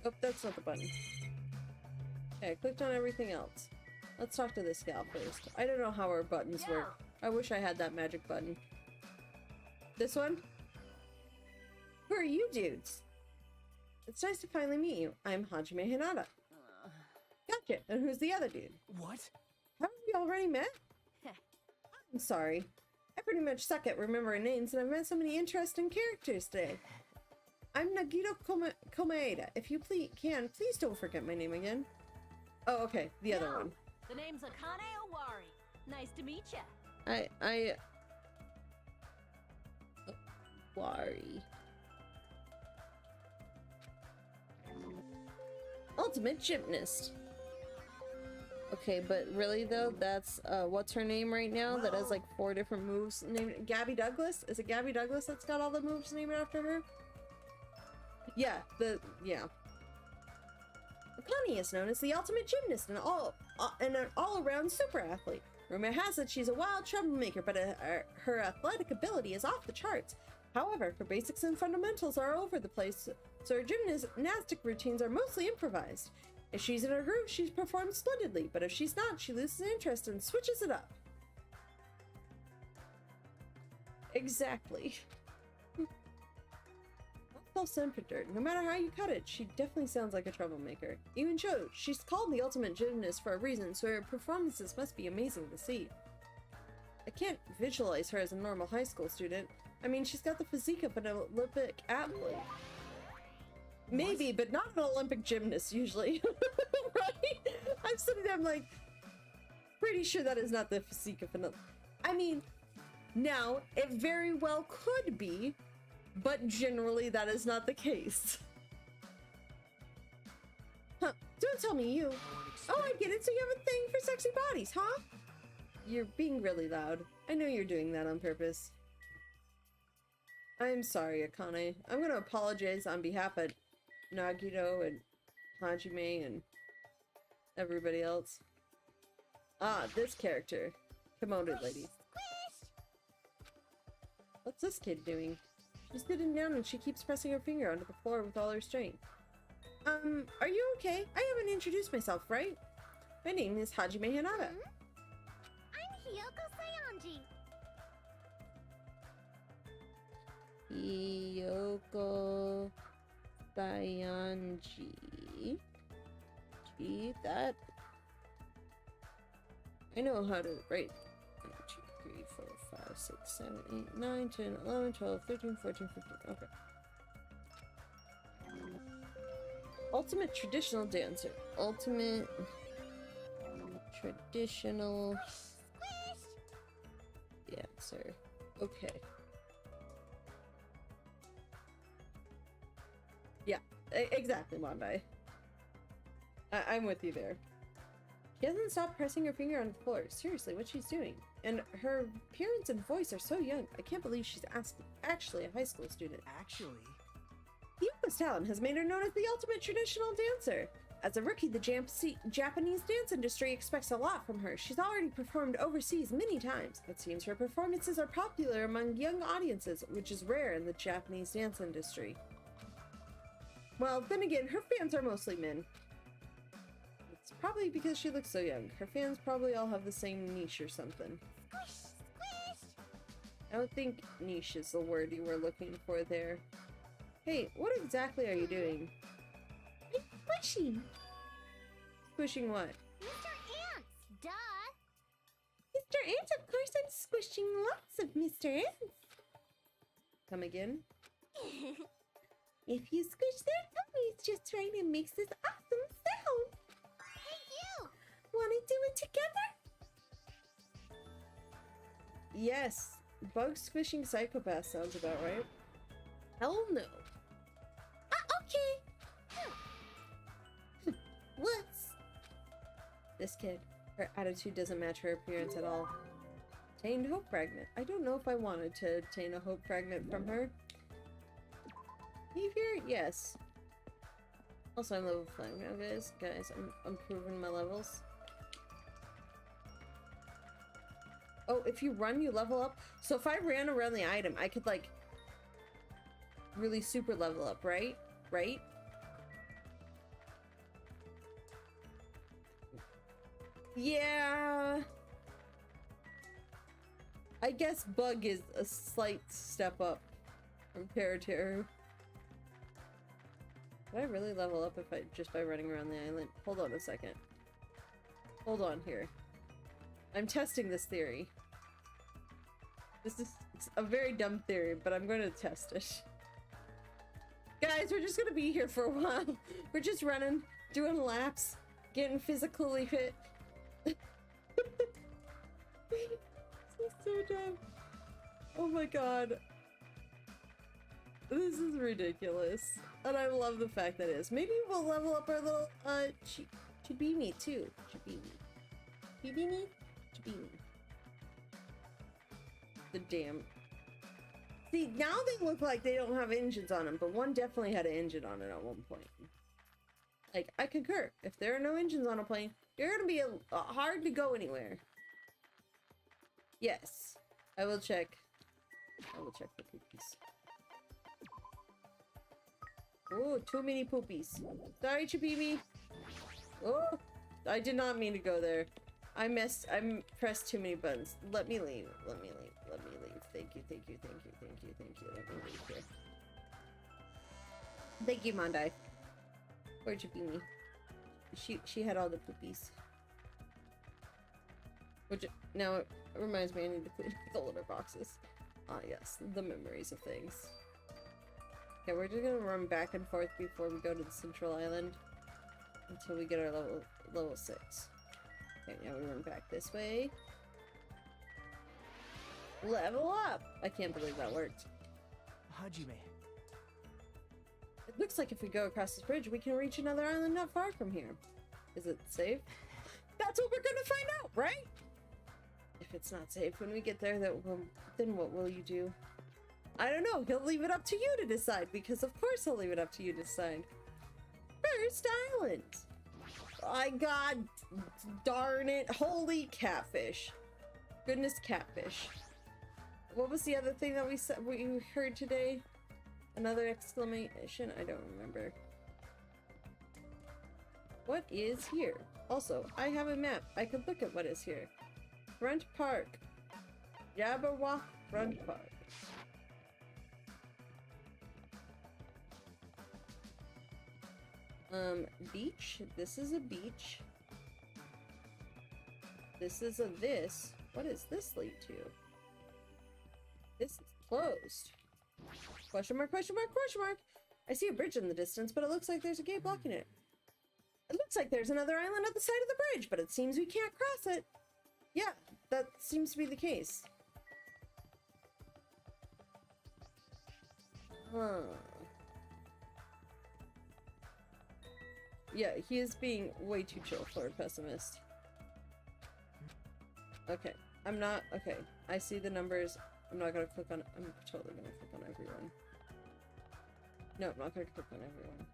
Oh, that's not the button. Okay, I clicked on everything else. Let's talk to this gal first. I don't know how our buttons work. I wish I had that magic button. This one? Who are you dudes? It's nice to finally meet you. I'm Hajime Hinata. Gotcha. And who's the other dude? What? Haven't we already met? I'm sorry. I pretty much suck at remembering names, and I've met so many interesting characters today. I'm Nagito Komaeda. If you please don't forget my name again. Oh, okay. The other one. The name's Akane Owari. Nice to meet ya. Worry. Ultimate Gymnast. Okay, but really though, that's what's her name right now that has like 4 different moves named Gabby Douglas? Is it Gabby Douglas that's got all the moves named after her? Yeah, Akane is known as the ultimate gymnast and an all-around super athlete. Rumor has it she's a wild troublemaker, but her athletic ability is off the charts. However, her basics and fundamentals are all over the place, so her gymnastic routines are mostly improvised. If she's in her groove, she performs splendidly, but if she's not, she loses interest and switches it up. Exactly. Self-centered. No matter how you cut it, she definitely sounds like a troublemaker. Even so, she's called the ultimate gymnast for a reason, so her performances must be amazing to see. I can't visualize her as a normal high school student. I mean, she's got the physique of an Olympic athlete. Maybe, but not an Olympic gymnast usually. Right? I'm sitting there, I'm like, pretty sure that is not the physique of an... I mean, now, it very well could be, but generally that is not the case. Huh, don't tell me you. Oh, I get it, so you have a thing for sexy bodies, huh? You're being really loud. I know you're doing that on purpose. I'm sorry, Akane. I'm gonna apologize on behalf of Nagito and Hajime and everybody else. Ah, this character. Kimono lady. What's this kid doing? She's sitting down and she keeps pressing her finger onto the floor with all her strength. Are you okay? I haven't introduced myself, right? My name is Hajime Hinata. I'm Hiyoko Sayanji. Hiyoko Sayanji. Gee, that... I know how to write 1, 2, 3, 4, 5, 6, 7, 8, 9, 10, 11, 12, 13, 14, 15. Okay. Ultimate traditional dancer. Ultimate traditional dancer. Okay. Yeah, exactly, Mondai. I'm with you there. She hasn't stopped pressing her finger on the floor. Seriously, what she's doing. And her appearance and voice are so young. I can't believe she's actually a high school student. Actually... Hiyoko's talent has made her known as the ultimate traditional dancer. As a rookie, the Japanese dance industry expects a lot from her. She's already performed overseas many times. It seems her performances are popular among young audiences, which is rare in the Japanese dance industry. Well, then again, her fans are mostly men. It's probably because she looks so young. Her fans probably all have the same niche or something. I don't think niche is the word you were looking for there. Hey, what exactly are you doing? I'm squishing. Squishing what? Mr. Ants, duh. Mr. Ants, of course I'm squishing lots of Mr. Ants. Come again? If you squish their tummies just right, it makes this awesome sound. Hey, you! Wanna do it together? Yes. Bug squishing psychopath sounds about right. Hell no. Okay. What's this kid? Her attitude doesn't match her appearance at all. Obtained hope fragment. I don't know if I wanted to obtain a hope fragment from her. Behavior? Yes. Also, I'm level 5 now, guys. I'm improving my levels. Oh, if you run, you level up. So if I ran around the item, I could, like, really super level up, right? Right? Yeah. I guess Bug is a slight step up from Terra. Would I really level up if I just by running around the island? Hold on a second. Hold on here. I'm testing this theory. This is a very dumb theory, but I'm going to test it. Guys, we're just going to be here for a while. We're just running, doing laps, getting physically fit. This is so dumb. Oh my god. This is ridiculous. And I love the fact that it is. Maybe we'll level up our little, Chibimi too. Chibimi? The damn... See, now they look like they don't have engines on them, but one definitely had an engine on it at one point. Like, I concur. If there are no engines on a plane, you're gonna be hard to go anywhere. Yes. I will check the poopies. Oh, too many poopies. Sorry, Chibimi. Oh, I did not mean to go there. I pressed too many buttons. Let me leave. Let me leave. Thank you. Let me leave here. Thank you, Mondai. Poor Chibimi. She had all the poopies. Which, now it reminds me I need to clean the litter boxes. Ah, yes. The memories of things. Okay, we're just gonna run back and forth before we go to the central island. Until we get our level 6. Okay, now we run back this way. Level up! I can't believe that worked. Hajime. It looks like if we go across this bridge, we can reach another island not far from here. Is it safe? That's what we're gonna find out, right? If it's not safe when we get there, then what will you do? I don't know. He'll leave it up to you to decide, because of course he'll leave it up to you to decide. First island! My god darn it. Holy catfish. Goodness catfish. What was the other thing that we heard today? Another exclamation? I don't remember. What is here? Also, I have a map. I could look at what is here. Front Park. Jabberwock Front Park. Beach. This is a beach. This is a this. What does this lead to? This is closed. Question mark, question mark, question mark. I see a bridge in the distance, but it looks like there's a gate blocking it. It looks like there's another island at the side of the bridge, but it seems we can't cross it. Yeah, that seems to be the case. Huh. Yeah, he is being way too chill for a pessimist. Okay, I'm not... Okay, I see the numbers. I'm not gonna click on... I'm totally gonna click on everyone. No, I'm not gonna click on everyone.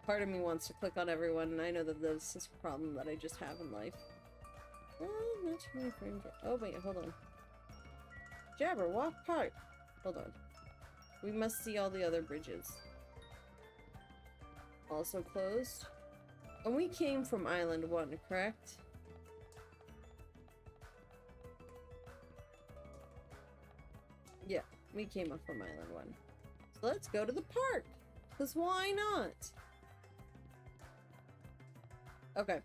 Part of me wants to click on everyone, and I know that this is a problem that I just have in life. Not too many frames. Oh, wait, hold on. Jabberwock Park! Hold on. We must see all the other bridges. Also closed. And we came from Island 1, correct? Yeah, we came up from Island 1. So let's go to the park! Because why not? Okay.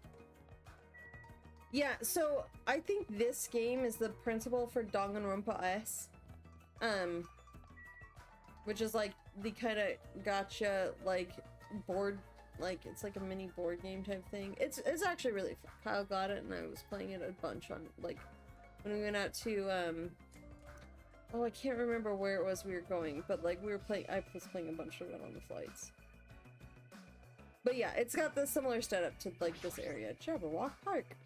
Yeah, so I think this game is the principle for Danganronpa S. Which is like the kind of gacha, like, board, like, it's like a mini board game type thing. It's actually really fun. Kyle got it and I was playing it a bunch on, like, when we went out to, oh, I can't remember where it was we were going, but, like, we were playing, I was playing a bunch of it on the flights. But yeah, it's got the similar setup to, like, this area. Jabberwock Park.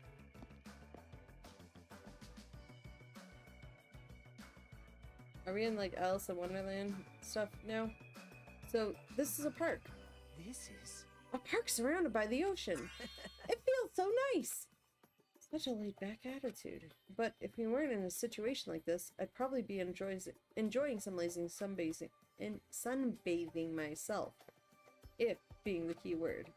Are we in, like, Alice in Wonderland stuff now? So, this is a park. This is... A park surrounded by the ocean. It feels so nice. Such a laid-back attitude. But if we weren't in a situation like this, I'd probably be enjoying some lazy sunbathing myself. If being the key word.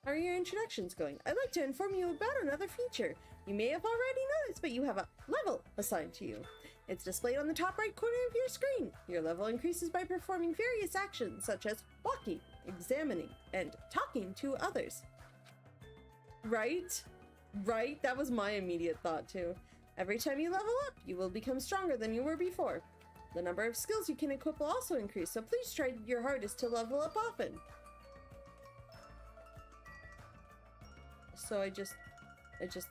How are your introductions going? I'd like to inform you about another feature. You may have already noticed, but you have a level assigned to you. It's displayed on the top right corner of your screen. Your level increases by performing various actions such as walking, examining, and talking to others. Right? Right? That was my immediate thought too. Every time you level up, you will become stronger than you were before. The number of skills you can equip will also increase, so please try your hardest to level up often. So I just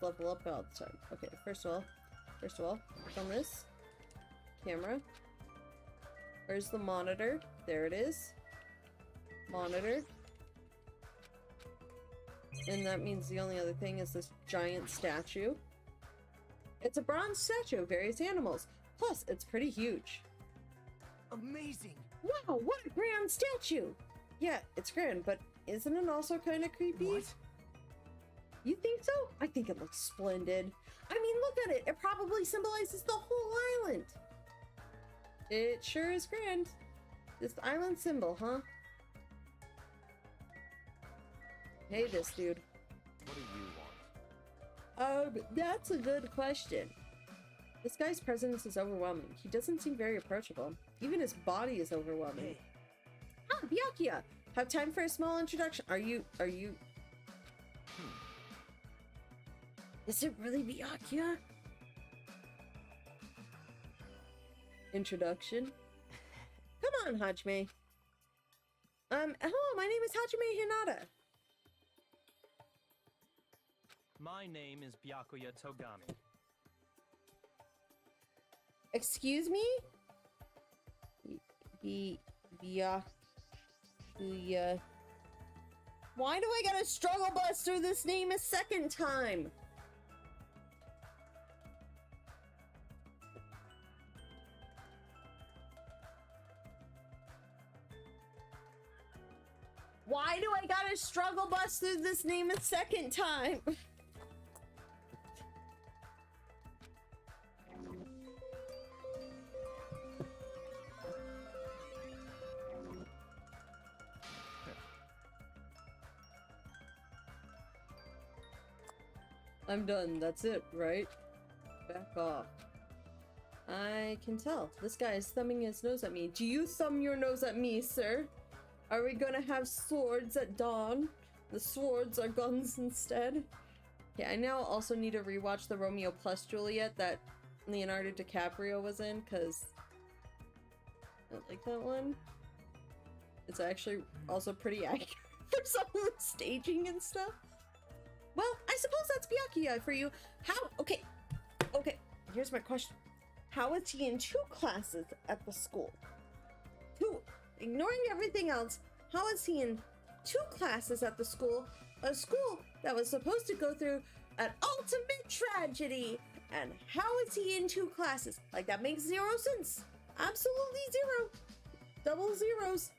level up all the time. Okay, first of all, on this camera. Where's the monitor? There it is. Monitor. And that means the only other thing is this giant statue. It's a bronze statue of various animals. Plus, it's pretty huge. Amazing! Wow, what a grand statue! Yeah, it's grand, but isn't it also kind of creepy? What? You think so? I think it looks splendid. I mean, look at it. It probably symbolizes the whole island. It sure is grand. This island symbol, huh? Hey, this dude. What do you want? That's a good question. This guy's presence is overwhelming. He doesn't seem very approachable. Even his body is overwhelming. Hey. Ah, Byakuya! Have time for a small introduction. Are you... Is it really Byakuya? Introduction? Come on, Hajime. Hello, my name is Hajime Hinata. My name is Byakuya Togami. Excuse me? Byakuya. Why do I gotta struggle bust through this name a second time? Why do I gotta struggle bust through this name a second time? I'm done. That's it, right? Back off. I can tell. This guy is thumbing his nose at me. Do you thumb your nose at me, sir? Are we gonna have swords at dawn? The swords are guns instead. Okay, I now also need to rewatch the Romeo plus Juliet that Leonardo DiCaprio was in, because I don't like that one. It's actually also pretty accurate for some of the staging and stuff. Well, I suppose that's Byakuya for you. How? Okay, here's my question. How is he in 2 classes at the school? 2. Ignoring everything else, how is he in 2 classes at the school? A school that was supposed to go through an ultimate tragedy. And how is he in 2 classes? Like, that makes 0 sense. Absolutely 0. Double zeros.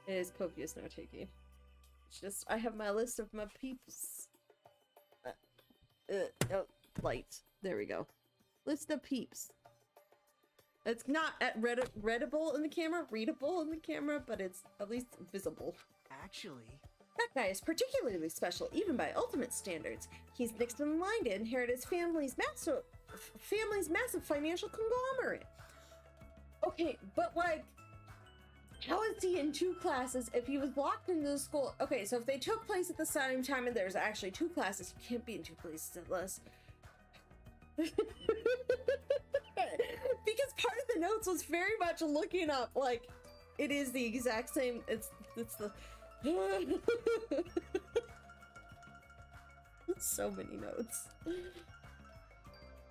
It is copious note taking. It's just, I have my list of my peeps. Oh, light. There we go. List of peeps. It's not readable in the camera, but it's at least visible. Actually... That guy is particularly special, even by ultimate standards. He's next in line to inherit his family's massive financial conglomerate. Okay, but like, how is he in 2 classes if he was locked into the school? Okay, so if they took place at the same time and there's actually 2 classes, you can't be in 2 places unless... Because part of the notes was very much looking up, like, it is the exact same, it's the... So many notes.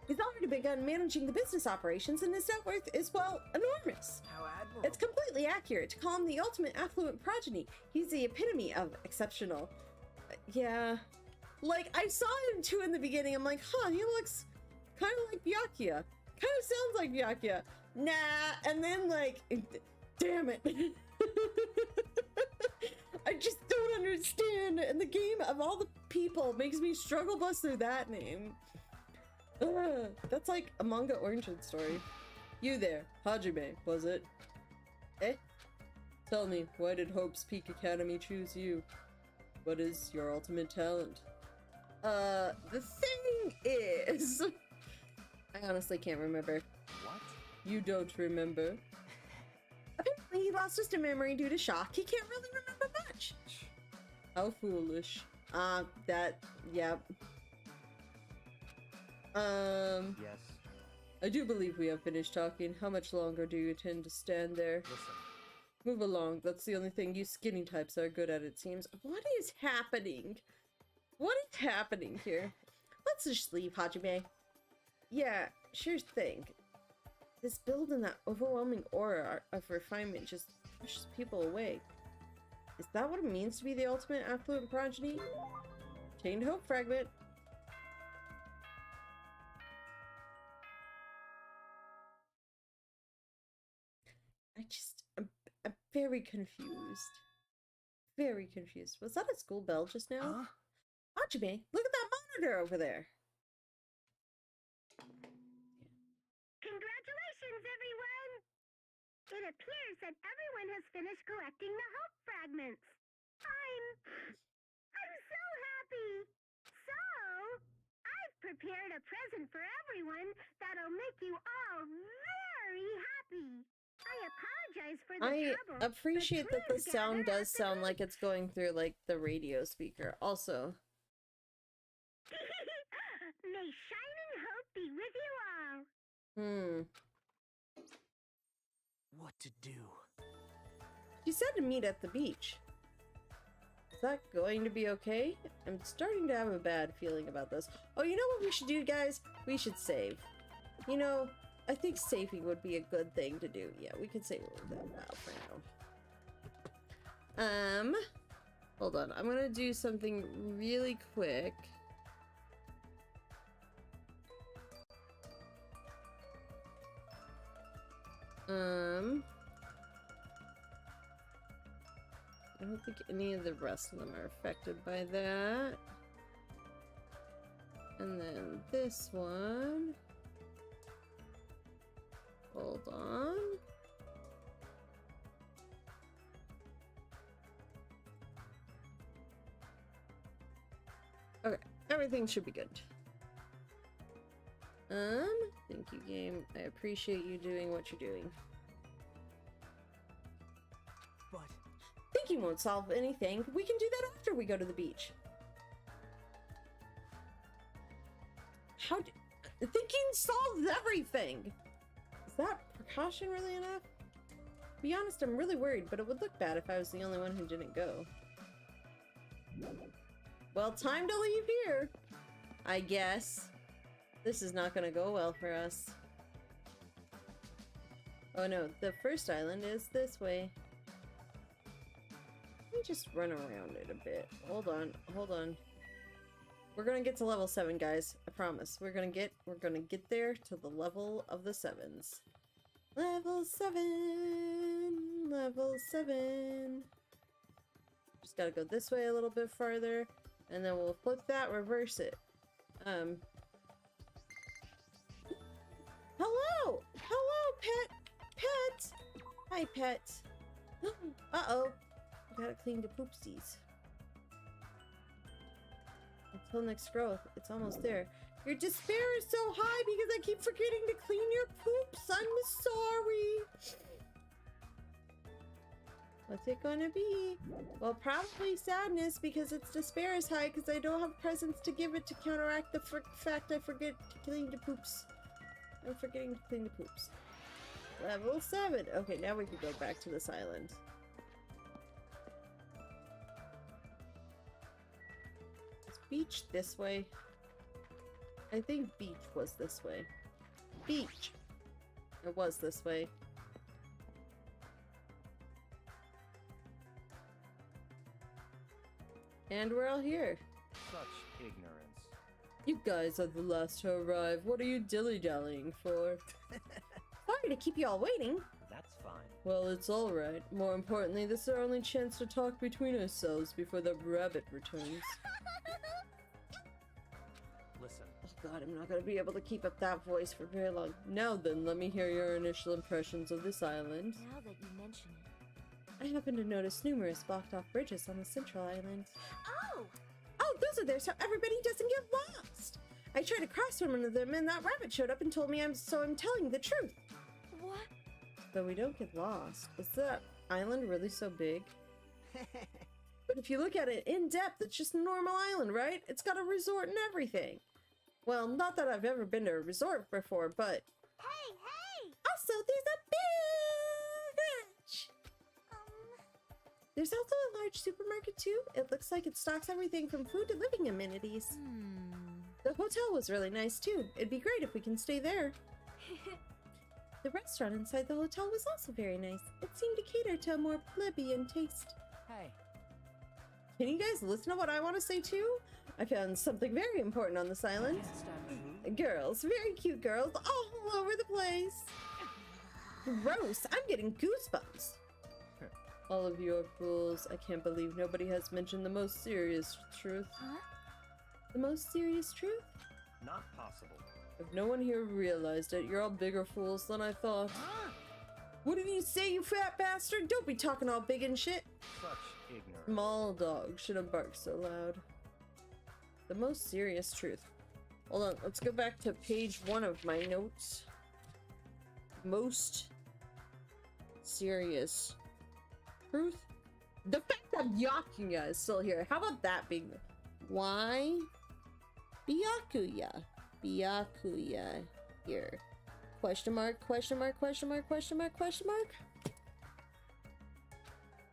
He's already begun managing the business operations and his net worth is, well, enormous. How admirable. It's completely accurate to call him the ultimate affluent progeny. He's the epitome of exceptional. Yeah. Like, I saw him too in the beginning. I'm like, huh, he looks kind of like Byakuya. Kind of sounds like Byakuya. Nah. And then, like, damn it. I just don't understand. And the game of all the people makes me struggle bust through that name. That's like a manga origin story. You there, Hajime, was it? Eh? Tell me, why did Hope's Peak Academy choose you? What is your ultimate talent? The thing is... I honestly can't remember. What? You don't remember? Apparently he lost his memory due to shock. He can't really remember much. How foolish. Yep. Yes. I do believe we have finished talking. How much longer do you intend to stand there? Listen. Move along. That's the only thing you skinny types are good at, it seems. What is happening? What is happening here? Let's just leave, Hajime. Yeah, sure thing. This build and that overwhelming aura of refinement just pushes people away. Is that what it means to be the ultimate affluent progeny? Chained Hope Fragment. I'm very confused. Very confused. Was that a school bell just now? Huh? Hajime, look at that monitor over there. Congratulations, everyone! It appears that everyone has finished collecting the hope fragments. I'm so happy! So, I've prepared a present for everyone that'll make you all very happy. I apologize for the trouble. I appreciate that the please sound gather does at the sound like it's going through, like, the radio speaker. Also, May shining hope be with you all. What to do? She said to meet at the beach. Is that going to be okay? I'm starting to have a bad feeling about this. Oh, you know what we should do, guys? We should save. You know, I think saving would be a good thing to do. Yeah, we could save that while for now. Hold on. I'm gonna do something really quick. I don't think any of the rest of them are affected by that. And then this one. Hold on. Okay, everything should be good. Thank you, game. I appreciate you doing what you're doing. But Thinking won't solve anything. We can do that after we go to the beach. Thinking solves everything! Is that precaution really enough? To be honest, I'm really worried, but it would look bad if I was the only one who didn't go. Well, time to leave here, I guess. This is not gonna go well for us. Oh no, the first island is this way. Let me just run around it a bit. Hold on, hold on. We're gonna get to level 7, guys. I promise. We're gonna get there to the level of the 7s. Level 7! Level 7! Just gotta go this way a little bit farther, and then we'll flip that, reverse it. Hello! Hello, pet! Pet! Hi, pet. Uh-oh. I gotta clean the poopsies. Until next growth, it's almost there. Your despair is so high because I keep forgetting to clean your poops. I'm sorry. What's it gonna be? Well, probably sadness because its despair is high because I don't have presents to give it to counteract the fact I forget to clean the poops. I'm forgetting to clean the poops. Level 7. Okay, now we can go back to this island. Is beach this way? I think beach was this way. Beach! It was this way. And we're all here. Such ignorance. You guys are the last to arrive. What are you dilly-dallying for? Sorry to keep you all waiting. That's fine. Well, it's alright. More importantly, this is our only chance to talk between ourselves before the rabbit returns. Listen. Oh god, I'm not gonna be able to keep up that voice for very long. Now then, let me hear your initial impressions of this island. Now that you mention it. I happen to notice numerous blocked off bridges on the central island. Oh! Oh, those are there so everybody doesn't get lost! I tried to cross one of them and that rabbit showed up and told me I'm telling the truth. What? But we don't get lost. Is that island really so big? But if you look at it in depth, it's just a normal island, right? It's got a resort and everything. Well, not that I've ever been to a resort before, but... Hey, hey! Also, there's a beach! There's also a large supermarket, too. It looks like it stocks everything from food to living amenities. The hotel was really nice, too. It'd be great if we can stay there. The restaurant inside the hotel was also very nice. It seemed to cater to a more plebeian taste. Hey. Can you guys listen to what I want to say too? I found something very important on this island. Girls, very cute girls, all over the place. Gross, I'm getting goosebumps. All of you are fools. I can't believe nobody has mentioned the most serious truth. Huh? The most serious truth? Not possible. If no one here realized it, you're all bigger fools than I thought. What did you say, you fat bastard? Don't be talking all big and shit. Such ignorance. Small dog shouldn't bark so loud. The most serious truth. Hold on, let's go back to page 1 of my notes. Most serious truth? The fact that Byakuya is still here. How about that being the... Why? Byakuya. Byakuya here. Question mark, question mark, question mark, question mark, question mark?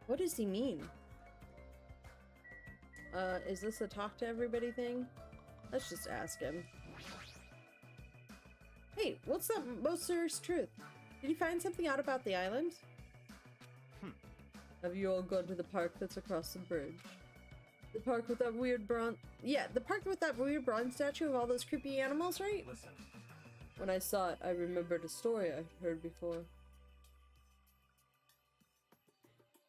What does he mean? Is this a talk to everybody thing? Let's just ask him. Hey, what's that most serious truth? Did you find something out about the island? Have you all gone to the park that's across the bridge? The park with that weird bronze... Yeah, the park with that weird bronze statue of all those creepy animals, right? Listen. When I saw it, I remembered a story I heard before.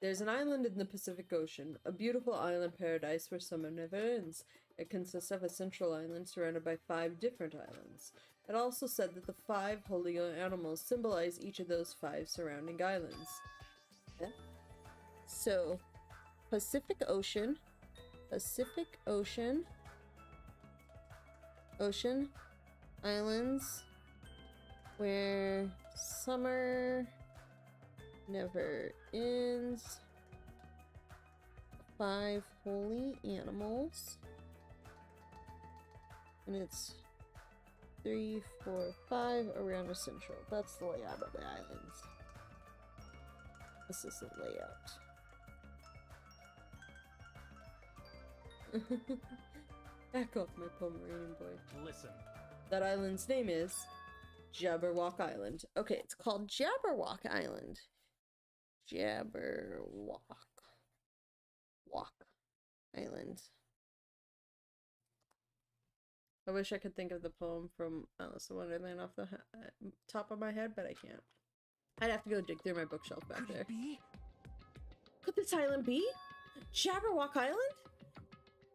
There's an island in the Pacific Ocean, a beautiful island paradise where summer never ends. It consists of a central island surrounded by 5 different islands. It also said that the 5 holy animals symbolize each of those 5 surrounding islands. Yeah. So, Pacific Ocean, Ocean, islands, where summer never ends, 5 holy animals, and it's 3, 4, 5 around a central. That's the layout of the islands. This is the layout. Back off, my Pomeranian boy. Listen. That island's name is Jabberwock Island. Okay, it's called Jabberwock Island. Jabberwock. Island. I wish I could think of the poem from Alice in Wonderland off the top of my head, but I can't. I'd have to go dig through my bookshelf back there. Could this island be? Jabberwock Island?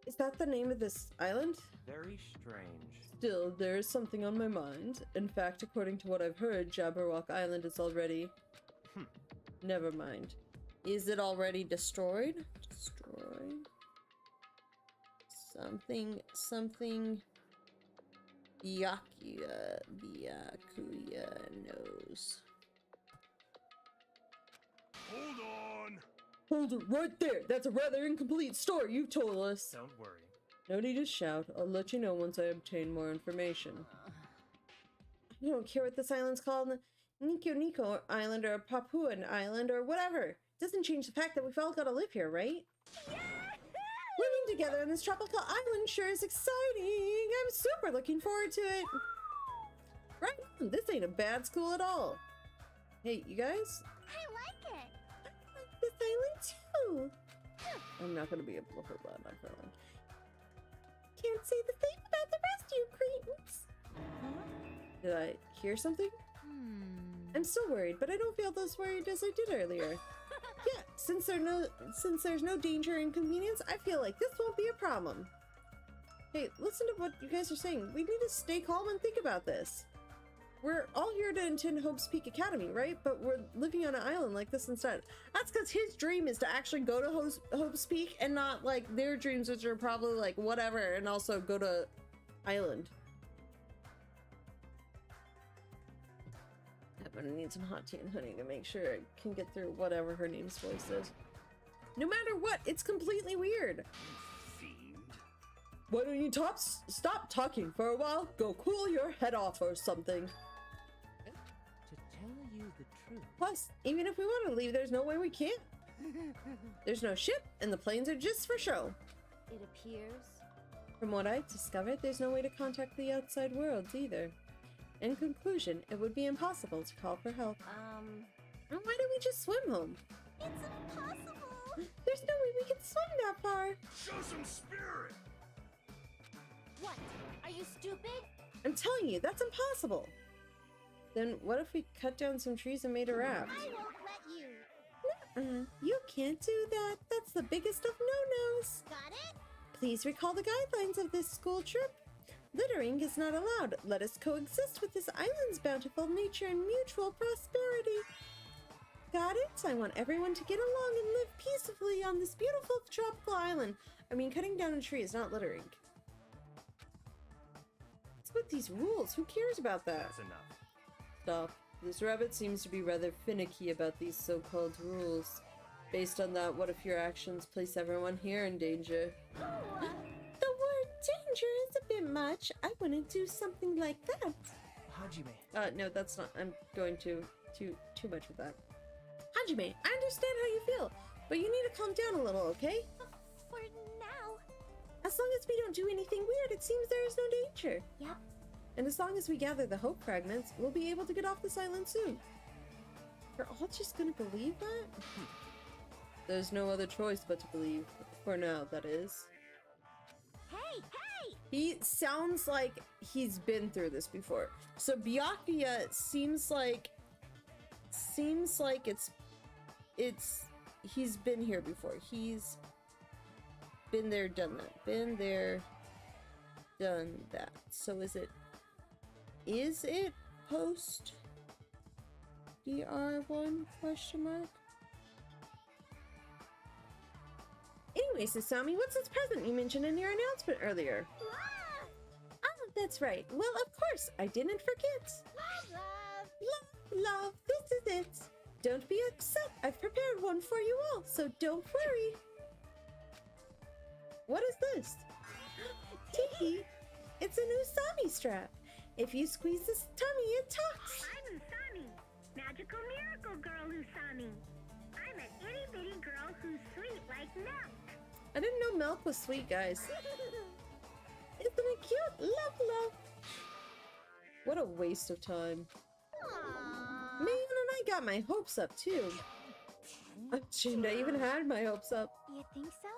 Is that the name of this island? Very strange. Still, there is something on my mind. In fact, according to what I've heard, Jabberwock Island is already... Never mind. Is it already destroyed? Destroyed? Something... Byakuya knows. Hold on! Hold it right there! That's a rather incomplete story you told us! Don't worry. No need to shout. I'll let you know once I obtain more information. I don't care what this island's called. Nico Island or Papuan Island or whatever. Doesn't change the fact that we've all got to live here, right? Living together on this tropical island sure is exciting. I'm super looking forward to it. Right on. This ain't a bad school at all. Hey, you guys? I like it. I like this island too. I'm not going to be able to hold that back for long. Can't say the same about the rest of you cretins. Did I hear something? I'm still worried, but I don't feel as worried as I did earlier. Yeah, since there's no danger or inconvenience, I feel like this won't be a problem. Hey, listen to what you guys are saying. We need to stay calm and think about this. We're all here to attend Hope's Peak Academy, right? But we're living on an island like this instead. That's because his dream is to actually go to Hope's Peak and not like their dreams, which are probably like whatever, and also go to island. I'm gonna need some hot tea and honey to make sure I can get through whatever her name's voice is. No matter what, it's completely weird. Why don't you stop talking for a while? Go cool your head off or something. To tell you the truth. Plus, even if we want to leave, there's no way we can't. There's no ship, and the planes are just for show. It appears. From what I've discovered, there's no way to contact the outside worlds either. In conclusion, it would be impossible to call for help. And why don't we just swim home? It's impossible! There's no way we can swim that far! Show some spirit! What? Are you stupid? I'm telling you, that's impossible! Then what if we cut down some trees and made a raft? I won't let you. You can't do that. That's the biggest of no-nos. Got it? Please recall the guidelines of this school trip. Littering is not allowed. Let us coexist with this island's bountiful nature and mutual prosperity. Got it? I want everyone to get along and live peacefully on this beautiful tropical island. I mean, cutting down a tree is not littering. What's with these rules? Who cares about that? That's enough. Stop. This rabbit seems to be rather finicky about these so-called rules. Based on that, what if your actions place everyone here in danger? The word danger is a bit much. I wouldn't do something like that. Hajime. No, that's not. I'm going too much with that. Hajime, I understand how you feel, but you need to calm down a little, okay? For now. As long as we don't do anything weird, it seems there is no danger. Yep. And as long as we gather the hope fragments, we'll be able to get off this island soon. We're all just gonna believe that? There's no other choice but to believe. For now, that is. Hey, hey! He sounds like he's been through this before. So Byakuya seems like he's been here before. He's been there, done that. Been there, done that. So is it post DR1 question mark? Anyways, Asami, what's this present you mentioned in your announcement earlier? Love! Oh, that's right. Well, of course, I didn't forget. Love! Love, this is it. Don't be upset. I've prepared one for you all, so don't worry. What is this? Tiki, it's an Usami strap. If you squeeze this tummy, it talks. I'm Usami, magical miracle girl Usami. I'm an itty-bitty girl who's sweet like milk. I didn't know milk was sweet, guys. Isn't it cute? Love. What a waste of time. Aww. Man, and I got my hopes up, too. I'm ashamed I even had my hopes up. You think so?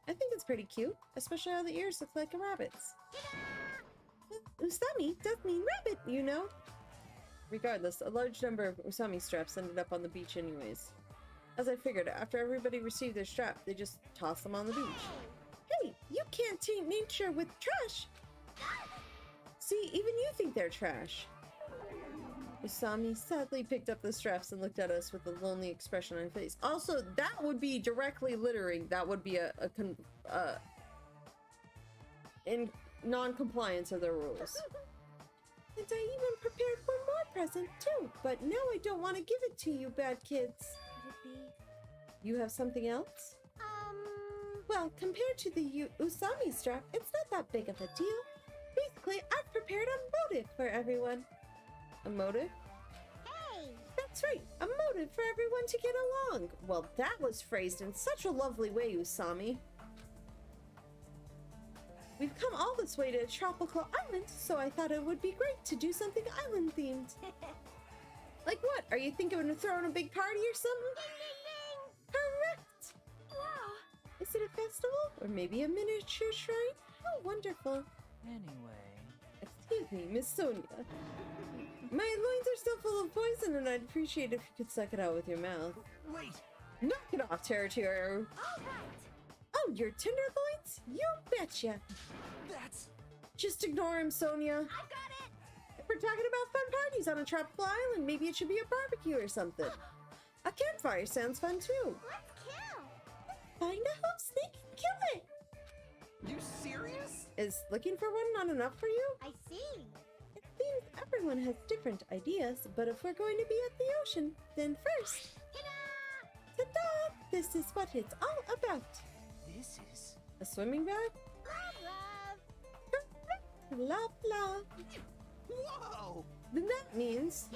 I think it's pretty cute, especially how the ears look like a rabbit's. Usami does mean rabbit, you know. Regardless, a large number of Usami straps ended up on the beach anyways. As I figured, after everybody received their strap, they just tossed them on the beach. Hey, you can't taint nature with trash! See, even you think they're trash. Usami sadly picked up the straps and looked at us with a lonely expression on her face. Also, that would be directly littering. That would be in non-compliance of the rules. And I even prepared one more present too, but now I don't want to give it to you, bad kids. Could it be? You have something else? Well, compared to the Usami strap, it's not that big of a deal. Basically, I've prepared a motive for everyone. A motive? Hey! That's right, a motive for everyone to get along. Well, that was phrased in such a lovely way, Usami. We've come all this way to a tropical island, so I thought it would be great to do something island-themed. Like what? Are you thinking of throwing a big party or something? Ding, ding, ding! Correct! Wow! Is it a festival? Or maybe a miniature shrine? Oh, wonderful. Anyway. Excuse me, Miss Sonia. My loins are still full of poison, and I'd appreciate if you could suck it out with your mouth. Wait! Knock it off, Territory. All right! Oh, your tenderloins? spots? You betcha. That's... Just ignore him, Sonia. I got it! If we're talking about fun parties on a tropical island, maybe it should be a barbecue or something. A campfire sounds fun too. Let's kill. Find a hope snake and kill it. You serious? Is looking for one not enough for you? I see. It seems everyone has different ideas, but if we're going to be at the ocean, then first... Ta-da! Ta-da! This is what it's all about. This is... A swimming bag? Love, love. Love, love. Whoa! Then that means...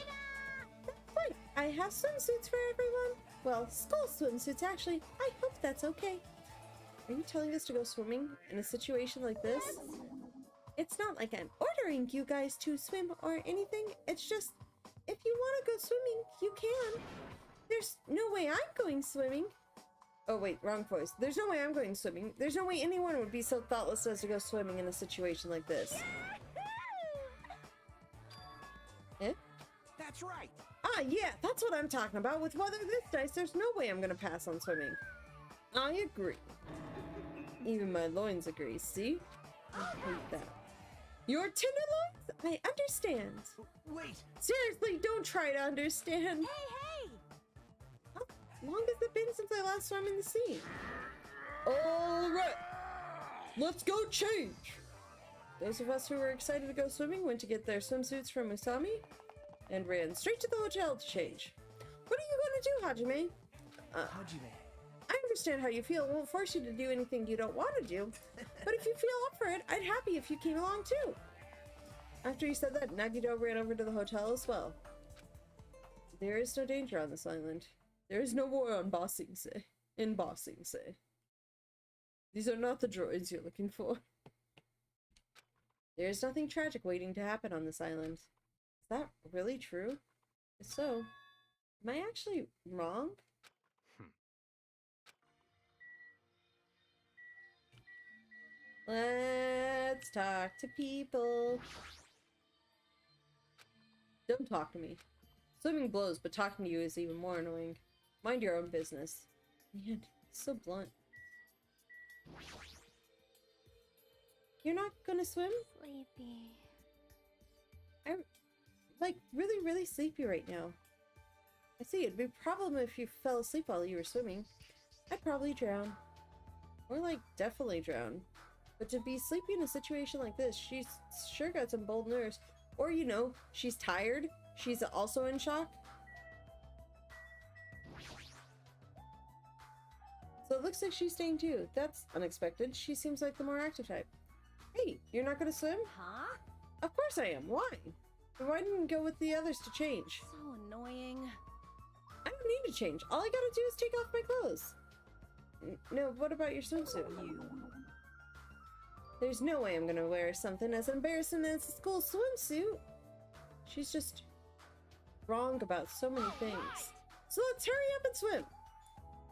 That's right. I have swimsuits for everyone. Well, school swimsuits, actually. I hope that's okay. Are you telling us to go swimming in a situation like this? It's not like I'm ordering you guys to swim or anything. It's just, if you want to go swimming, you can. There's no way I'm going swimming. Oh wait, wrong voice. There's no way I'm going swimming. There's no way anyone would be so thoughtless as to go swimming in a situation like this. Eh? That's right. Ah, yeah, that's what I'm talking about. With weather this nice, there's no way I'm gonna pass on swimming. I agree. Even my loins agree, see? I hate that. Your tenderloins? I understand. Wait. Seriously, don't try to understand. Hey! How long has it been since I last swam in the sea? Alright, let's go change. Those of us who were excited to go swimming went to get their swimsuits from Usami and ran straight to the hotel to change. What are you going to do, Hajime? Hajime. I understand how you feel. It won't force you to do anything you don't want to do. But if you feel up for it, I'd happy if you came along too. After he said that, Nagito ran over to the hotel as well. There is no danger on this island. There is no war on Bossing Say. In Bossing Say. These are not the droids you're looking for. There is nothing tragic waiting to happen on this island. Is that really true? If so, am I actually wrong? Let's talk to people. Don't talk to me. Swimming blows, but talking to you is even more annoying. Mind your own business. Man, it's so blunt. You're not gonna swim? Sleepy. I'm, like, really, really sleepy right now. I see, it'd be a problem if you fell asleep while you were swimming. I'd probably drown. Or, like, definitely drown. But to be sleepy in a situation like this, she's sure got some bold nerves. Or, you know, she's tired. She's also in shock. So it looks like she's staying too. That's unexpected. She seems like the more active type. Hey, you're not gonna swim? Huh? Of course I am. Why? Then why didn't you go with the others to change? So annoying. I don't need to change. All I gotta do is take off my clothes. No, what about your swimsuit? There's no way I'm gonna wear something as embarrassing as a school swimsuit. She's just wrong about so many things. So let's hurry up and swim.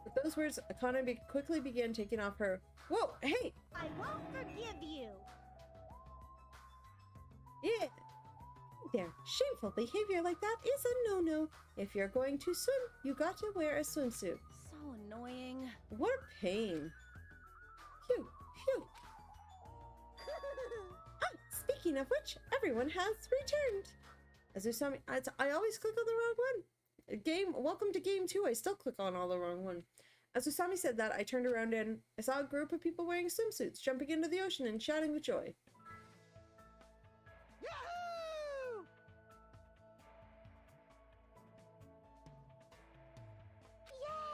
With those words, Akane quickly began taking off her... Whoa, hey! I won't forgive you. Yeah. There, shameful behavior like that is a no-no. If you're going to swim, you got to wear a swimsuit. So annoying. What a pain. Phew, phew. Speaking of which, everyone has returned. As Usami, I always click on the wrong one. Welcome to game 2. I still click on all the wrong one. As Usami said that, I turned around and I saw a group of people wearing swimsuits, jumping into the ocean and shouting with joy. Yahoo!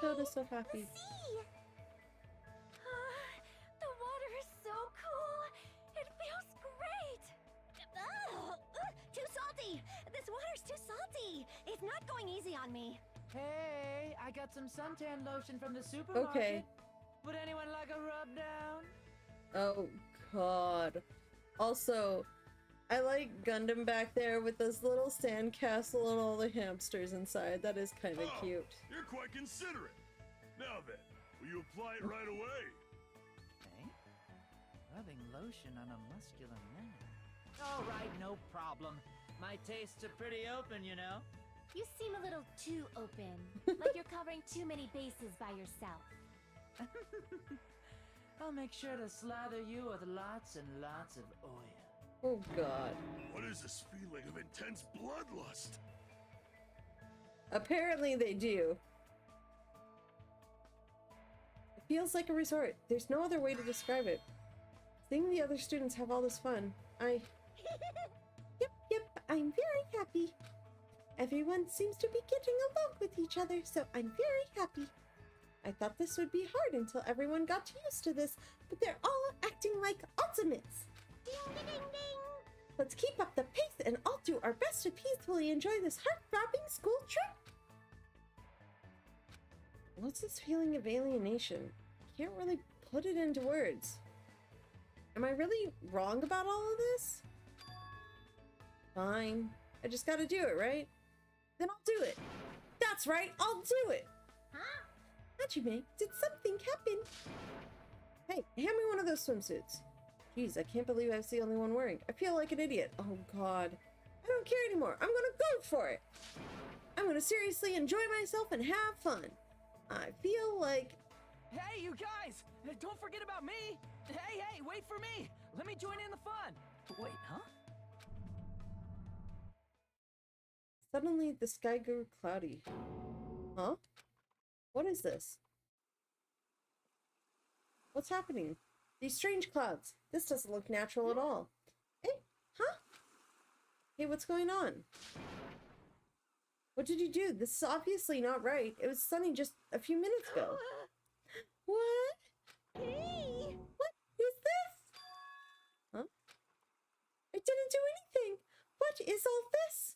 Hilda's so happy. See? The water is so cool. It feels great. Too salty! This water's too salty! It's not going easy on me. Hey, I got some suntan lotion from the supermarket. Okay. Would anyone like a rub down? Oh, God. Also, I like Gundam back there with this little sandcastle and all the hamsters inside. That is kind of cute. You're quite considerate. Now then, will you apply it right away? Hey? Rubbing lotion on a muscular man. All right, no problem. My tastes are pretty open, you know. You seem a little too open. Like you're covering too many bases by yourself. I'll make sure to slather you with lots and lots of oil. Oh god. What is this feeling of intense bloodlust? Apparently they do. It feels like a resort. There's no other way to describe it. Seeing the other students have all this fun, Yep, I'm very happy. Everyone seems to be getting along with each other, so I'm very happy. I thought this would be hard until everyone got used to this, but they're all acting like ultimates. Ding ding ding ding! Let's keep up the pace and all do our best to peacefully enjoy this heart-throbbing school trip. What's this feeling of alienation? I can't really put it into words. Am I really wrong about all of this? Fine. I just gotta do it, right? Then I'll do it. That's right, I'll do it. Huh? Hajime, did something happen? Hey, hand me one of those swimsuits. Jeez, I can't believe I was the only one wearing. I feel like an idiot. Oh god. I don't care anymore. I'm gonna go for it. I'm gonna seriously enjoy myself and have fun. I feel like... Hey, you guys! Don't forget about me! Hey, wait for me! Let me join in the fun! Wait, huh? Suddenly, the sky grew cloudy. Huh? What is this? What's happening? These strange clouds. This doesn't look natural at all. Hey, huh? Hey, what's going on? What did you do? This is obviously not right. It was sunny just a few minutes ago. What? Hey! What is this? Huh? I didn't do anything. What is all this?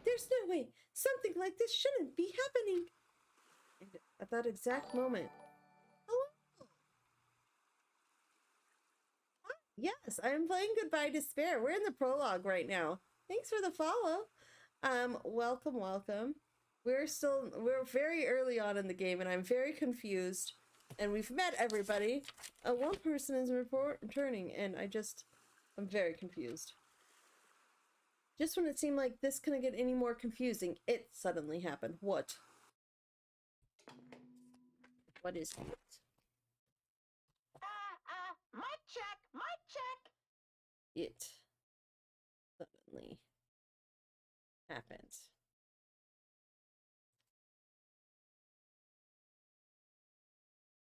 There's no way. Something like this shouldn't be happening. And at that exact moment. Hello. Hi. Yes, I am playing Goodbye Despair. We're in the prologue right now. Thanks for the follow. Welcome. We're very early on in the game and I'm very confused. And we've met everybody. One person is returning and I'm very confused. Just when it seemed like this couldn't get any more confusing, it suddenly happened. What? What is it? Mic check! It suddenly happened.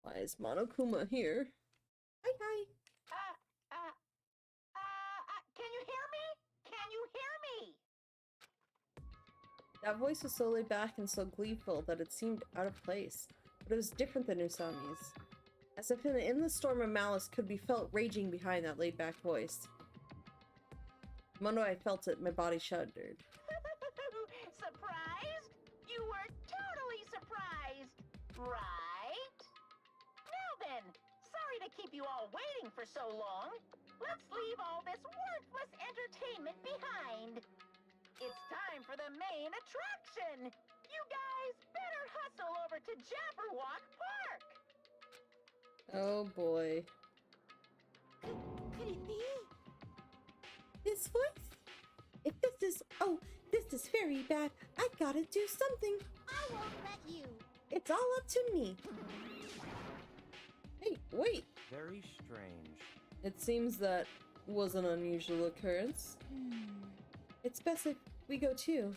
Why is Monokuma here? Hi. Can you hear me? Can you hear me? That voice was so laid back and so gleeful that it seemed out of place, but it was different than Usami's. As if an endless storm of malice could be felt raging behind that laid-back voice. The moment I felt it, my body shuddered. Surprised? You were totally surprised, right? Now then, sorry to keep you all waiting for so long. Let's leave all this worthless entertainment behind. It's time for the main attraction. You guys better hustle over to Jabberwock Park. Oh boy. Could it be? This voice? If this is very bad. I gotta do something. I won't let you. It's all up to me. Hey, wait. Very strange. It seems that was an unusual occurrence. It's best if we go too.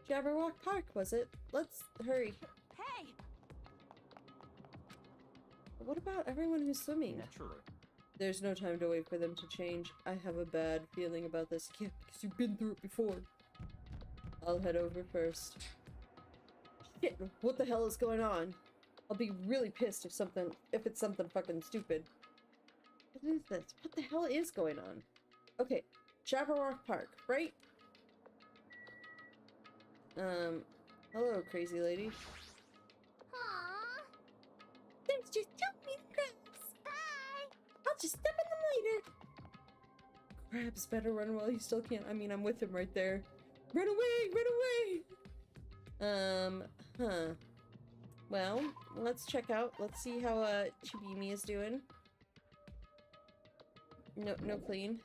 Jabberwock Park, was it? Let's hurry. Hey! What about everyone who's swimming? Naturally. There's no time to wait for them to change. I have a bad feeling about this. Yeah, because you've been through it before. I'll head over first. Shit, what the hell is going on? I'll be really pissed if it's something fucking stupid. What is this? What the hell is going on? Okay, Jabberwock Park, right? Hello, crazy lady. Aww. There's just too many crabs. Bye! I'll just step in them later. Crabs better run while he still can. I mean, I'm with him right there. Run away! Run away! Well, let's check out. Let's see how, Chibimi is doing. No clean.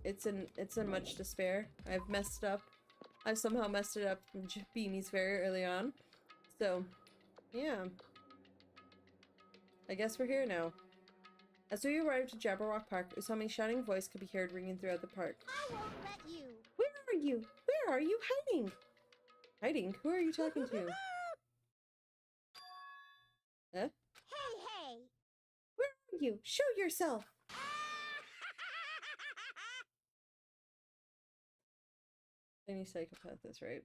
It's in much despair. I've messed up. I've somehow messed it up from Chibimi's very early on. So, yeah. I guess we're here now. As we arrived at Jabberwock Park, Usami's shouting voice could be heard ringing throughout the park. I won't let you. Where are you? Where are you hiding? Hiding? Who are you talking to? Huh? Hey! Where are you? Show yourself! Any psychopath is right.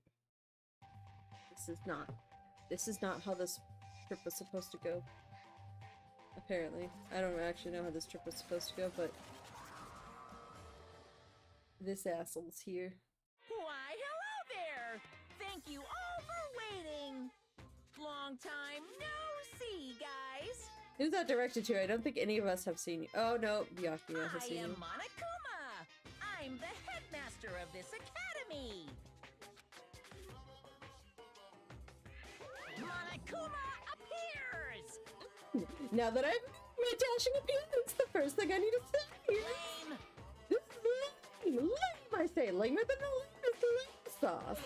This is not how this trip was supposed to go. Apparently. I don't actually know how this trip was supposed to go, but this asshole's here. Why, hello there! Thank you all for waiting! Long time no see, guys! Who's that directed to? I don't think any of us have seen you. Oh no, Byakuya has I seen am you. Monokuma! I'm the headmaster of this academy! Monokuma appears! Now that I've made my dashing appearance, the first thing I need to say is... Lame! This is lame! Lame, I say! Lamer than the lamest lame sauce!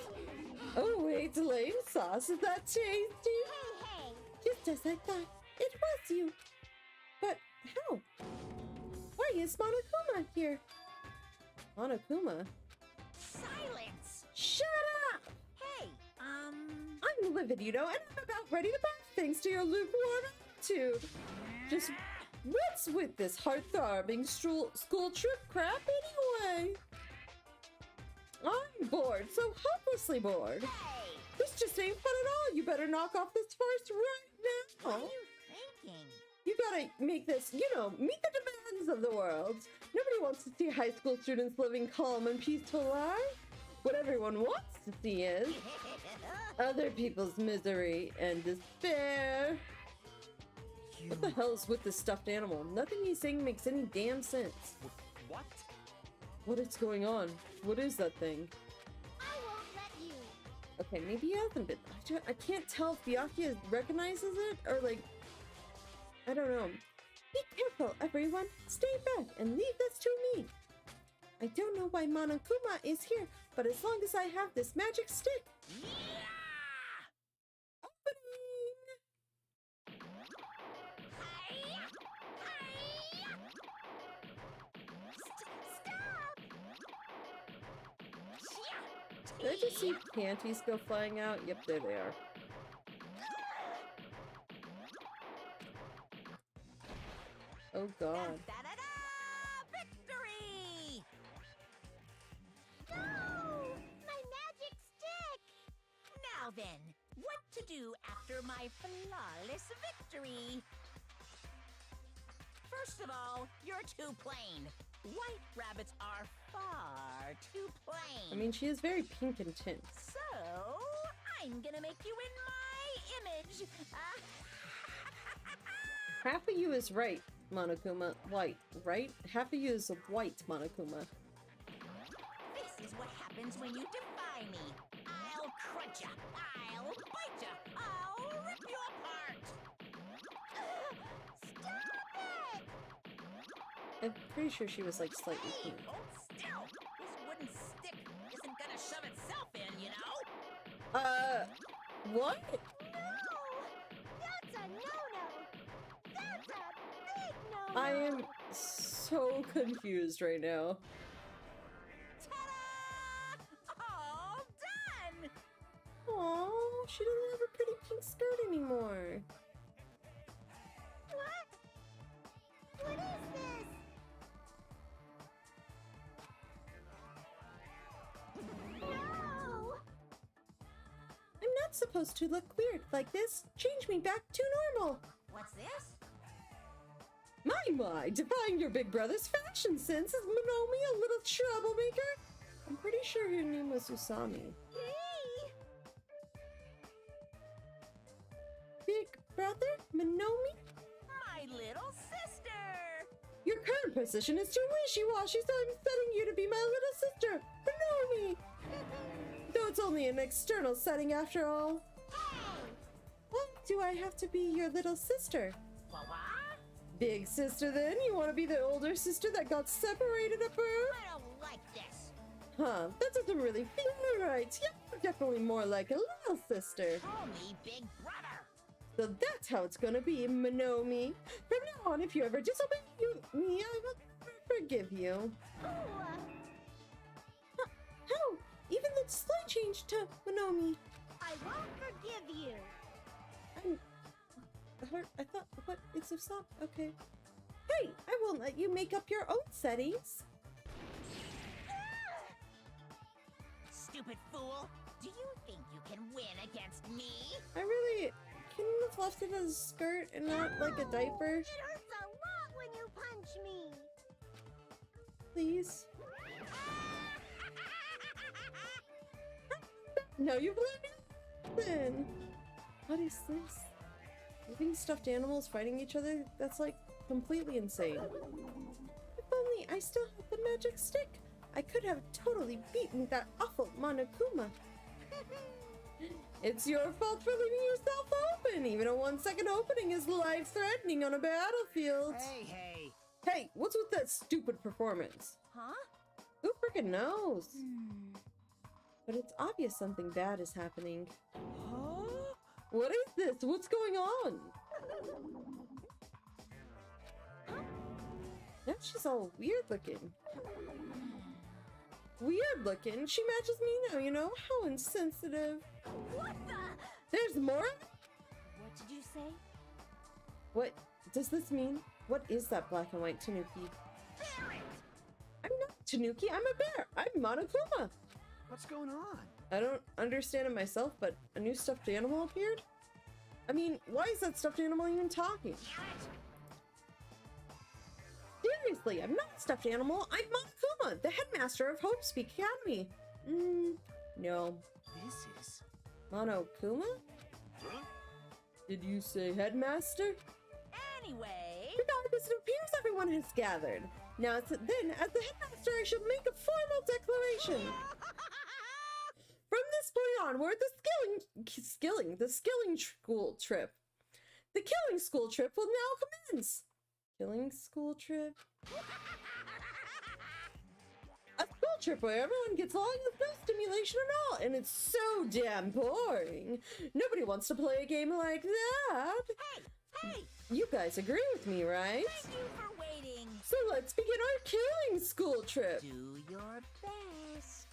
Oh wait, lame sauce? Is that tasty? Hey! Just as I thought. It was you! But how? Why is Monokuma here? Monokuma? Silence! Shut up! Hey, I'm livid, you know, and I'm about ready to burst thanks to your lukewarm attitude. Just what's with this heart-throbbing school trip crap anyway? I'm bored, so hopelessly bored. hey! This just ain't fun at all. You better knock off this farce right What now. are you thinking? You gotta make this, you know, meet the demands of the world. Nobody wants to see high school students living calm and peaceful lives. What everyone wants to see is other people's misery and despair. What the hell's with this stuffed animal? Nothing he's saying makes any damn sense. What? What is going on? What is that thing? I won't let you. Okay, maybe he hasn't been. I can't tell if Byakuya recognizes it or like. I don't know. Be careful, everyone. Stay back and leave this to me. I don't know why Monokuma is here, but as long as I have this magic stick. Yeah! Opening! Hi-ya! Hi-ya! Stop! Did I just see panties go flying out? Yep, there they are. Oh god. Da-da-da-da! Victory! No! My magic stick! Now then, what to do after my flawless victory? First of all, you're too plain. White rabbits are far too plain. I mean, she is very pink in tint. So, I'm gonna make you in my image. Half of you is right, Monokuma. White, right? Half of you is a white Monokuma. This is what happens when you defy me. I'll crunch ya. I'll bite ya. I'll rip you apart. Stop it! I'm pretty sure she was like slightly Hey, pink. hold still. This wooden stick isn't gonna shove itself in, you know? What? No! That's a no-no! That's a big no-no! I am so confused right now. Ta-da! All done! Aww, she doesn't have a pretty pink skirt anymore. What? What is this? No! I'm not supposed to look weird like this. Change me back to normal. What's this? My, defying your big brother's fashion sense. Is Monomi a little troublemaker? I'm pretty sure her name was Usami. Hey! Big brother? Monomi? My little sister! Your current position is too wishy-washy, so I'm setting you to be my little sister, Monomi! Though it's only an external setting after all. Hey! Why do I have to be your little sister? What? Big sister then? You want to be the older sister that got separated at birth? I don't like this. Huh, that doesn't really feel right. You're definitely more like a little sister. Call me Big Brother. So that's how it's gonna be, Minomi. From now on, if you ever disobey me, I will never forgive you. How? Even the display changed to Minomi. I won't forgive you. I thought, what? It's a stop? Okay. Hey, I won't let you make up your own settings. Stupid fool! Do you think you can win against me? I really couldn't have left it as a skirt and not like a diaper. It hurts a lot when you punch me. Please. No, you've learned nothing. What is this? Living stuffed animals fighting each other? That's like completely insane. If only I still had the magic stick, I could have totally beaten that awful Monokuma. It's your fault for leaving yourself open. Even a 1-second opening is life-threatening on a battlefield. Hey. Hey, what's with that stupid performance? Huh? Who frickin' knows? But it's obvious something bad is happening. Huh? What is this? What's going on? Now she's all weird looking. Weird looking? She matches me now, you know? How insensitive. What the? There's more? What did you say? What does this mean? What is that black and white Tanuki? I'm not Tanuki, I'm a bear. I'm Monokuma. What's going on? I don't understand it myself, but a new stuffed animal appeared? I mean, why is that stuffed animal even talking? Seriously, I'm not a stuffed animal. I'm Monokuma, the headmaster of Hope Speak Academy. No. This is... Monokuma? Did you say headmaster? Anyway... Regardless, it appears everyone has gathered. Now, then, as the headmaster, I shall make a formal declaration. From this point onward, the killing school trip will now commence. Killing school trip? A school trip where everyone gets along with no stimulation at all, and it's so damn boring. Nobody wants to play a game like that. Hey! You guys agree with me, right? Thank you for waiting. So let's begin our killing school trip. Do your best.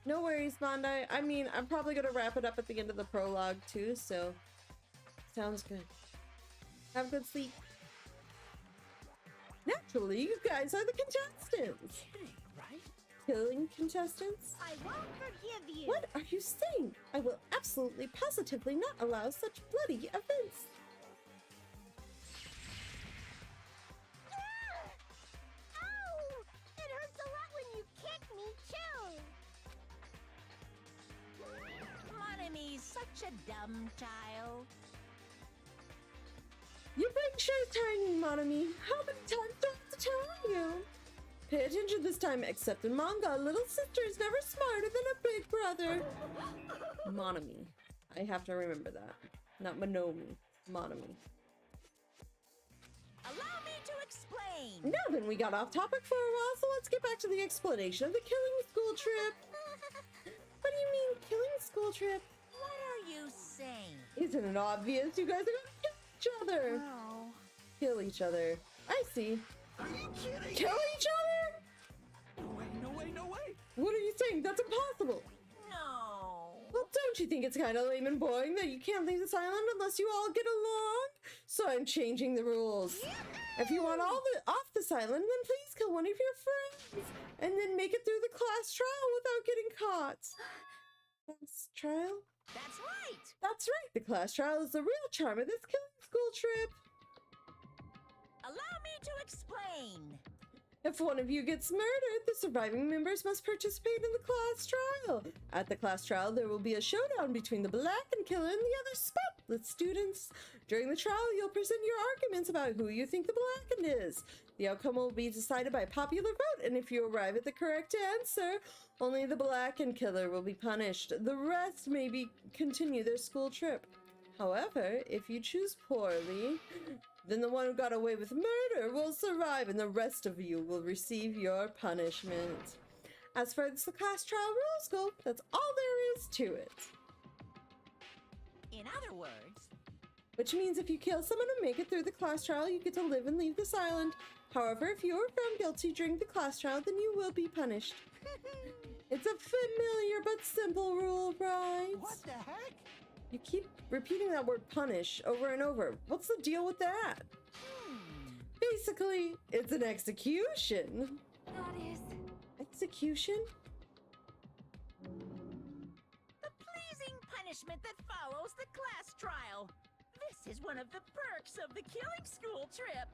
No worries, Bandai. I mean, I'm probably gonna wrap it up at the end of the prologue too, so sounds good. Have a good sleep. Naturally, you guys are the contestants. Right? Killing contestants? I won't forgive you. What are you saying? I will absolutely positively not allow such bloody events. Ow! It hurts a lot when you kick me, too. Monomi's such a dumb child. You bring sure timing, Monomi. How many times do I have to tell you? Pay attention this time, except in manga, a little sister is never smarter than a big brother. Monomi. I have to remember that. Not Monomi. Monomi. Allow me to explain. Now then, we got off topic for a while, so let's get back to the explanation of the killing school trip. What do you mean, killing school trip? What are you saying? Isn't it obvious? You guys are gonna kill each other. No. Kill each other. I see. Are you kidding? Kill each other? No way! What are you saying? That's impossible. No. Well, don't you think it's kind of lame and boring that you can't leave this island unless you all get along? So I'm changing the rules. If you want off this island, then please kill one of your friends, and then make it through the class trial without getting caught. Class trial? That's right. That's right. The class trial is the real charm of this killing school trip. Allow me to explain. If one of you gets murdered, the surviving members must participate in the class trial. At the class trial, there will be a showdown between the blackened killer and the other spotless students. During the trial, you'll present your arguments about who you think the blackened is. The outcome will be decided by popular vote, and if you arrive at the correct answer, only the blackened killer will be punished. The rest may continue their school trip. However, if you choose poorly, then the one who got away with murder will survive, and the rest of you will receive your punishment. As far as the class trial rules go, that's all there is to it. In other words, which means if you kill someone and make it through the class trial, you get to live and leave this island. However, if you are found guilty during the class trial, then you will be punished. It's a familiar but simple rule, right? What the heck? You keep repeating that word punish over and over. What's the deal with that? Basically, it's an execution. That is... Execution? The pleasing punishment that follows the class trial. This is one of the perks of the killing school trip.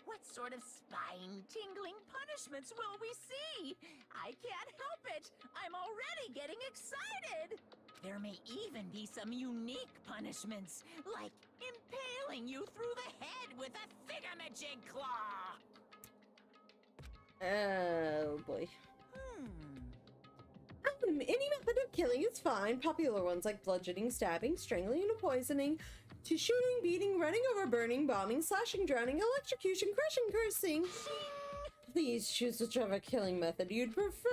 What sort of spine-tingling punishments will we see? I can't help it. I'm already getting excited. There may even be some unique punishments, like impaling you through the head with a thingamajig claw. Oh boy. Any method of killing is fine. Popular ones like bludgeoning, stabbing, strangling, and poisoning, to shooting, beating, running over, burning, bombing, slashing, drowning, electrocution, crushing, cursing. Please choose whichever killing method you'd prefer.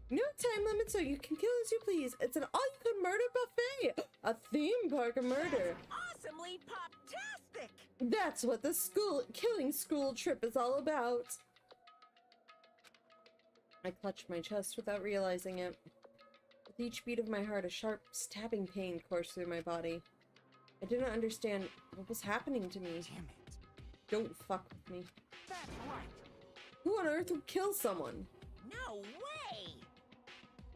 No time limit, so you can kill as you please. It's an all-you-can-murder buffet. A theme park of murder. Awesomely pop-tastic. That's what the killing school trip is all about. I clutched my chest without realizing it. With each beat of my heart, a sharp, stabbing pain coursed through my body. I didn't understand what was happening to me. Damn it. Don't fuck with me. That's right. Who on earth would kill someone? No way.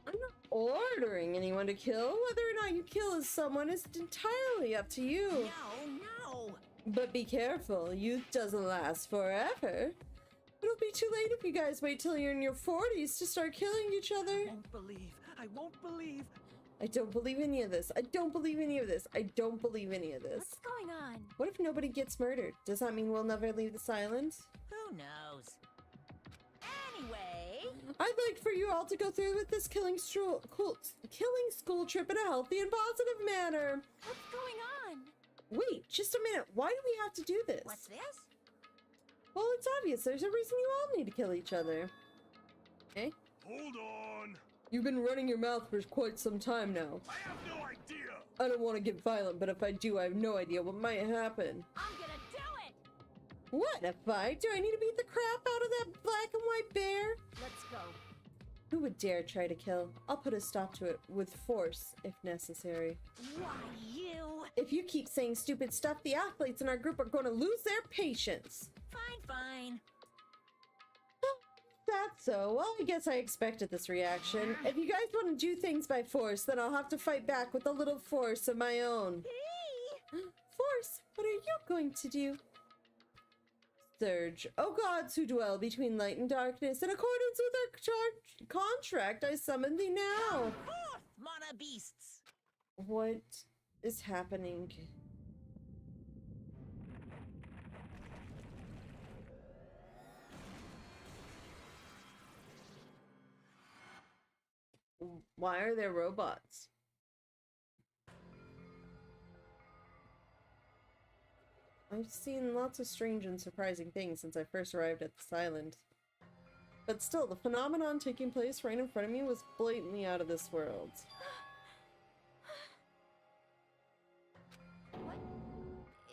I'm not ordering anyone to kill. Whether or not you kill someone is entirely up to you. No. But be careful, youth doesn't last forever. It'll be too late if you guys wait till you're in your 40s to start killing each other. I won't believe. I don't believe any of this. I don't believe any of this. I don't believe any of this. What's going on? What if nobody gets murdered? Does that mean we'll never leave this island? Who knows? Anyway, I'd like for you all to go through with this killing school trip in a healthy and positive manner. What's going on? Wait, just a minute. Why do we have to do this? what's this? Well, it's obvious. There's a reason you all need to kill each other. Okay? Hold on. You've been running your mouth for quite some time now. I have no idea. I don't want to get violent, but if I do, I have no idea what might happen. I'm gonna do it. What, a fight? Do I need to beat the crap out of that black and white bear? Let's go. Who would dare try to kill? I'll put a stop to it with force, if necessary. Why, you? If you keep saying stupid stuff, the athletes in our group are going to lose their patience. Fine. That's so. Well, I guess I expected this reaction. If you guys want to do things by force, then I'll have to fight back with a little force of my own. Hey! Force? What are you going to do? Surge. Oh gods who dwell between light and darkness, in accordance with our contract, I summon thee now. Forth, mana beasts! What is happening? Why are there robots? I've seen lots of strange and surprising things since I first arrived at this island. But still, the phenomenon taking place right in front of me was blatantly out of this world. What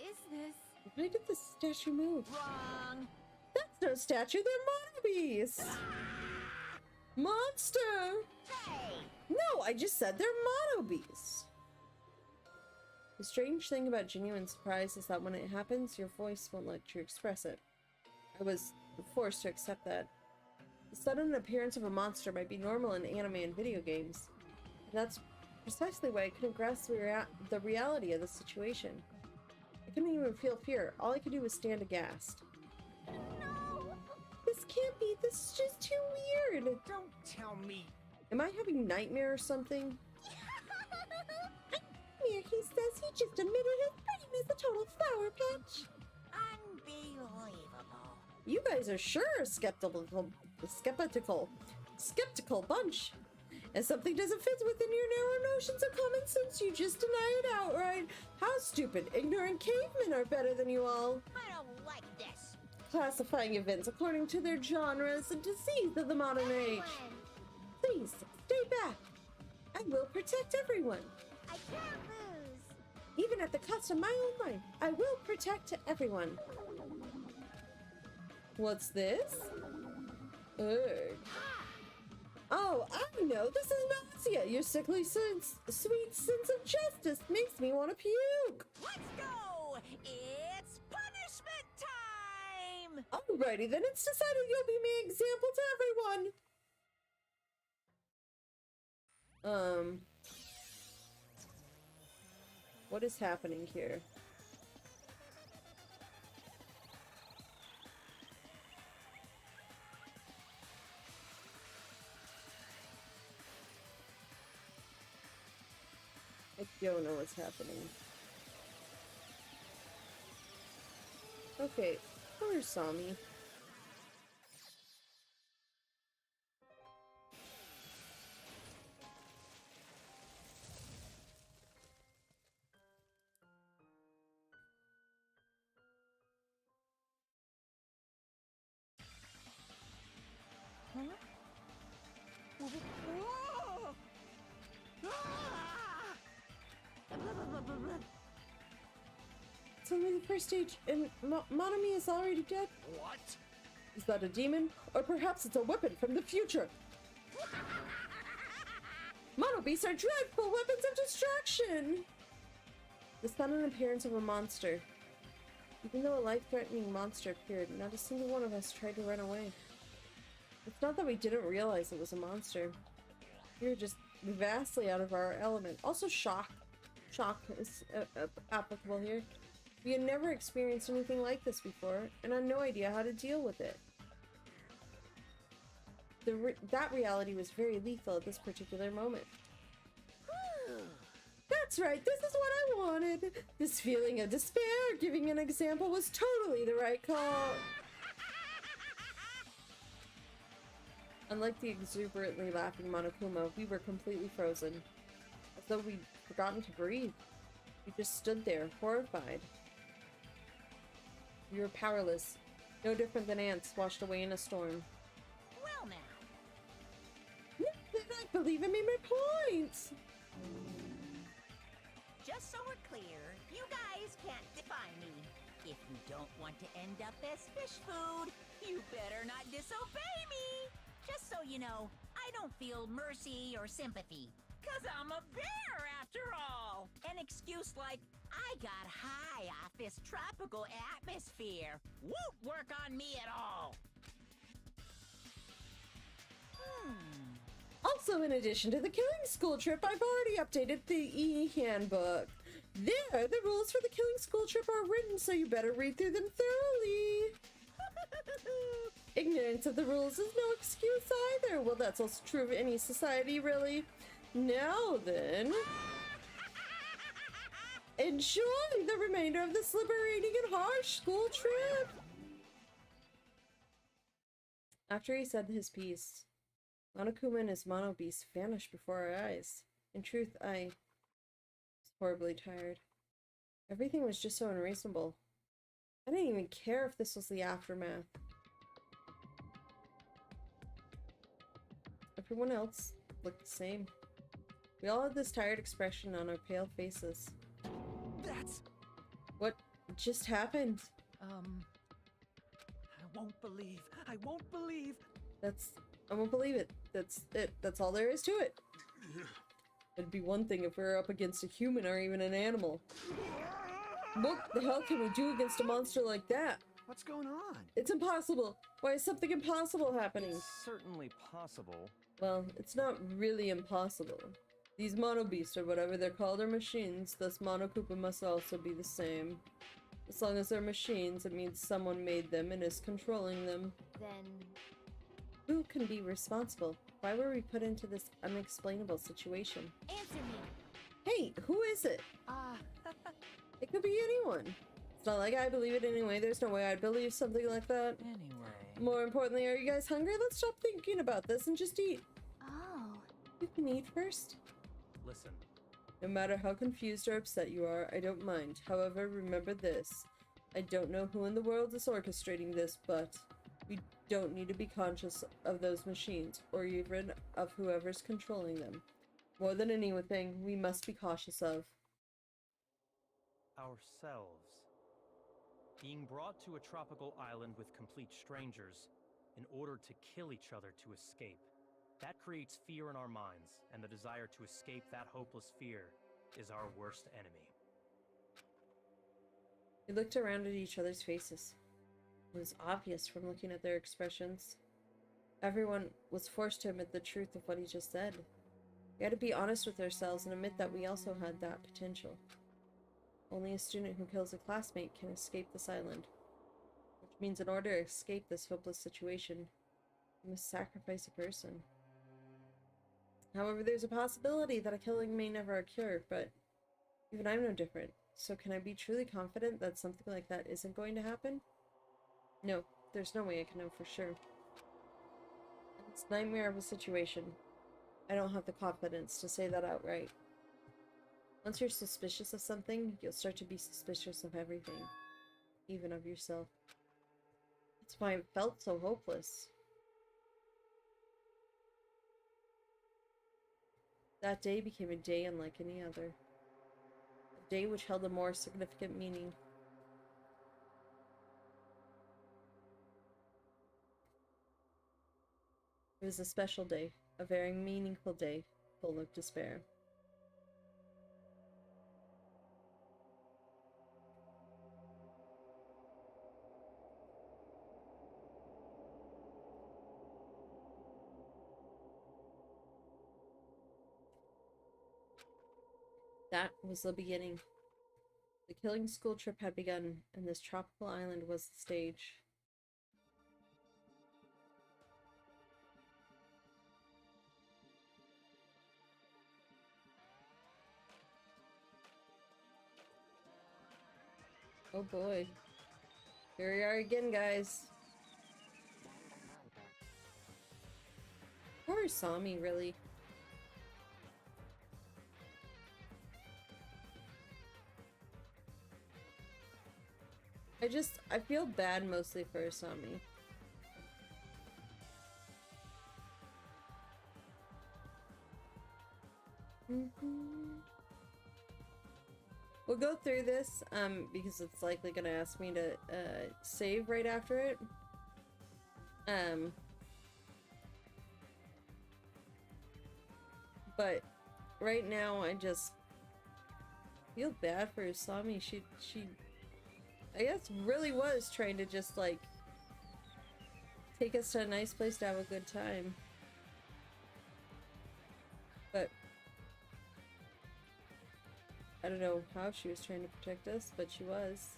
is this? Why did the statue move? Wrong. That's no statue, they're monobees! Monster! Hey! No, I just said they're monobees! The strange thing about genuine surprise is that when it happens, your voice won't let you express it. I was forced to accept that. The sudden appearance of a monster might be normal in anime and video games. And that's precisely why I couldn't grasp the reality of the situation. I couldn't even feel fear. All I could do was stand aghast. No! This can't be. This is just too weird. Don't tell me. Am I having nightmare or something? Here, he says he just admitted his brain is a total flower patch. Unbelievable. You guys are sure a skeptical bunch. If something doesn't fit within your narrow notions of common sense, you just deny it outright. How stupid. Ignorant cavemen are better than you all. I don't like this. Classifying events according to their genres and disease of the modern age. When? Please, stay back. will protect everyone. I can't lose. Even at the cost of my own life, I will protect everyone. What's this? Ugh. Oh, I know. This is nausea. Your sickly sweet sense of justice makes me want to puke. Let's go! It's punishment time! Alrighty, then it's decided you'll be my example to everyone. What is happening here? I don't know what's happening. Okay, poor Sami. It's only the first stage, and Monami is already dead. What? Is that a demon? Or perhaps it's a weapon from the future? Mono beasts are dreadful weapons of destruction! The sudden appearance of a monster. Even though a life-threatening monster appeared, not a single one of us tried to run away. It's not that we didn't realize it was a monster. We were just vastly out of our element. Also, shock. Shock is applicable here. We had never experienced anything like this before, and had no idea how to deal with it. That reality was very lethal at this particular moment. That's right, this is what I wanted! This feeling of despair, giving an example, was totally the right call! Unlike the exuberantly laughing Monokuma, we were completely frozen. As though we'd forgotten to breathe. We just stood there, horrified. We were powerless, no different than ants washed away in a storm. Well now. I believe I made my point! Just so we're clear, you guys can't defy me. If you don't want to end up as fish food, you better not disobey me. Just so you know, I don't feel mercy or sympathy. 'Cause I'm a bear after all. An excuse like, I got high off this tropical atmosphere, won't work on me at all. Also, in addition to the killing school trip, I've already updated the e-handbook. There, the rules for the killing school trip are written, so you better read through them thoroughly. Ignorance of the rules is no excuse either. Well, that's also true of any society, really. Now then, enjoy the remainder of this liberating and harsh school trip. After he said his piece, Monokuma and his mono beast vanished before our eyes. In truth, I was horribly tired. Everything was just so unreasonable. I didn't even care if this was the aftermath. Everyone else looked the same. We all had this tired expression on our pale faces. That's... What just happened? I won't believe. I won't believe. I won't believe it. That's it. That's all there is to it. It'd be one thing if we were up against a human or even an animal. What the hell can we do against a monster like that? What's going on? It's impossible. Why is something impossible happening? It's certainly possible. Well, it's not really impossible. These mono beasts, or whatever they're called, are machines, thus Monokuma must also be the same. As long as they're machines, it means someone made them and is controlling them. Then... Who can be responsible? Why were we put into this unexplainable situation? answer me. Hey, who is it? It could be anyone. It's not like I believe it anyway. There's no way I'd believe something like that. Anyway... More importantly, are you guys hungry? Let's stop thinking about this and just eat. Oh. You can eat first. Listen, No matter how confused or upset you are, I don't mind. However, remember this. I don't know who in the world is orchestrating this, but we don't need to be conscious of those machines, or even of whoever's controlling them. More than anything, we must be cautious of. Ourselves. Being brought to a tropical island with complete strangers in order to kill each other to escape. That creates fear in our minds, and the desire to escape that hopeless fear is our worst enemy. We looked around at each other's faces. It was obvious from looking at their expressions. Everyone was forced to admit the truth of what he just said. We had to be honest with ourselves and admit that we also had that potential. Only a student who kills a classmate can escape this island. Which means in order to escape this hopeless situation, you must sacrifice a person. However, there's a possibility that a killing may never occur, but even I'm no different. So can I be truly confident that something like that isn't going to happen? No, there's no way I can know for sure. In this nightmare of a situation, I don't have the confidence to say that outright. Once you're suspicious of something, you'll start to be suspicious of everything, even of yourself. That's why it felt so hopeless. That day became a day unlike any other. A day which held a more significant meaning. It was a special day, a very meaningful day, full of despair. That was the beginning. The killing school trip had begun, and this tropical island was the stage. Oh boy. Here we are again, guys. Poor Sami, really. I feel bad mostly for Sami. We'll go through this, because it's likely gonna ask me to, save right after it. But right now I just feel bad for Sami. She I guess really was trying to just like take us to a nice place to have a good time. But I don't know how she was trying to protect us, but she was.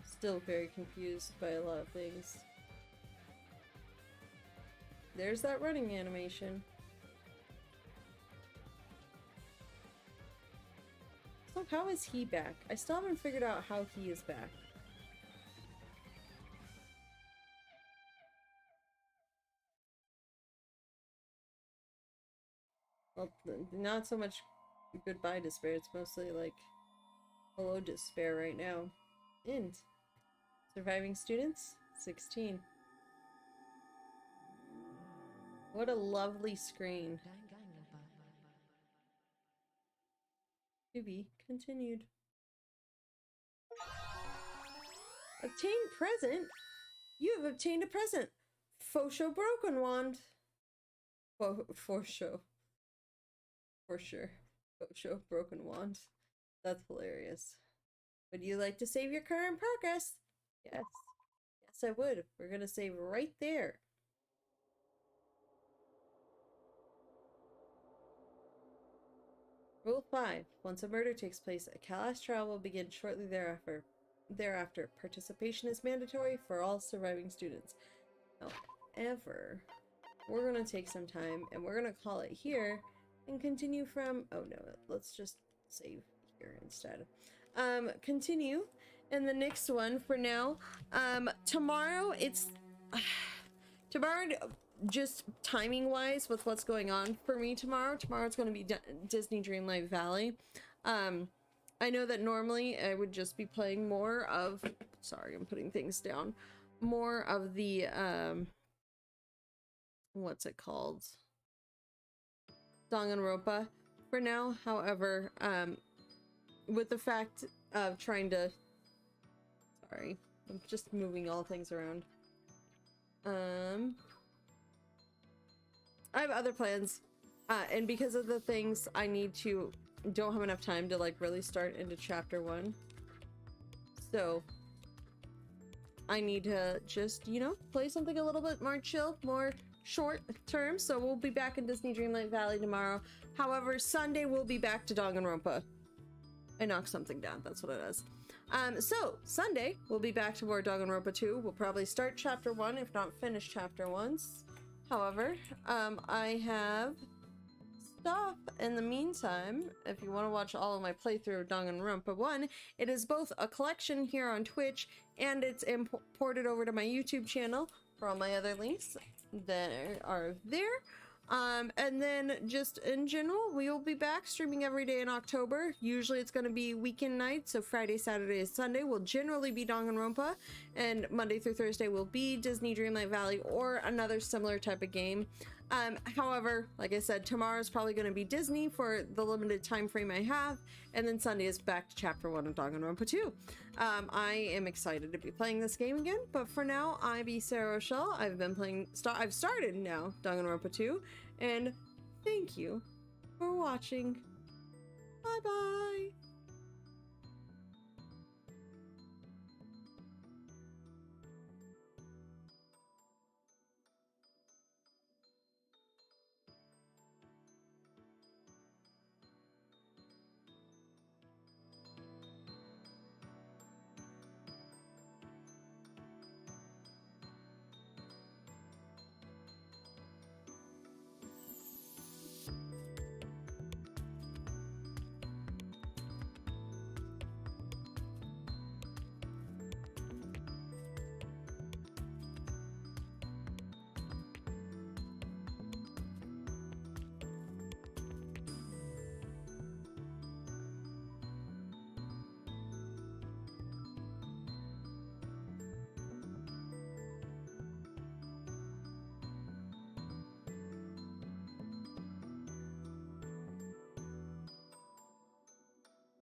Still very confused by a lot of things. There's that running animation. So how is he back? I still haven't figured out how he is back. Well, not so much goodbye despair, it's mostly like hello despair right now. End. Surviving students? 16. What a lovely screen. To be continued. Obtain present? You have obtained a present! Fosho Broken Wand! For sure. Fosho Broken Wand. That's hilarious. Would you like to save your current progress? Yes. Yes, I would. We're gonna save right there. Rule 5. Once a murder takes place, a Kalas trial will begin shortly thereafter. Participation is mandatory for all surviving students. However, we're going to take some time and we're going to call it here and continue from... Oh no, let's just save here instead. Continue in the next one for now. Tomorrow, tomorrow... Just timing wise with what's going on for me tomorrow's going to be Disney Dreamlight Valley. I know that normally I would just be playing more of, sorry, I'm putting things down, more of the what's it called, Danganronpa for now. However, with the fact of trying to... Sorry, I'm just moving all things around. I have other plans, and because of the things I need to... don't have enough time to like really start into chapter 1. So I need to just, you know, play something a little bit more chill, more short term. So we'll be back in Disney Dreamlight Valley tomorrow. However, Sunday we'll be back to Danganronpa. I knocked something down, that's what it is. So Sunday we'll be back to more Danganronpa 2. We'll probably start chapter 1, if not finish chapter 1. However, I have stuff in the meantime. If you want to watch all of my playthrough of Danganronpa 1, it is both a collection here on Twitch and it's imported over to my YouTube channel for all my other links that are there. And then just in general, we will be back streaming every day in October. Usually it's going to be weekend nights, so Friday, Saturday, and Sunday will generally be Danganronpa, and Monday through Thursday will be Disney Dreamlight Valley or another similar type of game. However, like I said, tomorrow is probably going to be Disney for the limited time frame I have, and then Sunday is back to chapter 1 of Danganronpa 2. I am excited to be playing this game again, but for now, I be Sarah Rochelle. I've been playing, I've started now Danganronpa 2, and thank you for watching. Bye bye.